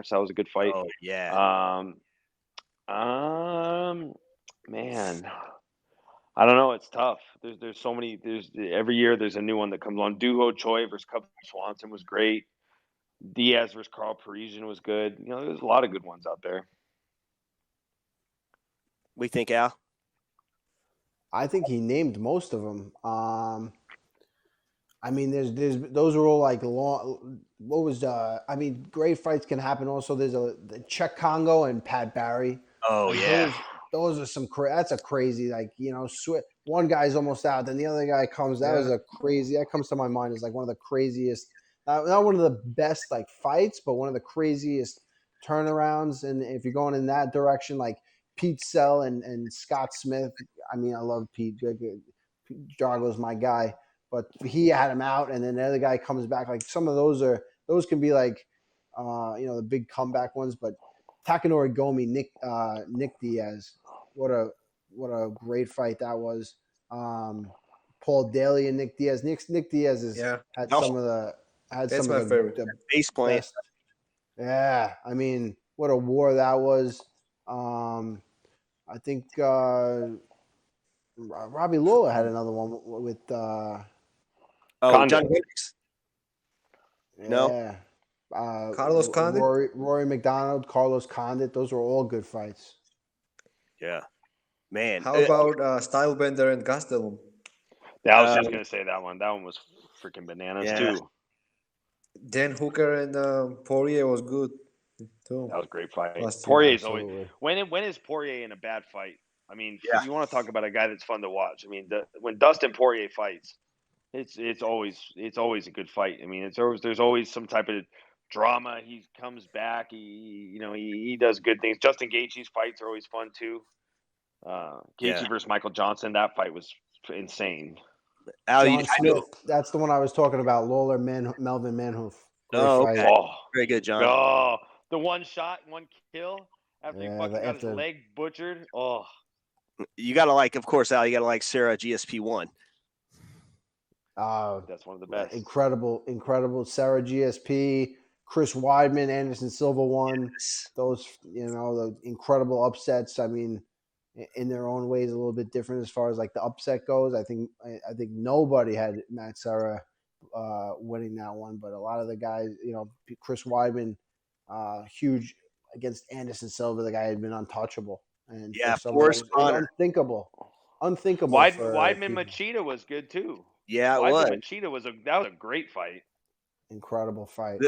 that was a good fight. Oh yeah. Man, I don't know. It's tough. There's so many. Every year there's a new one that comes on. Duho Choi versus Cub Swanson was great. Diaz versus Carl Parisian was good. There's a lot of good ones out there. We think, Al? I think he named most of them. I mean, there's those are all like long. What was great fights can happen. Also, there's the Czech Congo and Pat Barry. Oh yeah, those are some. That's a crazy one guy's almost out, then the other guy comes. That was a crazy. That comes to my mind as like one of the craziest. Not one of the best like fights, but one of the craziest turnarounds. And if you're going in that direction, like Pete Sell and Scott Smith. I mean, I love Pete. Jargo's my guy. But he had him out, and then the other guy comes back. Like some of those can be like, the big comeback ones. But Takanori Gomi, Nick Diaz, what a great fight that was. Paul Daly and Nick Diaz. Nick Diaz had some of the favorite base play. Yeah, I mean, what a war that was. I think Robbie Lawler had another one with. John Hendricks. Yeah. No. Carlos Condit? Rory McDonald, Carlos Condit. Those were all good fights. Yeah. Man. How about Stylebender and Gastelum? I was just going to say that one. That one was freaking bananas, too. Dan Hooker and Poirier was good, too. That was a great fight. Poirier's always... When is Poirier in a bad fight? I mean, you want to talk about a guy that's fun to watch. I mean, when Dustin Poirier fights... It's always a good fight. I mean, there's always some type of drama. He comes back. He does good things. Justin Gaethje's fights are always fun too. Gaethje versus Michael Johnson. That fight was insane. John Smith. That's the one I was talking about. Lawler, Melvin Manhoef. Okay. Very good, John. Oh, the one shot, one kill after he fucking got his leg butchered. Oh, you gotta of course, Al. You gotta Sarah GSP1. That's one of the best. Incredible. Sarah GSP, Chris Weidman, Anderson Silva won. Yes. Those, the incredible upsets. I mean, in their own ways, a little bit different as far as like the upset goes. I think nobody had Matt Serra winning that one, but a lot of the guys, Chris Weidman, huge against Anderson Silva. The guy had been untouchable, and unthinkable. Weidman Machida was good too. Yeah, it was. Machida that was a great fight. Incredible fight.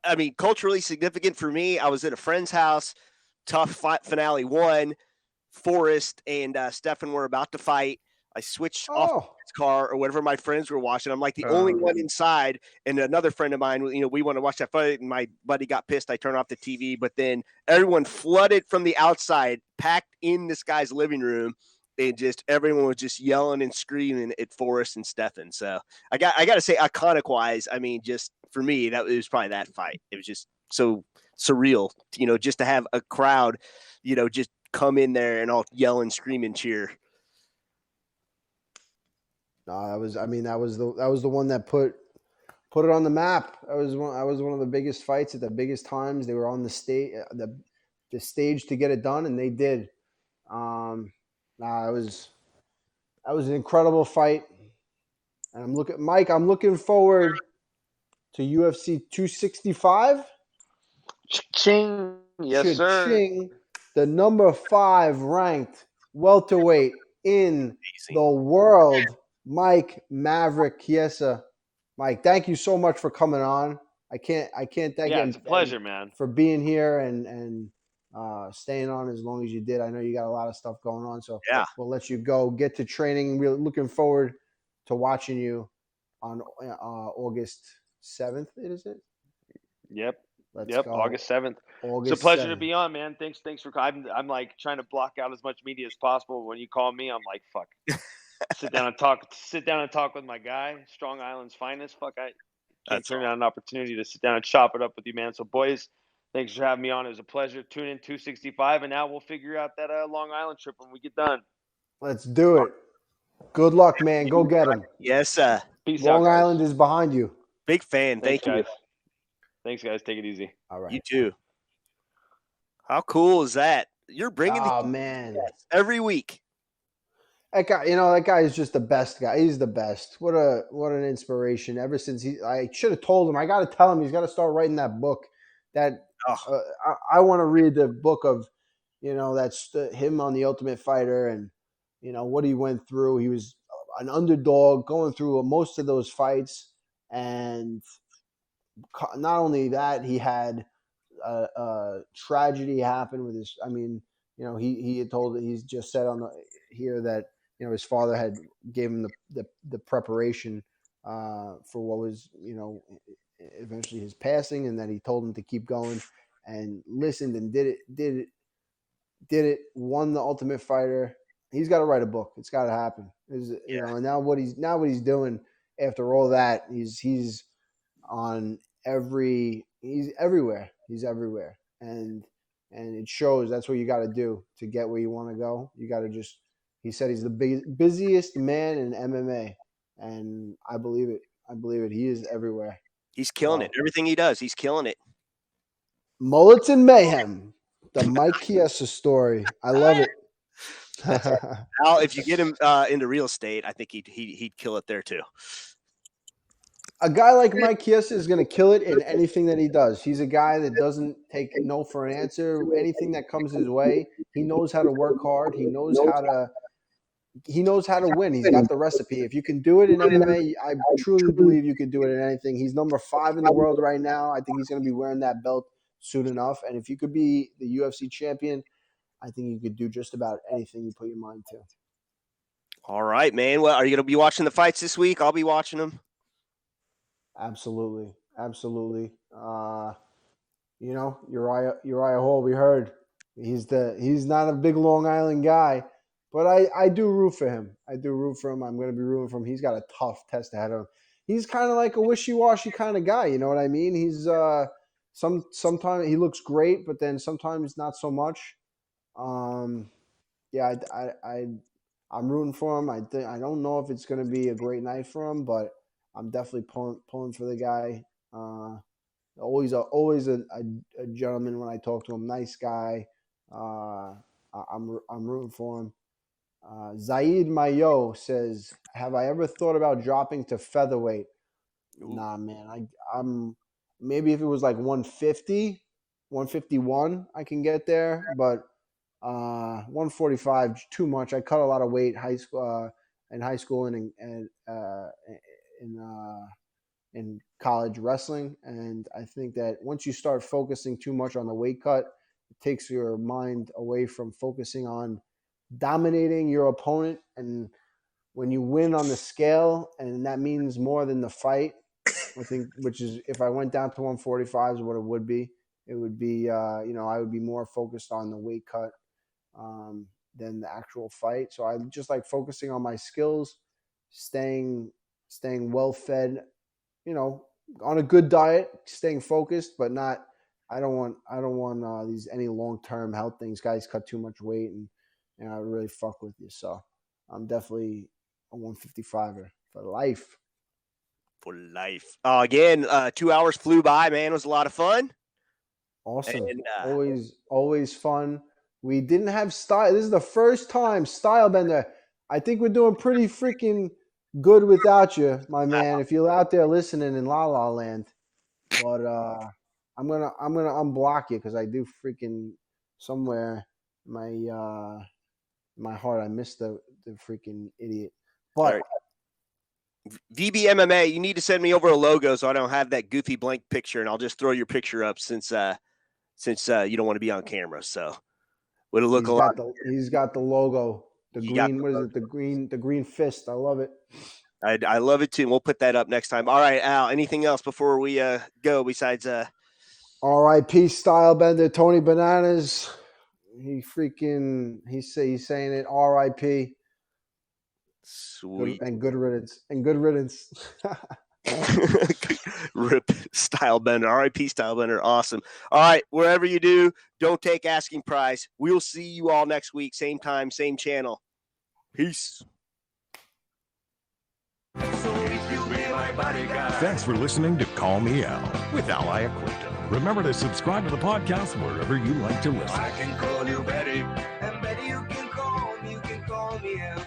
I mean, culturally significant for me. I was at a friend's house. TUF fight finale 1. Forrest and Stefan were about to fight. I switched off his car or whatever my friends were watching. I'm like the only one inside, and another friend of mine, we want to watch that fight, and my buddy got pissed. I turned off the TV, but then everyone flooded from the outside, packed in this guy's living room, and just everyone was just yelling and screaming at Forrest and Stefan. So I got to say, iconic wise, I mean, just for me, it was probably that fight. It was just so surreal, just to have a crowd, just come in there and all yell and scream and cheer. No, that was the one that put it on the map. That was one of the biggest fights at the biggest times. They were on the stage, the stage to get it done, and they did. That was an incredible fight. And I'm looking forward to UFC 265. Ching, yes, sir. Ching, the number 5 ranked welterweight in the world, Mike Maverick Chiesa. Mike, thank you so much for coming on. I can't thank you. It's a pleasure, man, for being here and staying on as long as you did. I know you got a lot of stuff going on, so we'll let you go. Get to training. We're looking forward to watching you on August 7th. Is it? Yep. Let's go. August 7th. August it's a pleasure 7th. to be on, man. Thanks for. I'm like trying to block out as much media as possible. When you call me, I'm like, fuck. Sit down and talk with my guy, Strong Island's finest. Fuck, I can't turn down an opportunity to sit down and chop it up with you, man. So, boys, thanks for having me on. It was a pleasure. Tune in 265, and now we'll figure out that Long Island trip when we get done. Let's do it. Good luck, man. Go get him. Yes, sir. Peace Long out, guys. Island is behind you. Big fan. Thanks, Thank you. guys. Thanks, guys. Take it easy. All right. You too. How cool is that? You're bringing man every week. That guy is just the best guy. He's the best. What an inspiration. Ever since I should have told him. I got to tell him he's got to start writing that book. That I want to read the book of, that's him on The Ultimate Fighter and what he went through. He was an underdog going through most of those fights, and not only that, he had a tragedy happen with his. I mean, he had told that he's just said on here that. His father had gave him the preparation for what was, eventually his passing, and that he told him to keep going and listened and did it, won the Ultimate Fighter. He's got to write a book. It's got to happen. And now what he's doing after all that, he's everywhere. He's everywhere. And it shows. That's what you got to do to get where you want to go. You got to just. He said he's the busiest man in MMA, and I believe it. He is everywhere. He's killing it. Everything he does, he's killing it. Mullets and Mayhem, the Mike Chiesa story. I love it. Al, if you get him into real estate, I think he'd kill it there too. A guy like Mike Chiesa is going to kill it in anything that he does. He's a guy that doesn't take no for an answer. Anything that comes his way, he knows how to work hard. He knows how to win. He's got the recipe. If you can do it in MMA, I truly believe you can do it in anything. He's number 5 in the world right now. I think he's going to be wearing that belt soon enough. And if you could be the UFC champion, I think you could do just about anything you put your mind to. All right, man. Well, are you going to be watching the fights this week? I'll be watching them. Absolutely. Uriah Hall, we heard he's not a big Long Island guy. But I do root for him. I'm going to be rooting for him. He's got a tough test ahead of him. He's kind of like a wishy-washy kind of guy. You know what I mean? He's sometimes he looks great, but then sometimes not so much. I'm rooting for him. I don't know if it's going to be a great night for him, but I'm definitely pulling for the guy. Always a gentleman when I talk to him. Nice guy. I'm rooting for him. Zaid Mayo says, "Have I ever thought about dropping to featherweight?" Nah, man. I'm maybe if it was like 150, 151, I can get there, but 145 too much. I cut a lot of weight in high school and in in college wrestling. And I think that once you start focusing too much on the weight cut, it takes your mind away from focusing on dominating your opponent. And when you win on the scale, and that means more than the fight, I think, which is if I went down to 145 is what it would be. It would be, I would be more focused on the weight cut than the actual fight. So I just like focusing on my skills, staying well fed, on a good diet, staying focused, but not. I don't want these any long-term health things. Guys cut too much weight and I would really fuck with you. So I'm definitely a 155er for life. For life. Again, 2 hours flew by, man. It was a lot of fun. Awesome. And, always fun. We didn't have style. This is the first time Stylebender. I think we're doing pretty freaking good without you, my man. If you're out there listening in La La Land, but I'm gonna unblock you because I do freaking somewhere my heart. I missed the freaking idiot. But right. VBMMA, you need to send me over a logo so I don't have that goofy blank picture, and I'll just throw your picture up since you don't want to be on camera. So would it look a lot? He's got the logo. The green. What is it? The green fist. I love it. I love it too. And we'll put that up next time. All right, Al. Anything else before we go besides? R.I.P. Stylebender, Tony Bananas. He's saying it. R.I.P. Sweet. Good riddance. Rip Stylebender. R.I.P. Stylebender. Awesome. All right. Wherever you do, don't take asking prize. We'll see you all next week. Same time, same channel. Peace. Thanks for listening to Call Me Al with Iaquinta. Remember to subscribe to the podcast wherever you like to listen. I can call you Betty, and Betty, you can call me out.